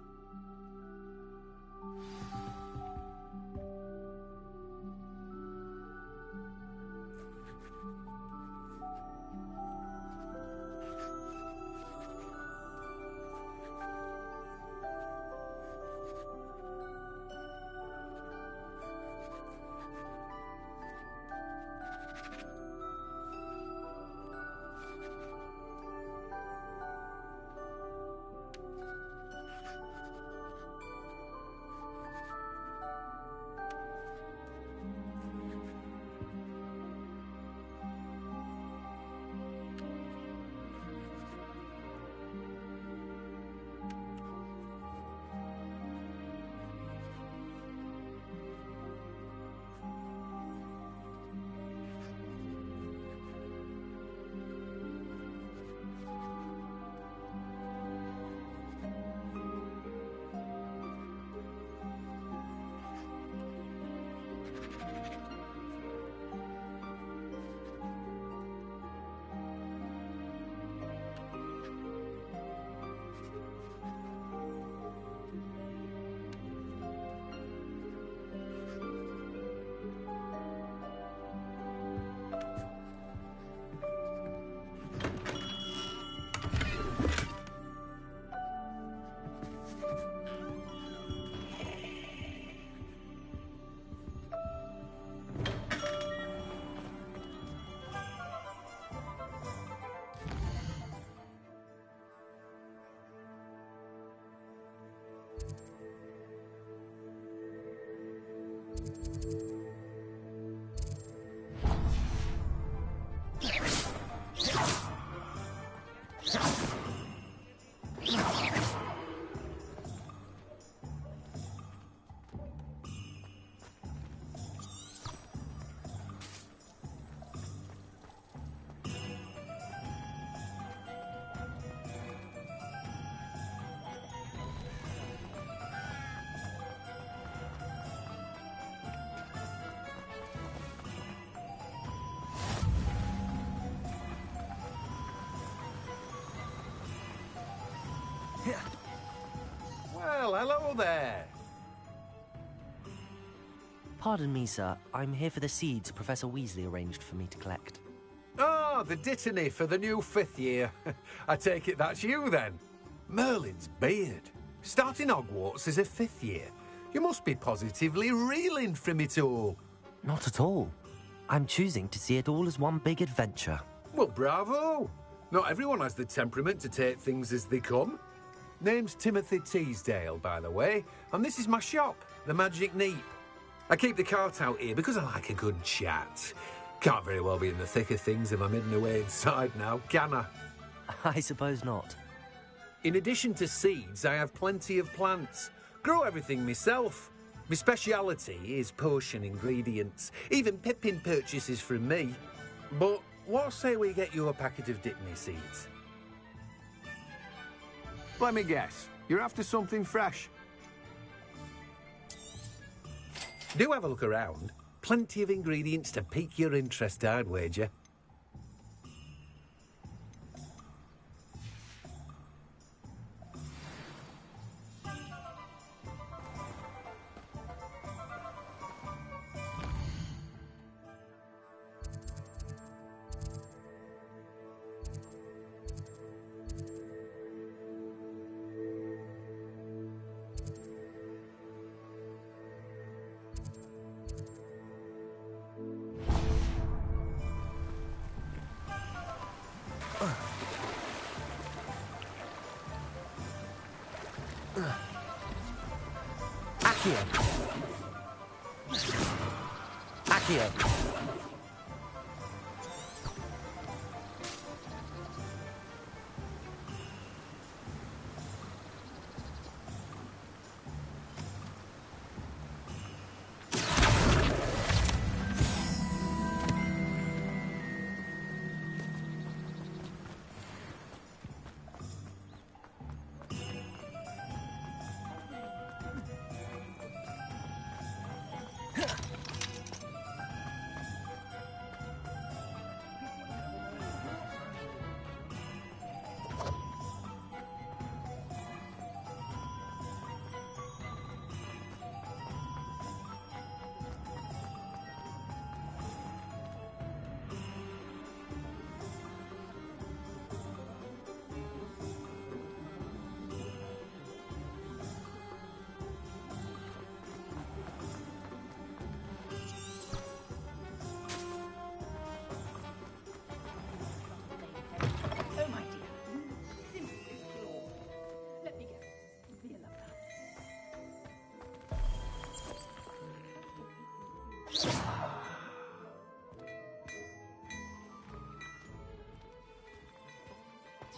Pardon me, sir. I'm here for the seeds Professor Weasley arranged for me to collect. Ah, the dittany for the new 5th year. I take it that's you, then. Merlin's beard. Starting Hogwarts as a 5th year. You must be positively reeling from it all. Not at all. I'm choosing to see it all as one big adventure. Well, bravo. Not everyone has the temperament to take things as they come. Name's Timothy Teasdale, by the way, and this is my shop, the Magic Neep. I keep the cart out here because I like a good chat. Can't very well be in the thick of things if I'm hidden away inside now, can I? I suppose not. In addition to seeds, I have plenty of plants. Grow everything myself. My speciality is potion ingredients. Even Pippin purchases from me. But what say we get you a packet of Dittany seeds? Let me guess. You're after something fresh. Do have a look around. Plenty of ingredients to pique your interest, I'd wager. Accio. Accio.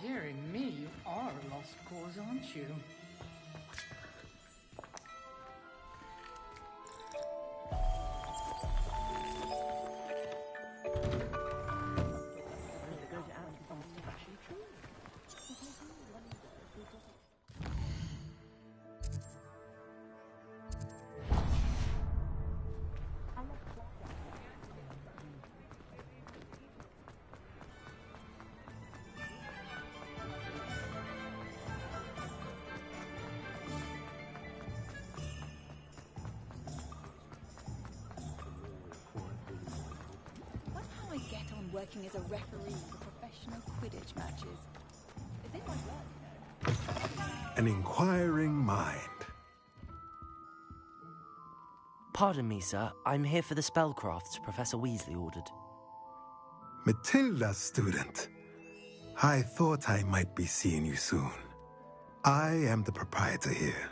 Dearie me, you are a lost cause, aren't you? I get on working as a referee for professional Quidditch matches. Is it my work, An inquiring mind. Pardon me, sir. I'm here for the spellcrafts Professor Weasley ordered. Matilda's student. I thought I might be seeing you soon. I am the proprietor here,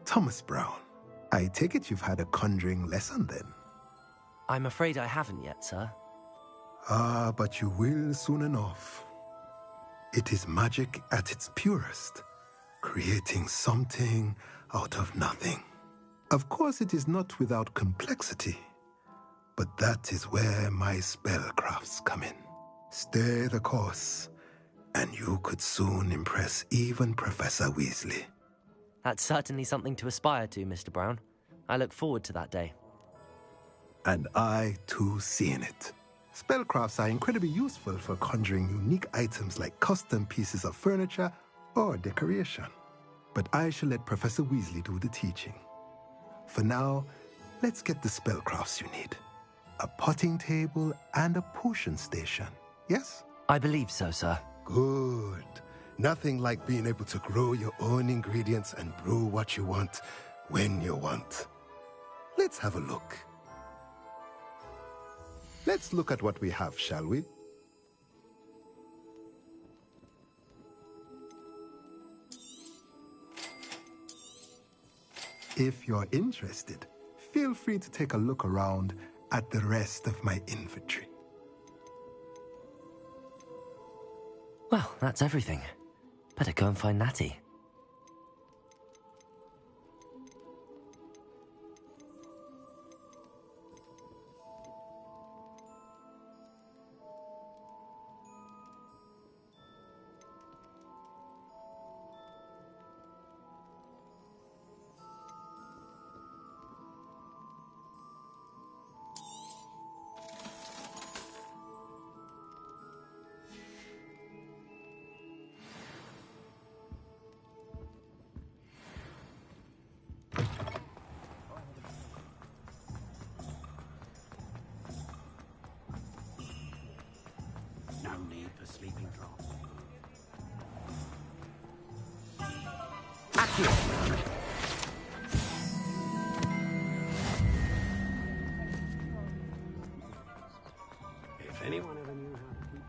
Thomas Brown. I take it you've had a conjuring lesson then? I'm afraid I haven't yet, sir. Ah, but you will soon enough. It is magic at its purest, creating something out of nothing. Of course, it is not without complexity, but that is where my spellcrafts come in. Stay the course, and you could soon impress even Professor Weasley. That's certainly something to aspire to, Mr. Brown. I look forward to that day. And I, too, see in it. Spellcrafts are incredibly useful for conjuring unique items like custom pieces of furniture or decoration. But I shall let Professor Weasley do the teaching. For now, let's get the spellcrafts you need. A potting table and a potion station, yes? I believe so, sir. Good. Nothing like being able to grow your own ingredients and brew what you want, when you want. Let's have a look. Let's look at what we have, shall we? If you're interested, feel free to take a look around at the rest of my inventory. Well, that's everything. Better go and find Natty. No need for sleeping draughts. If anyone ever knew how to keep...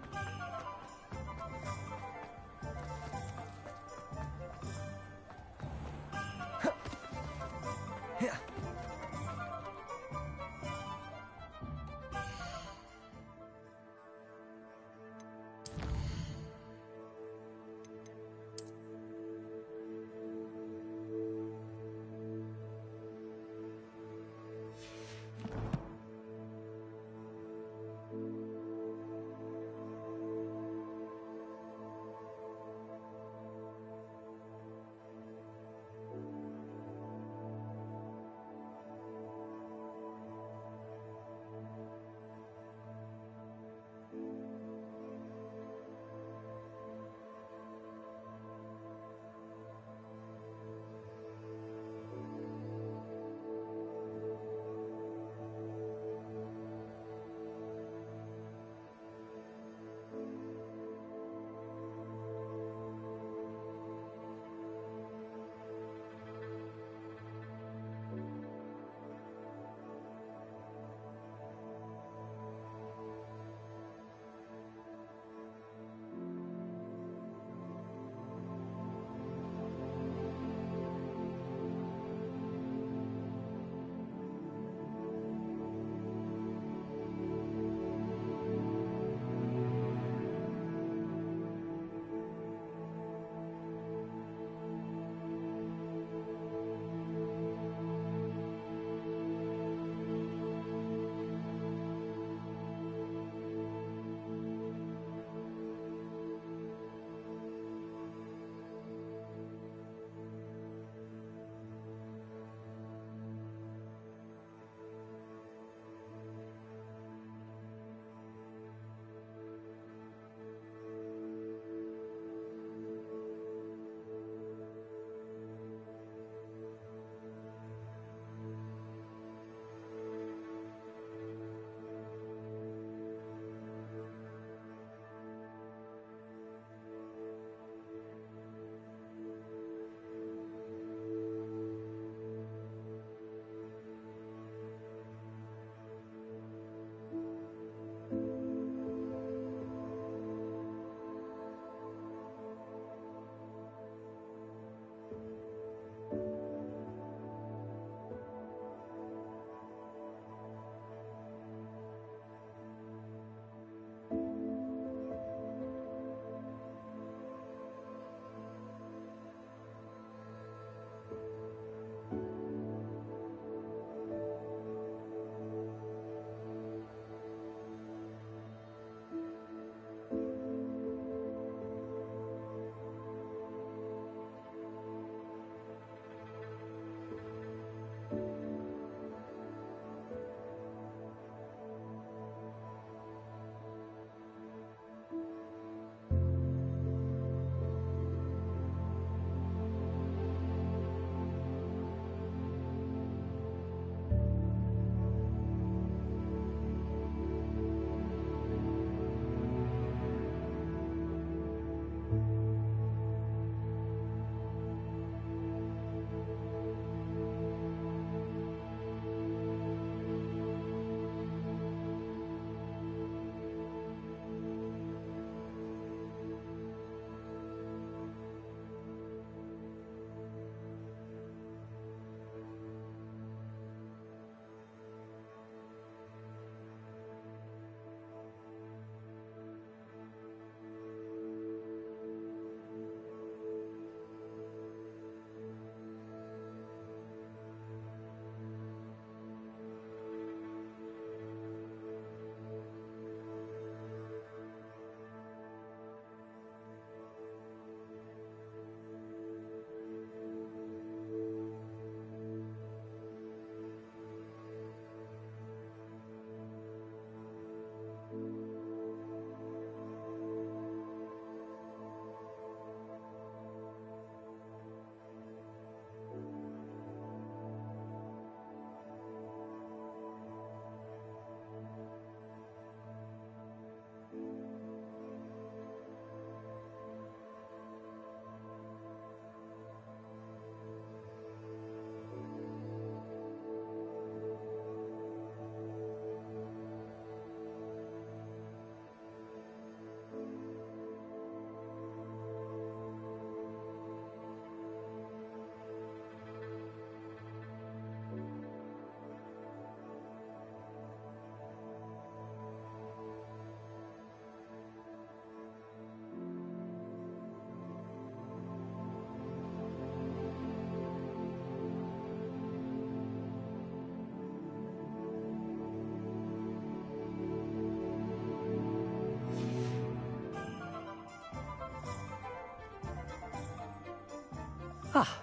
Ah,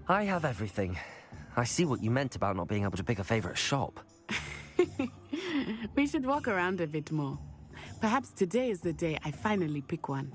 I have everything. I see what you meant about not being able to pick a favorite shop. We should walk around a bit more. Perhaps today is the day I finally pick one.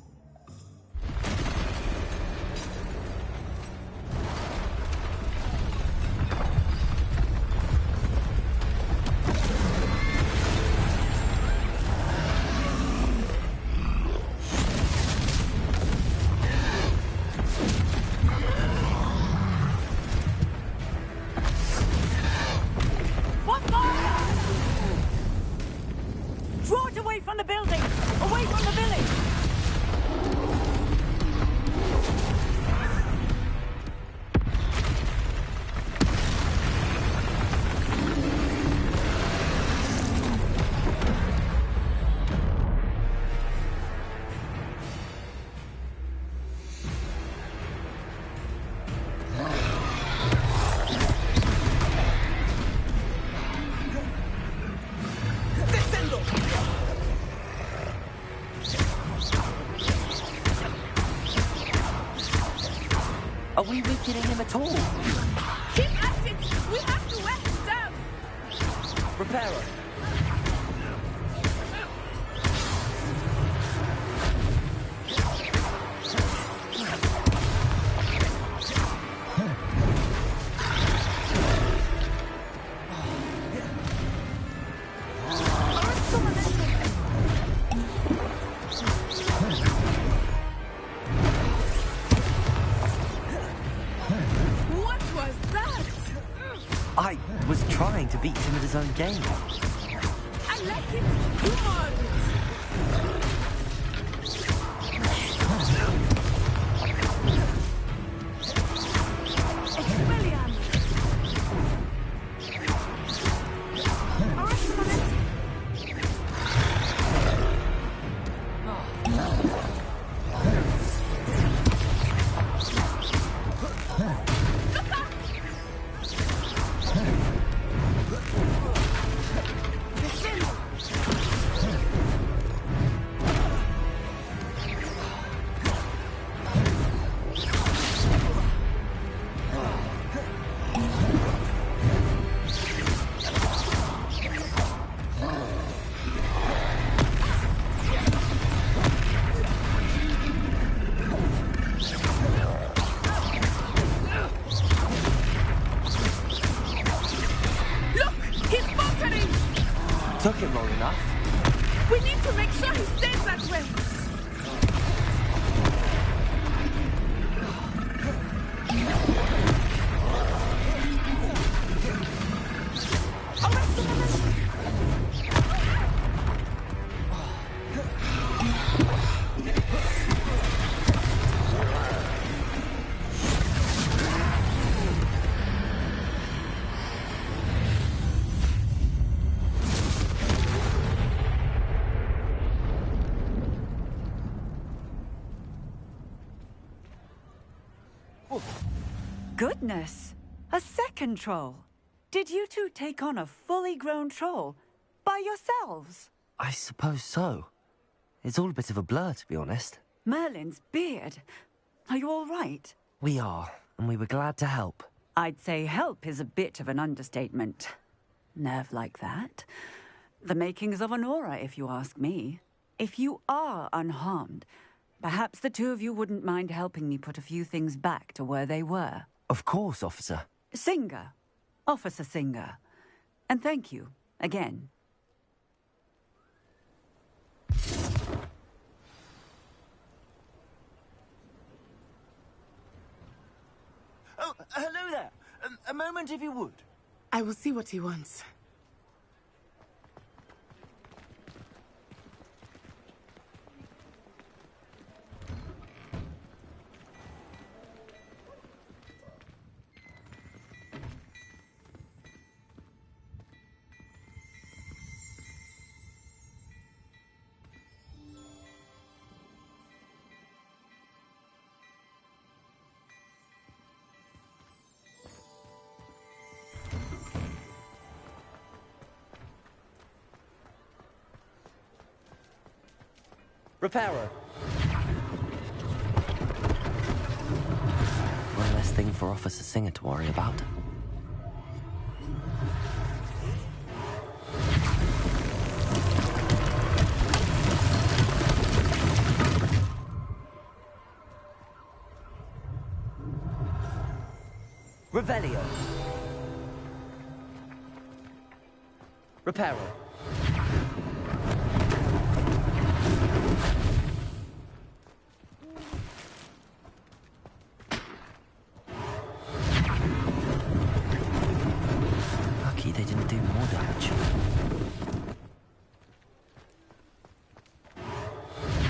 Draw it away from the building! Away from the village! Are we weakening him at all? Keep at it! We have to wear him down! Repairer! What was that? I was trying to beat him at his own game. I like it! Do more of it! Expelliarmus! Took him long enough. We need to make sure he stays that way! Goodness! A second troll! Did you two take on a fully grown troll? By yourselves? I suppose so. It's all a bit of a blur, to be honest. Merlin's beard. Are you all right? We are, and we were glad to help. I'd say help is a bit of an understatement. Nerve like that. The makings of an aura, if you ask me. If you are unharmed, perhaps the two of you wouldn't mind helping me put a few things back to where they were. Of course, officer. Singer. Officer Singer. And thank you, again. Oh, hello there. A moment if you would. I will see what he wants. Repairer. less thing for Officer Singer to worry about. Revelio. Reparo. Lucky they didn't do more damage.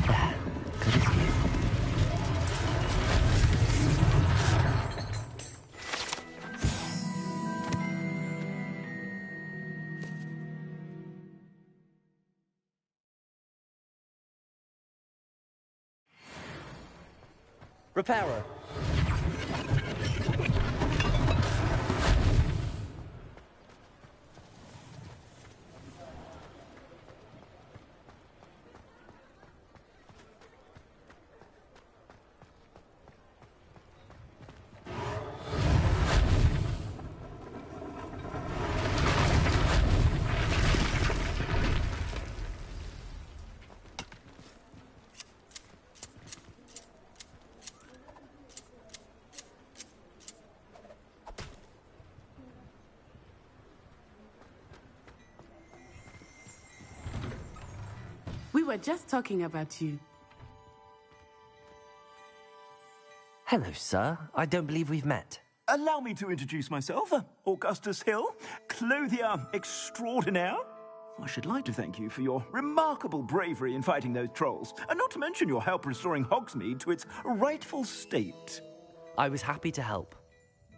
There, good as new. Reparo. We were just talking about you. Hello, sir. I don't believe we've met. Allow me to introduce myself, Augustus Hill, clothier extraordinaire. I should like to thank you for your remarkable bravery in fighting those trolls, and not to mention your help restoring Hogsmeade to its rightful state. I was happy to help.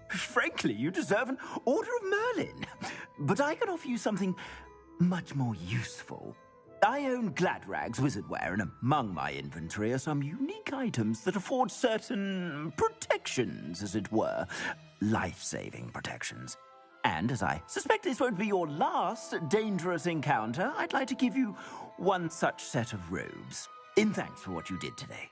Frankly, you deserve an Order of Merlin. But I can offer you something much more useful. I own Gladrag's wizardware, and among my inventory are some unique items that afford certain protections, as it were. Life-saving protections. And as I suspect this won't be your last dangerous encounter, I'd like to give you one such set of robes, in thanks for what you did today.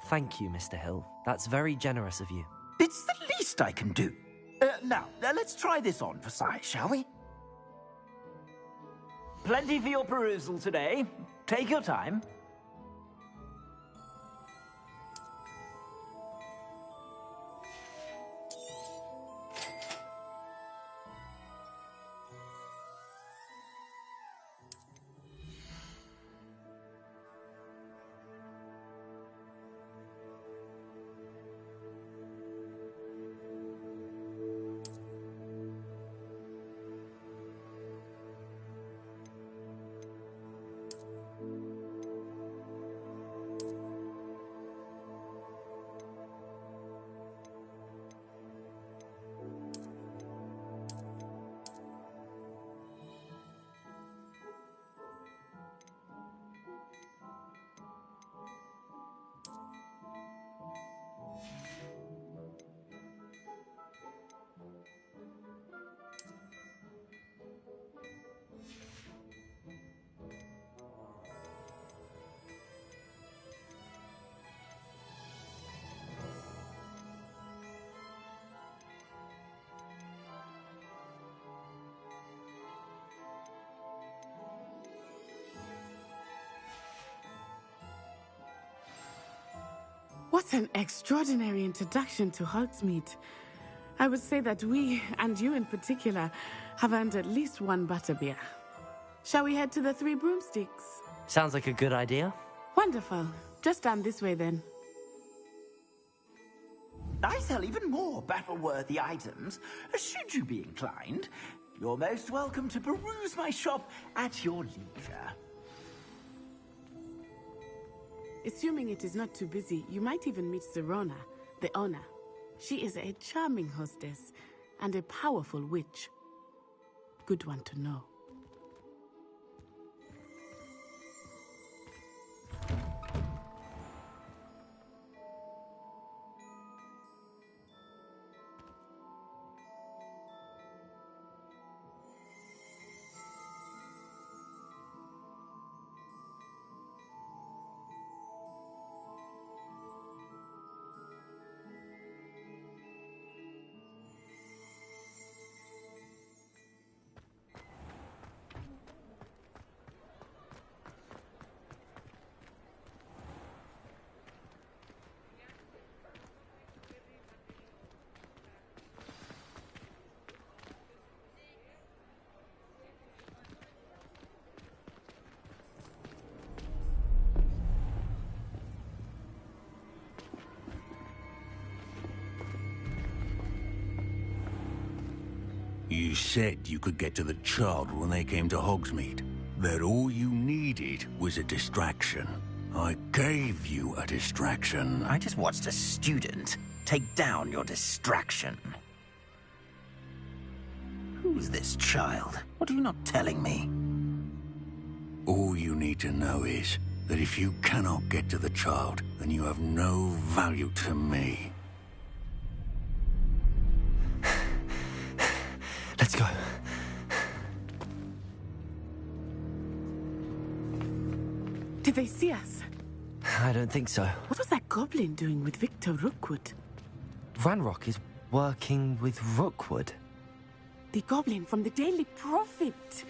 Thank you, Mr. Hill. That's very generous of you. It's the least I can do. Now, let's try this on for size, shall we? Plenty for your perusal today. Take your time. What an extraordinary introduction to Hogsmeade. I would say that we, and you in particular, have earned at least one butterbeer. Shall we head to the Three Broomsticks? Sounds like a good idea. Wonderful. Just down this way then. I sell even more battle-worthy items. Should you be inclined, you're most welcome to peruse my shop at your leisure. Assuming it is not too busy, you might even meet Serona, the owner. She is a charming hostess and a powerful witch. Good one to know. You said you could get to the child when they came to Hogsmeade. That all you needed was a distraction. I gave you a distraction. I just watched a student take down your distraction. Who's this child? What are you not telling me? All you need to know is that if you cannot get to the child, then you have no value to me. Let's go. Did they see us? I don't think so. What was that goblin doing with Victor Rookwood? Ranrock is working with Rookwood. The goblin from the Daily Prophet.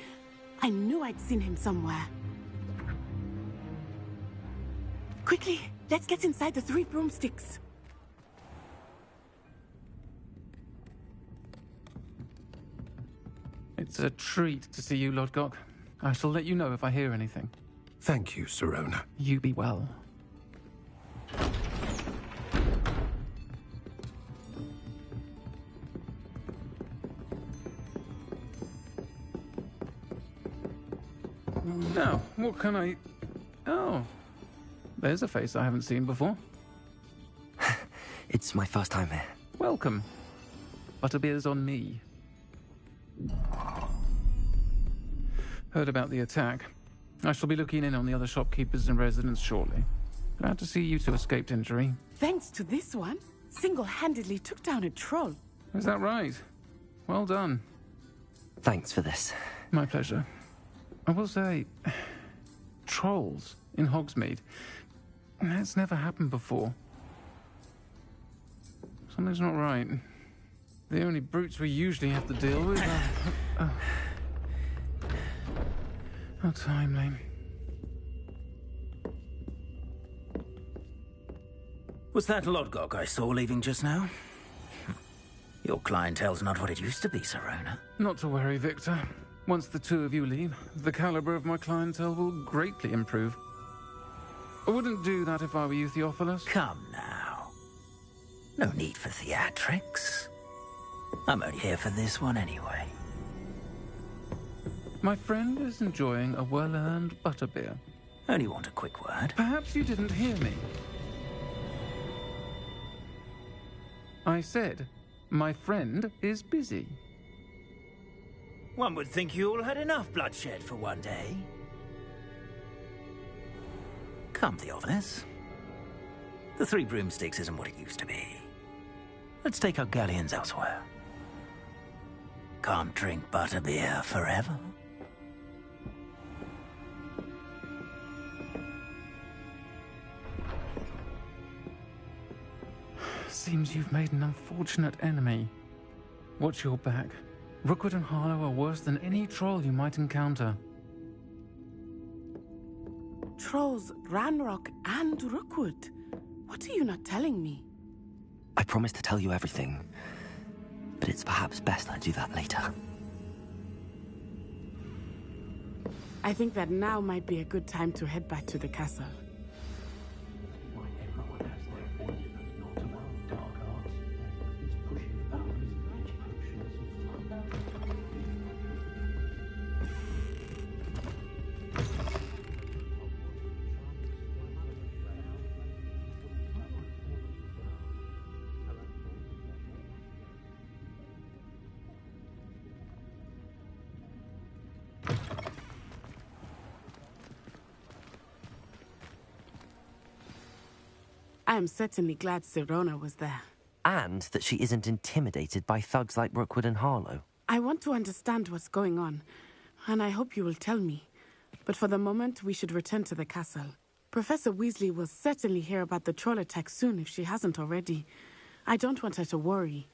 I knew I'd seen him somewhere. Quickly, let's get inside the 3 broomsticks. It's a treat to see you, Lodgok. I shall let you know if I hear anything. Thank you, Sirona. You be well. Now, what can I... Oh, there's a face I haven't seen before. It's my first time here. Welcome. Butterbeer's on me. Heard about the attack. I shall be looking in on the other shopkeepers and residents shortly. Glad to see you two escaped injury. Thanks to this one, single-handedly took down a troll. Is that right? Well done. Thanks for this. My pleasure. I will say, trolls in Hogsmeade. That's never happened before. Something's not right. The only brutes we usually have to deal with are... How timely. Was that Lodgok I saw leaving just now? Your clientele's not what it used to be, Sirona. Not to worry, Victor. Once the two of you leave, the caliber of my clientele will greatly improve. I wouldn't do that if I were you, Theophilus. Come now. No need for theatrics. I'm only here for this one anyway. My friend is enjoying a well-earned butterbeer. Only want a quick word. Perhaps you didn't hear me. I said, my friend is busy. One would think you all had enough bloodshed for one day. Come, Theophilus. The 3 broomsticks isn't what it used to be. Let's take our galleons elsewhere. Can't drink butterbeer forever. Seems you've made an unfortunate enemy. Watch your back. Rookwood and Harlow are worse than any troll you might encounter. Trolls, Ranrock, and Rookwood. What are you not telling me? I promised to tell you everything, but it's perhaps best I do that later. I think that now might be a good time to head back to the castle. I am certainly glad Sirona was there. And that she isn't intimidated by thugs like Rookwood and Harlow. I want to understand what's going on, and I hope you will tell me. But for the moment, we should return to the castle. Professor Weasley will certainly hear about the troll attack soon if she hasn't already. I don't want her to worry.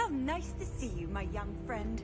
How nice to see you, my young friend.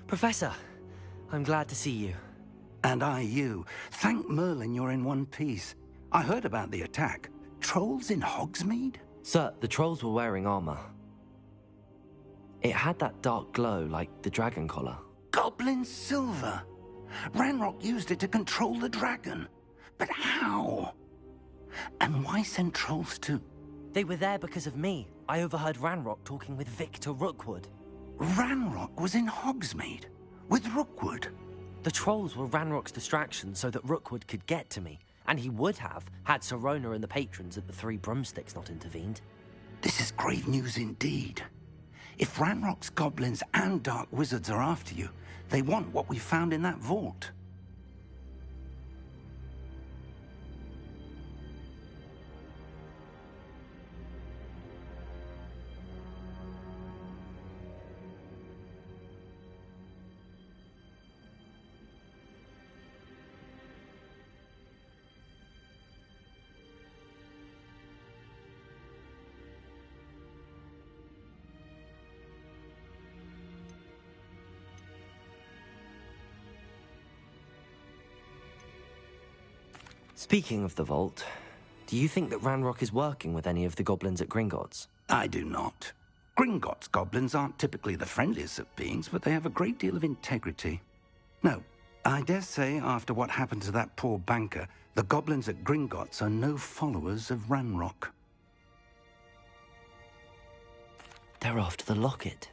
Professor, I'm glad to see you. And I you. Thank Merlin you're in one piece. I heard about the attack. Trolls in Hogsmeade? Sir, the trolls were wearing armor. It had that dark glow like the dragon collar. Goblin silver. Ranrock used it to control the dragon. But how? And why send trolls too? They were there because of me. I overheard Ranrock talking with Victor Rookwood. Ranrock was in Hogsmeade? With Rookwood? The trolls were Ranrock's distraction so that Rookwood could get to me. And he would have, had Sirona and the patrons at the Three Broomsticks not intervened. This is grave news indeed. If Ranrock's goblins and dark wizards are after you, they want what we found in that vault. Speaking of the vault, do you think that Ranrock is working with any of the goblins at Gringotts? I do not. Gringotts goblins aren't typically the friendliest of beings, but they have a great deal of integrity. No, I dare say after what happened to that poor banker, the goblins at Gringotts are no followers of Ranrock. They're after the locket.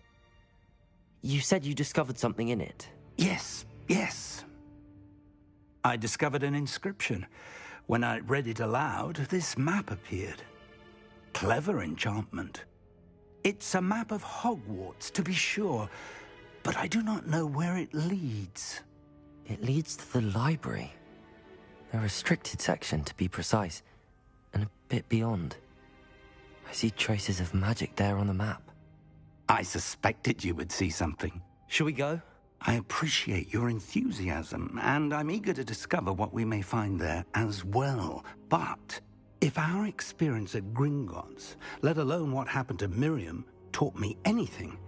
You said you discovered something in it. Yes, yes. I discovered an inscription. When I read it aloud, this map appeared. Clever enchantment. It's a map of Hogwarts, to be sure, but I do not know where it leads. It leads to the library. A restricted section, to be precise, and a bit beyond. I see traces of magic there on the map. I suspected you would see something. Shall we go? I appreciate your enthusiasm, and I'm eager to discover what we may find there as well. But if our experience at Gringotts, let alone what happened to Miriam, taught me anything,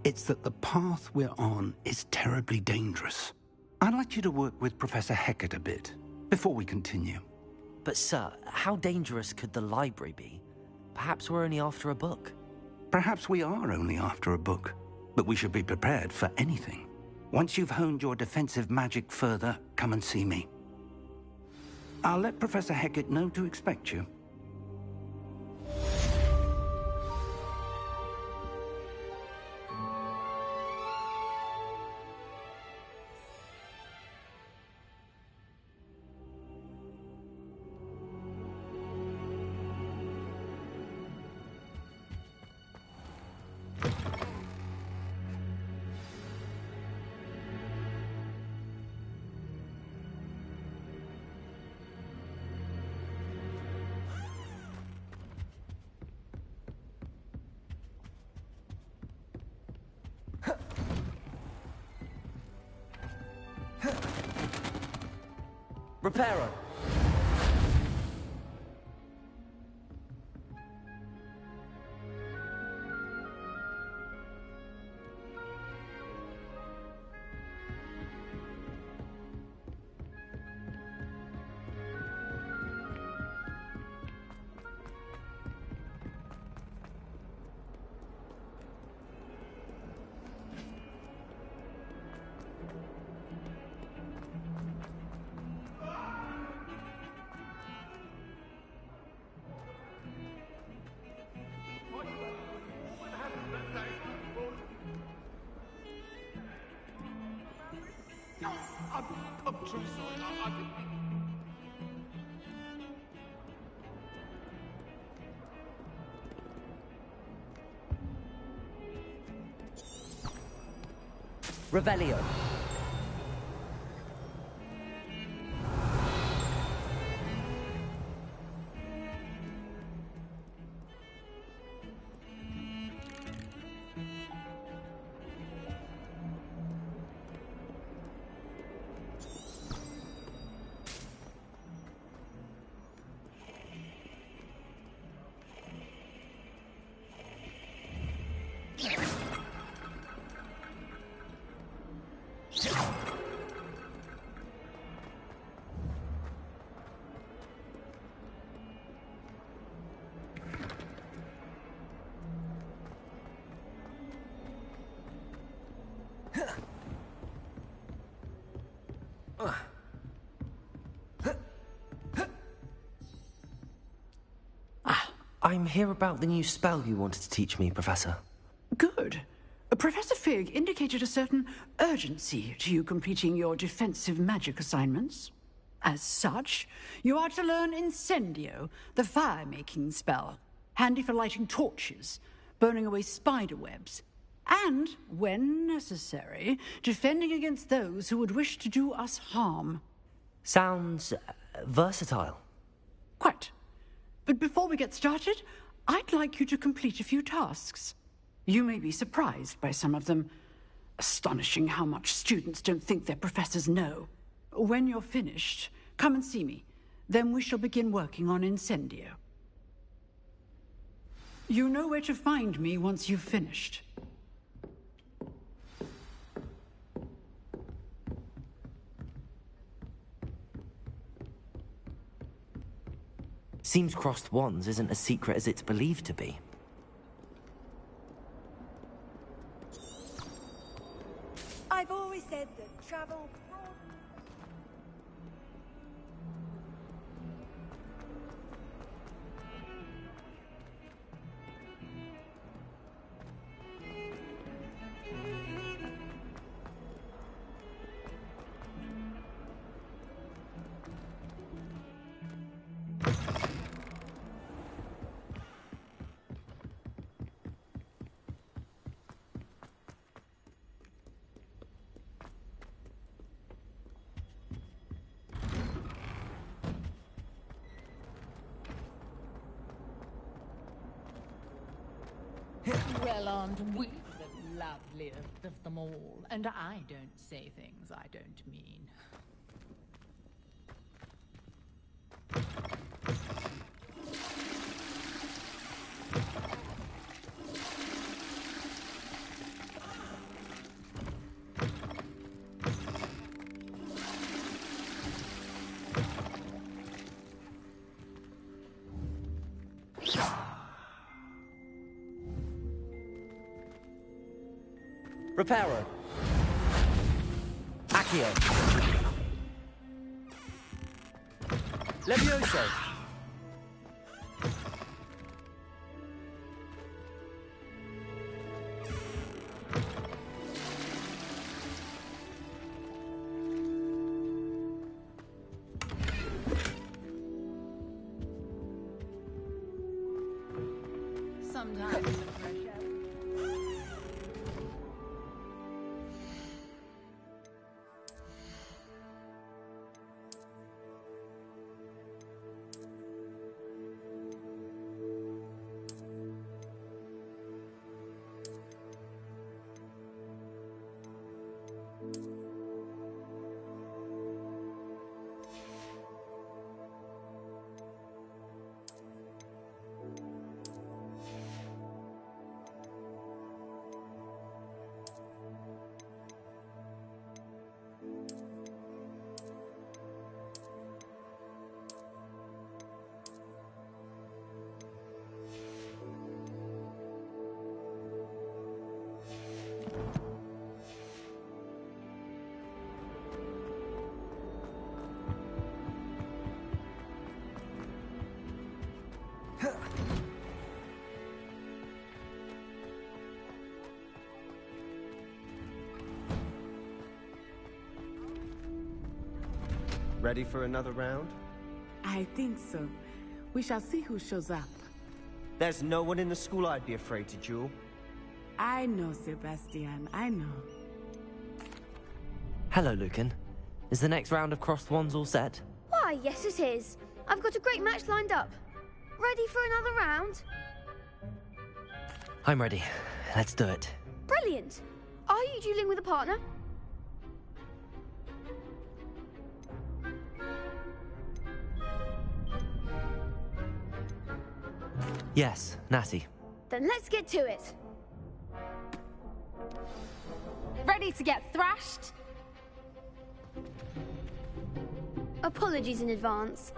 it's that the path we're on is terribly dangerous. I'd like you to work with Professor Hecat a bit before we continue. But sir, how dangerous could the library be? Perhaps we're only after a book. Perhaps we are only after a book, but we should be prepared for anything. Once you've honed your defensive magic further, come and see me. I'll let Professor Hecat know to expect you. Reparo! I'm truly sorry. Revelio. I'm here about the new spell you wanted to teach me, Professor. Good. Professor Fig indicated a certain urgency to you completing your defensive magic assignments. As such, you are to learn Incendio, the fire-making spell, handy for lighting torches, burning away spider webs, and, when necessary, defending against those who would wish to do us harm. Sounds versatile. Quite. But before we get started, I'd like you to complete a few tasks. You may be surprised by some of them. Astonishing how much students don't think their professors know. When you're finished, come and see me. Then we shall begin working on Incendio. You know where to find me once you've finished. Seems crossed wands isn't as secret as it's believed to be. I've always said that travel... Well, aren't we the lovely liveliest of them all, and I don't say things I don't mean. Reparo. Accio. Levioso. Sometimes the fresh air. Ready for another round? I think so. We shall see who shows up. There's no one in the school I'd be afraid to duel. I know, Sebastian, I know. Hello, Lucan. Is the next round of crossed wands all set? Why, yes it is. I've got a great match lined up. Ready for another round? I'm ready. Let's do it. Brilliant. Are you dueling with a partner? Yes, Natty. Then let's get to it. Ready to get thrashed? Apologies in advance.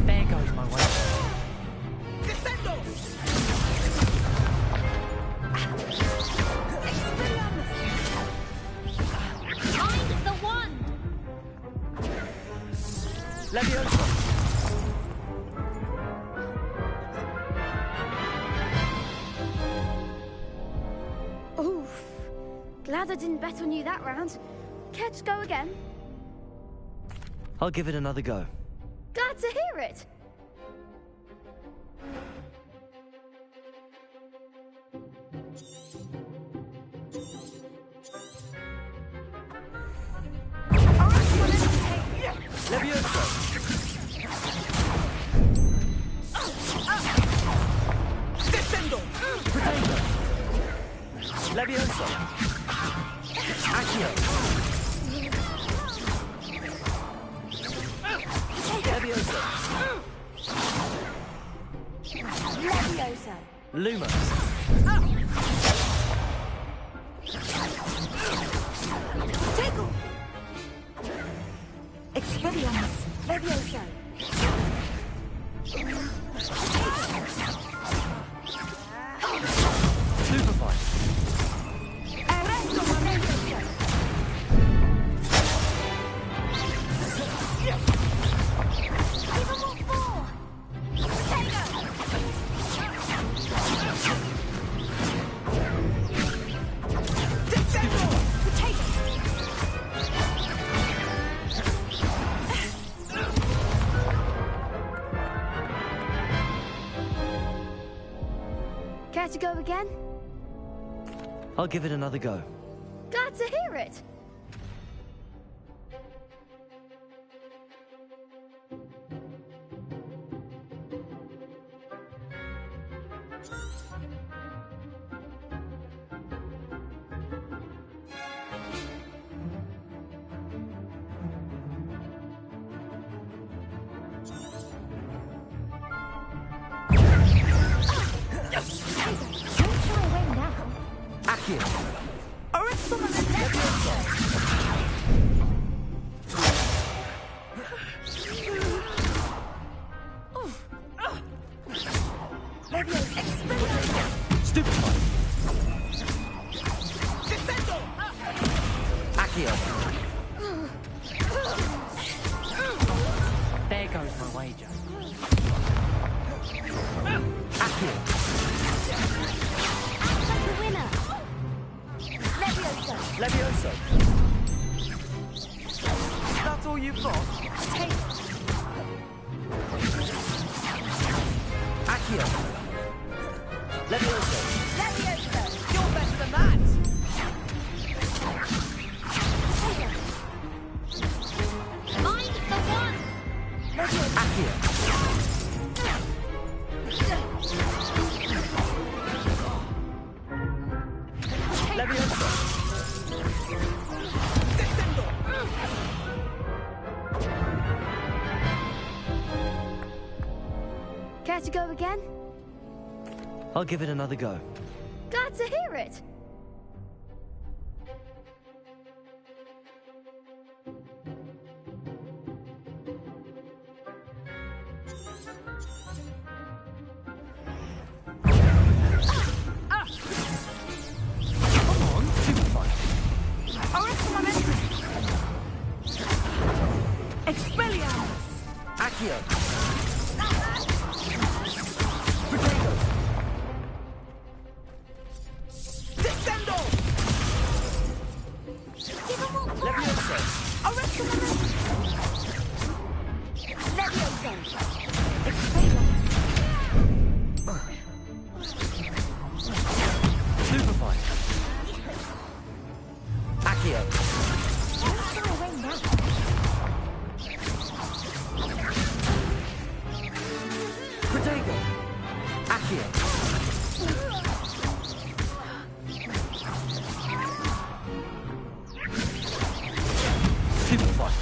There goes my way. Find the one! Leviosa. Oof. Glad I didn't bet on you that round. Care to go again? I'll give it another go. Glad to hear it. Leviosa. Descendo. Potato. Leviosa. Accio. Leviosa. Leviosa. Lumos. Diggle. Expelliarmus. Leviosa. Care to go again? I'll give it another go. Glad to hear it. There goes my wager. The winner. Levioso. Levioso. That's all you've got? Take. Accio. Levioso. Levioso! You're better than that! Mind the one. Accio. Levioso. Care to go again? I'll give it another go. Glad to hear it. Come on, super fun. Expelliarmus! Accio. Potato. Descendo! Levioso. Arresto momentum! Levioso! Superfine. Accio. Potato. Accio. Superfine.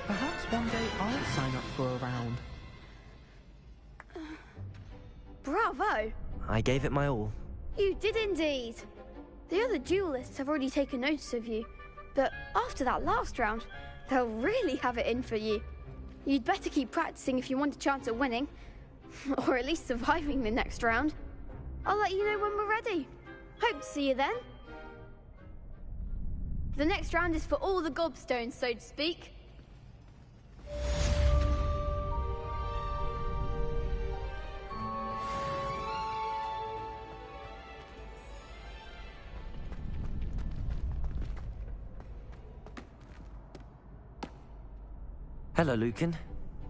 Perhaps one day I'll sign up for a round. Bravo. I gave it my all. You did indeed. The other duelists have already taken notice of you, but after that last round, they'll really have it in for you. You'd better keep practicing if you want a chance at winning, or at least surviving the next round. I'll let you know when we're ready. Hope to see you then. The next round is for all the gobstones, so to speak. Hello, Lucan.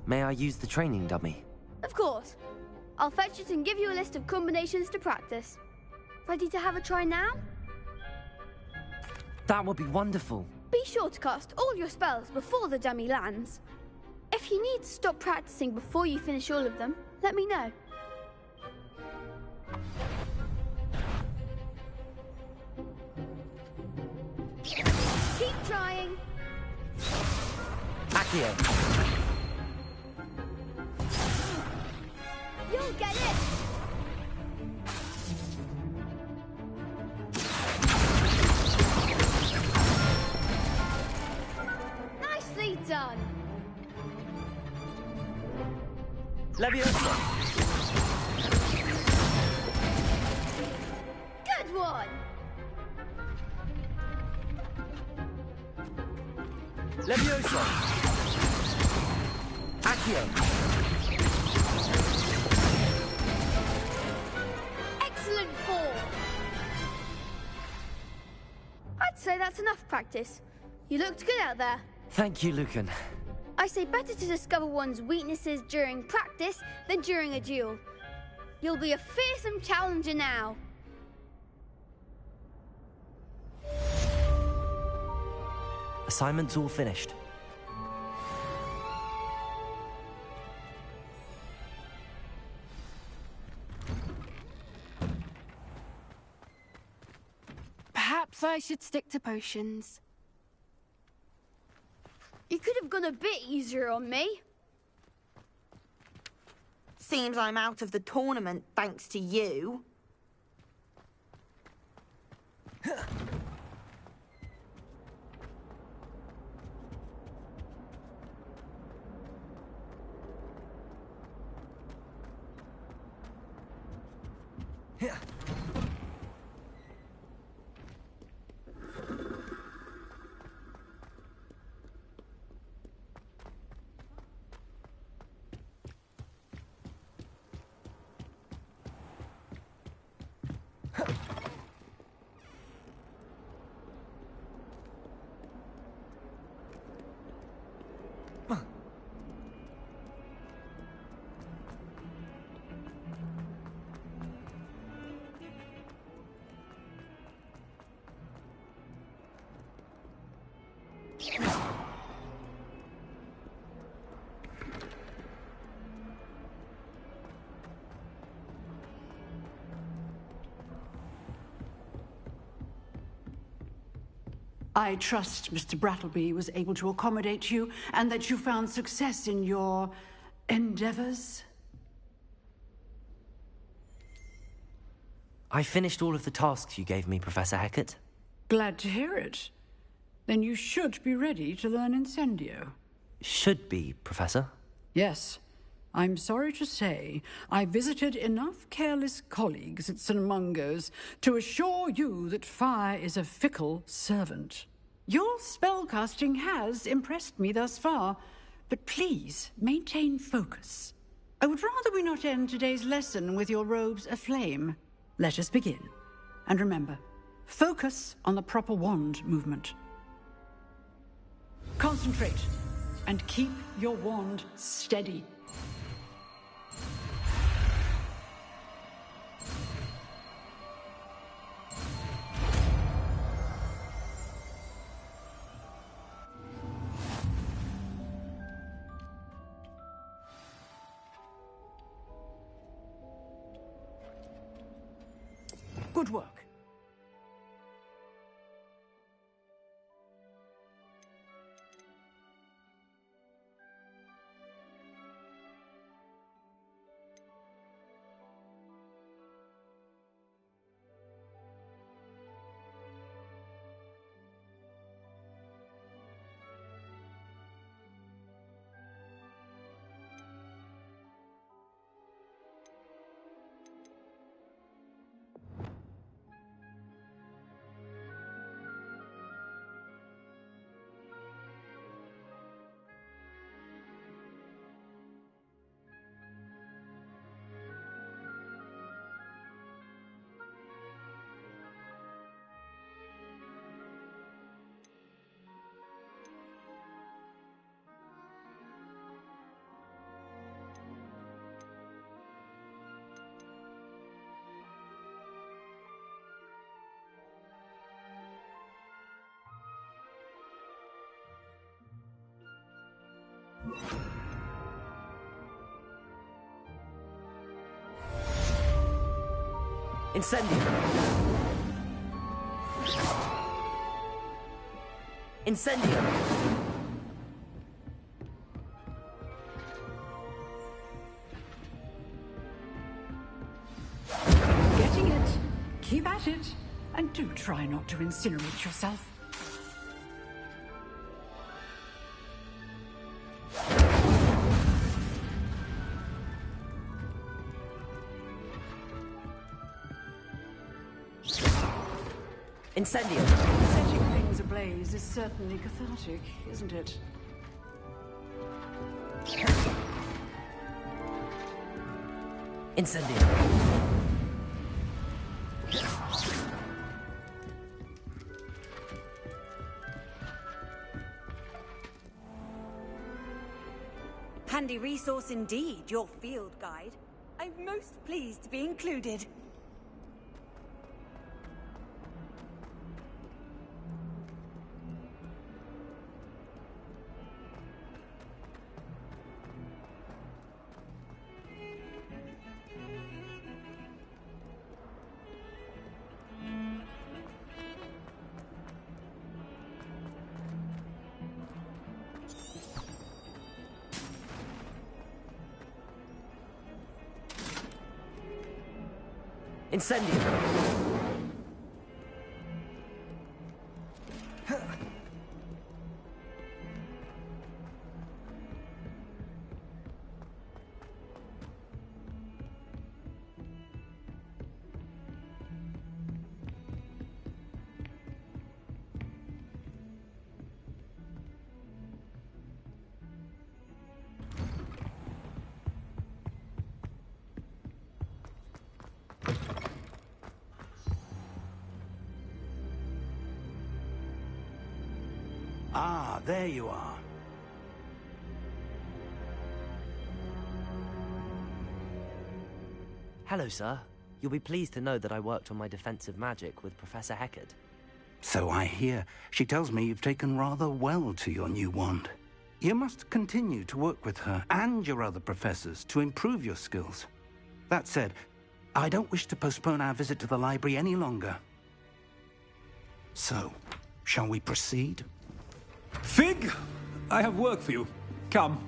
May I use the training dummy? Of course. I'll fetch it and give you a list of combinations to practice. Ready to have a try now? That would be wonderful. Be sure to cast all your spells before the dummy lands. If you need to stop practicing before you finish all of them, let me know. Keep trying. Accio. You'll get it. Nicely done. Levioso. Good one. Levioso. Accio. Excellent form. I'd say that's enough practice. You looked good out there. Thank you, Lucan. I I say better to discover one's weaknesses during practice than during a duel. You'll be a fearsome challenger now. Assignment's all finished. Perhaps I should stick to potions. You could have gone a bit easier on me. Seems I'm out of the tournament thanks to you. I trust Mr. Brattleby was able to accommodate you and that you found success in your endeavors. I finished all of the tasks you gave me, Professor Hecat. Glad to hear it. Then you should be ready to learn Incendio. Should be, Professor. Yes. I'm sorry to say, I visited enough careless colleagues at St. Mungo's to assure you that fire is a fickle servant. Your spellcasting has impressed me thus far, but please maintain focus. I would rather we not end today's lesson with your robes aflame. Let us begin. And remember, focus on the proper wand movement. Concentrate, and keep your wand steady. Good work. Incendio! Incendio! Getting it. Keep at it. And do try not to incinerate yourself. Incendio! Setting things ablaze is certainly cathartic, isn't it? Incendio! handy resource indeed, your field guide. I'm most pleased to be included. Incendio! Ah, there you are. Hello, sir. You'll be pleased to know that I worked on my defensive magic with Professor Heckard. So I hear. She tells me you've taken rather well to your new wand. You must continue to work with her and your other professors to improve your skills. That said, I don't wish to postpone our visit to the library any longer. So, shall we proceed? Fig! I have work for you. Come.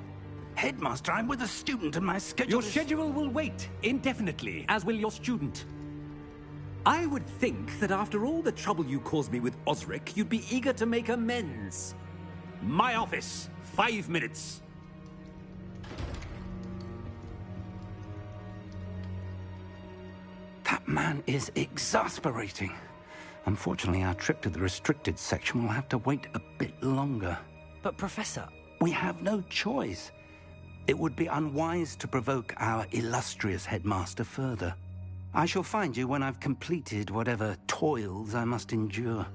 Headmaster, I'm with a student and my schedule Your schedule will wait indefinitely, as will your student. I would think that after all the trouble you caused me with Osric, you'd be eager to make amends. My office, 5 minutes. That man is exasperating. Unfortunately, our trip to the restricted section will have to wait a bit longer. But, Professor... We have no choice. It would be unwise to provoke our illustrious headmaster further. I shall find you when I've completed whatever toils I must endure.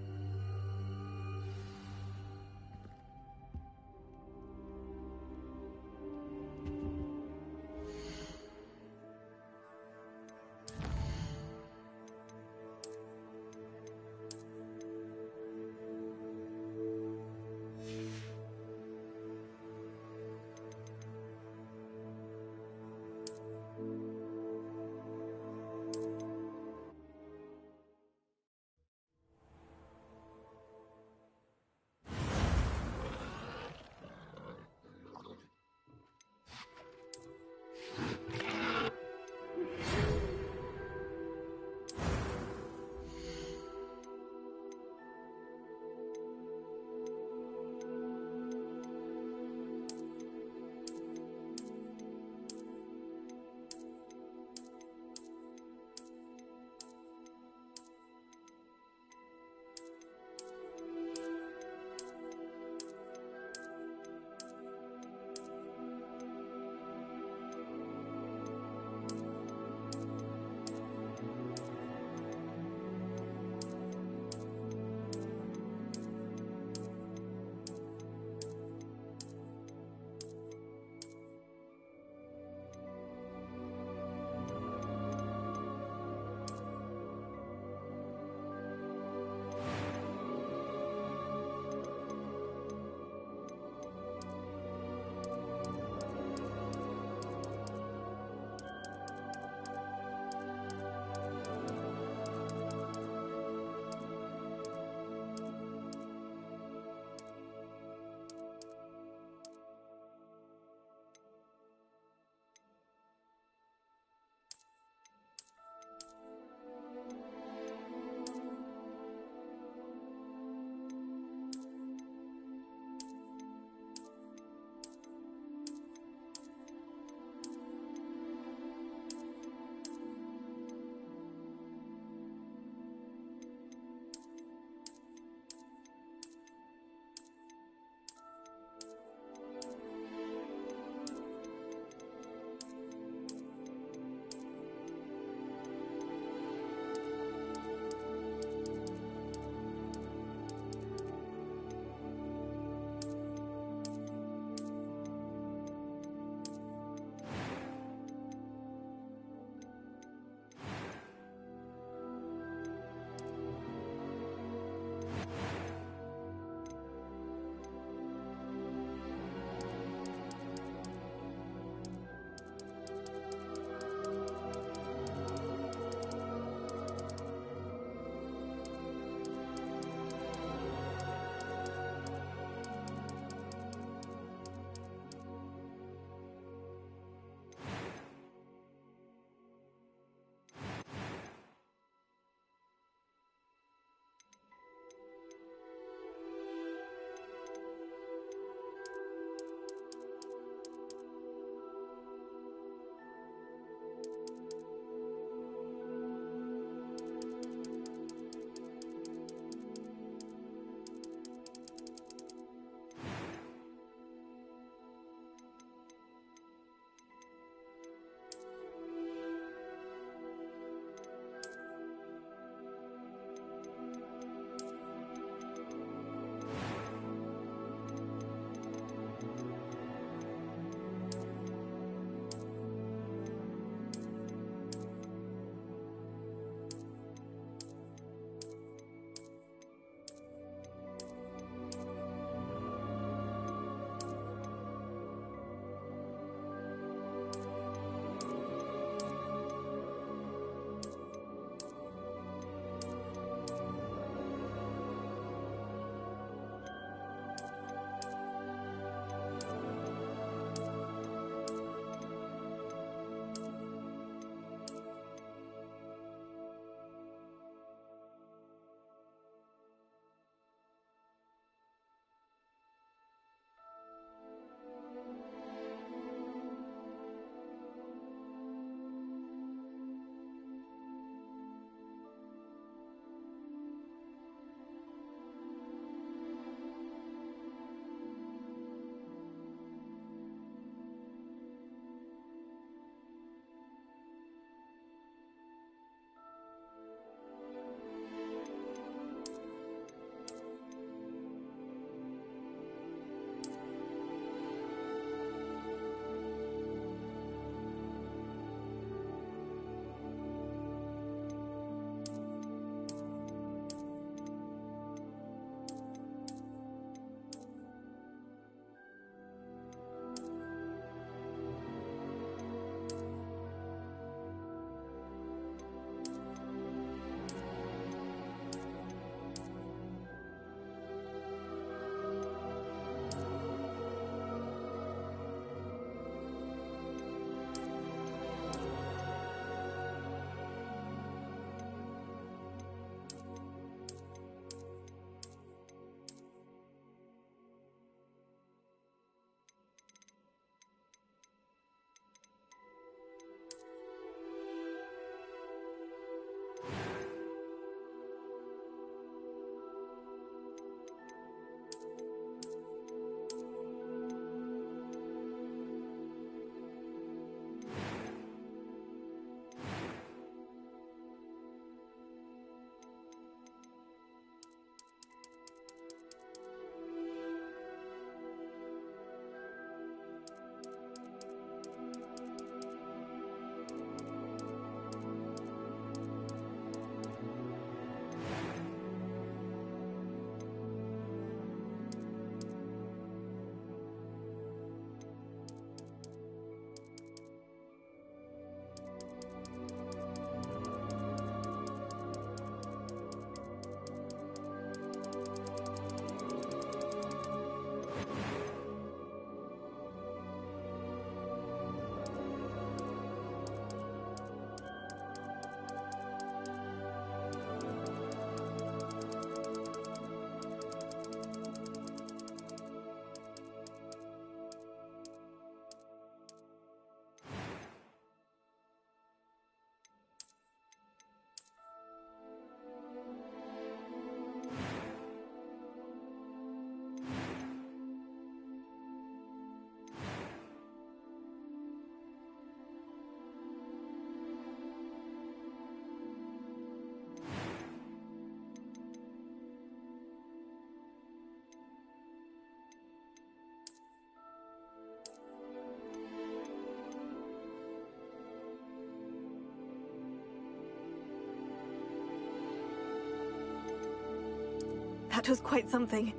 That was quite something.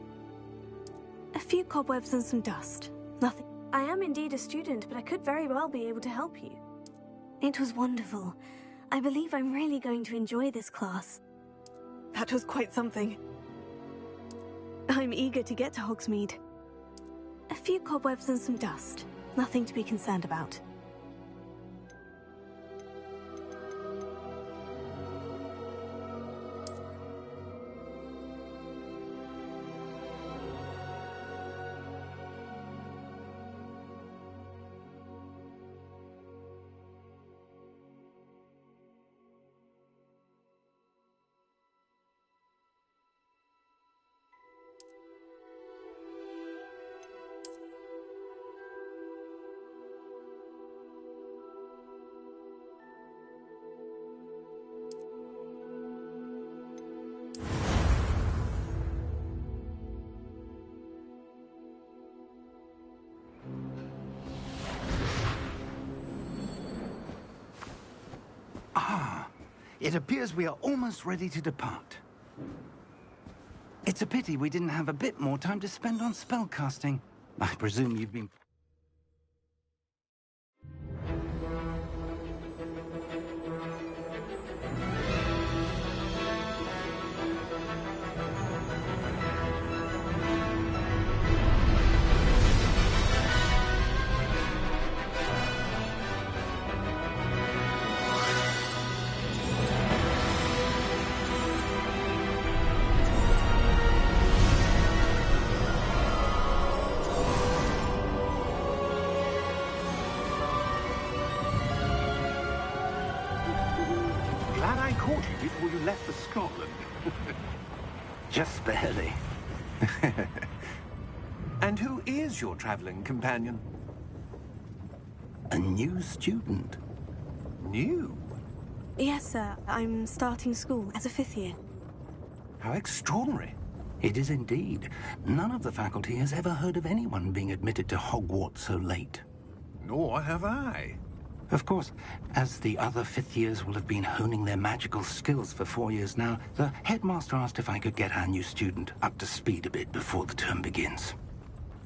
A few cobwebs and some dust. Nothing. I am indeed a student, but I could very well be able to help you. It was wonderful. I believe I'm really going to enjoy this class. That was quite something. I'm eager to get to Hogsmeade. A few cobwebs and some dust. Nothing to be concerned about. It appears we are almost ready to depart. It's a pity we didn't have a bit more time to spend on spellcasting. I presume you've been... Glad I caught you before you left for Scotland. Just barely. And who is your traveling companion? A new student. New? Yes, sir. I'm starting school as a 5th year. How extraordinary. It is indeed. None of the faculty has ever heard of anyone being admitted to Hogwarts so late. Nor have I. Of course, as the other 5th years will have been honing their magical skills for 4 years now, the headmaster asked if I could get our new student up to speed a bit before the term begins.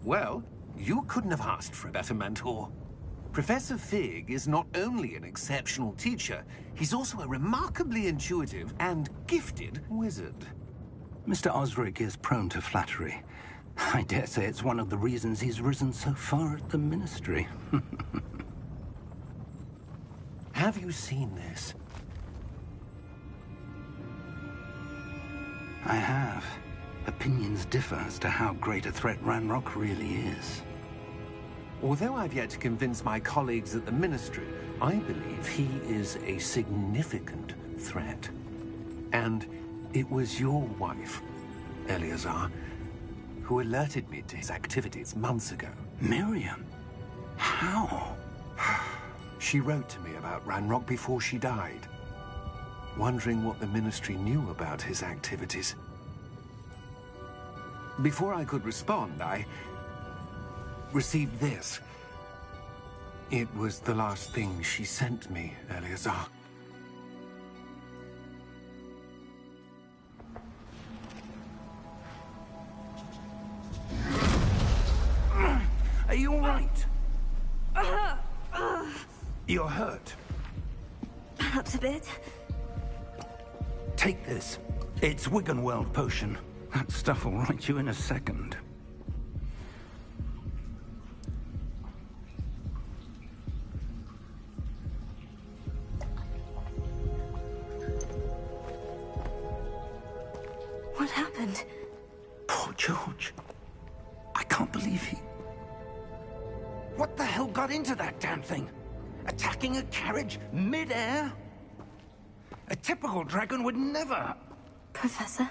Well, you couldn't have asked for a better mentor. Professor Fig is not only an exceptional teacher, he's also a remarkably intuitive and gifted wizard. Mr. Osric is prone to flattery. I dare say it's one of the reasons he's risen so far at the Ministry. Have you seen this? I have. Opinions differ as to how great a threat Ranrock really is. Although I've yet to convince my colleagues at the Ministry, I believe he is a significant threat. And it was your wife, Eleazar, who alerted me to his activities months ago. Miriam? How? She wrote to me about Ranrock before she died, wondering what the Ministry knew about his activities. Before I could respond, I received this. It was the last thing she sent me, Eleazar. Are you all right? You're hurt. Perhaps a bit. Take this. It's Wiggenweld potion. That stuff will right you in a second. What happened? Poor George. I can't believe he... What the hell got into that damn thing? Attacking a carriage mid-air? A typical dragon would never... Professor?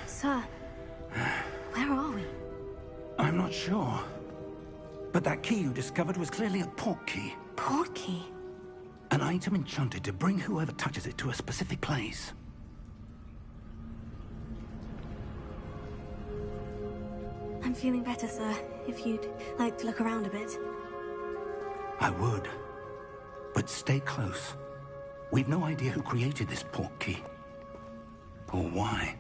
Sir, where are we? I'm not sure. But that key you discovered was clearly a port key. Port key? An item enchanted to bring whoever touches it to a specific place. I'm feeling better, sir. If you'd like to look around a bit. I would. But stay close. We've no idea who created this port key. Or why.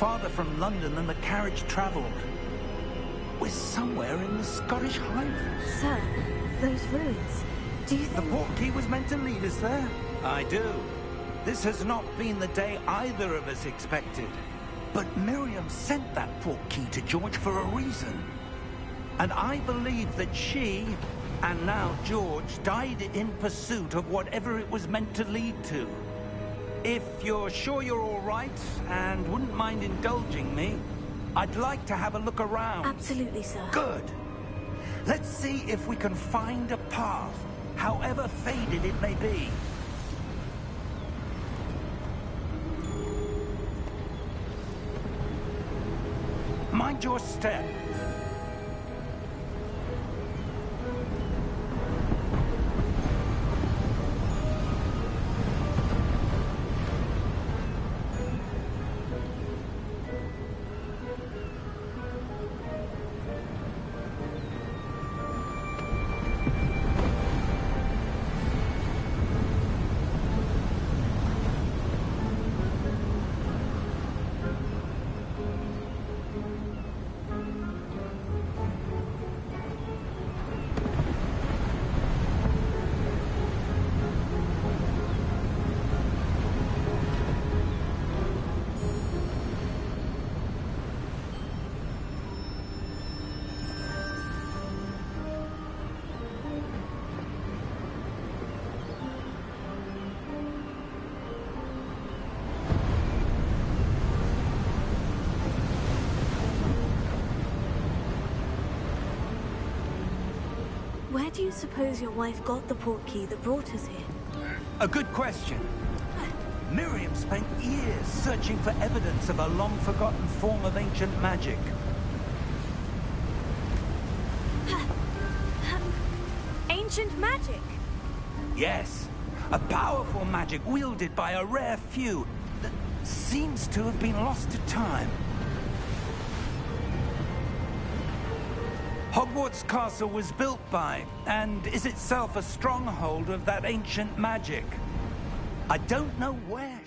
farther from London than the carriage travelled. We're somewhere in the Scottish Highlands. Sir, those ruins, do you think... The portkey was meant to lead us there? I do. This has not been the day either of us expected. But Miriam sent that portkey to George for a reason. And I believe that she, and now George, died in pursuit of whatever it was meant to lead to. If you're sure you're all right, and wouldn't mind indulging me, I'd like to have a look around. Absolutely, sir. Good. Let's see if we can find a path, however faded it may be. Mind your step. Where do you suppose your wife got the portkey that brought us here? A good question. Miriam spent years searching for evidence of a long-forgotten form of ancient magic. Ancient magic? Yes, a powerful magic wielded by a rare few that seems to have been lost to time. Hogwarts Castle was built by, and is itself a stronghold of that ancient magic. I don't know where...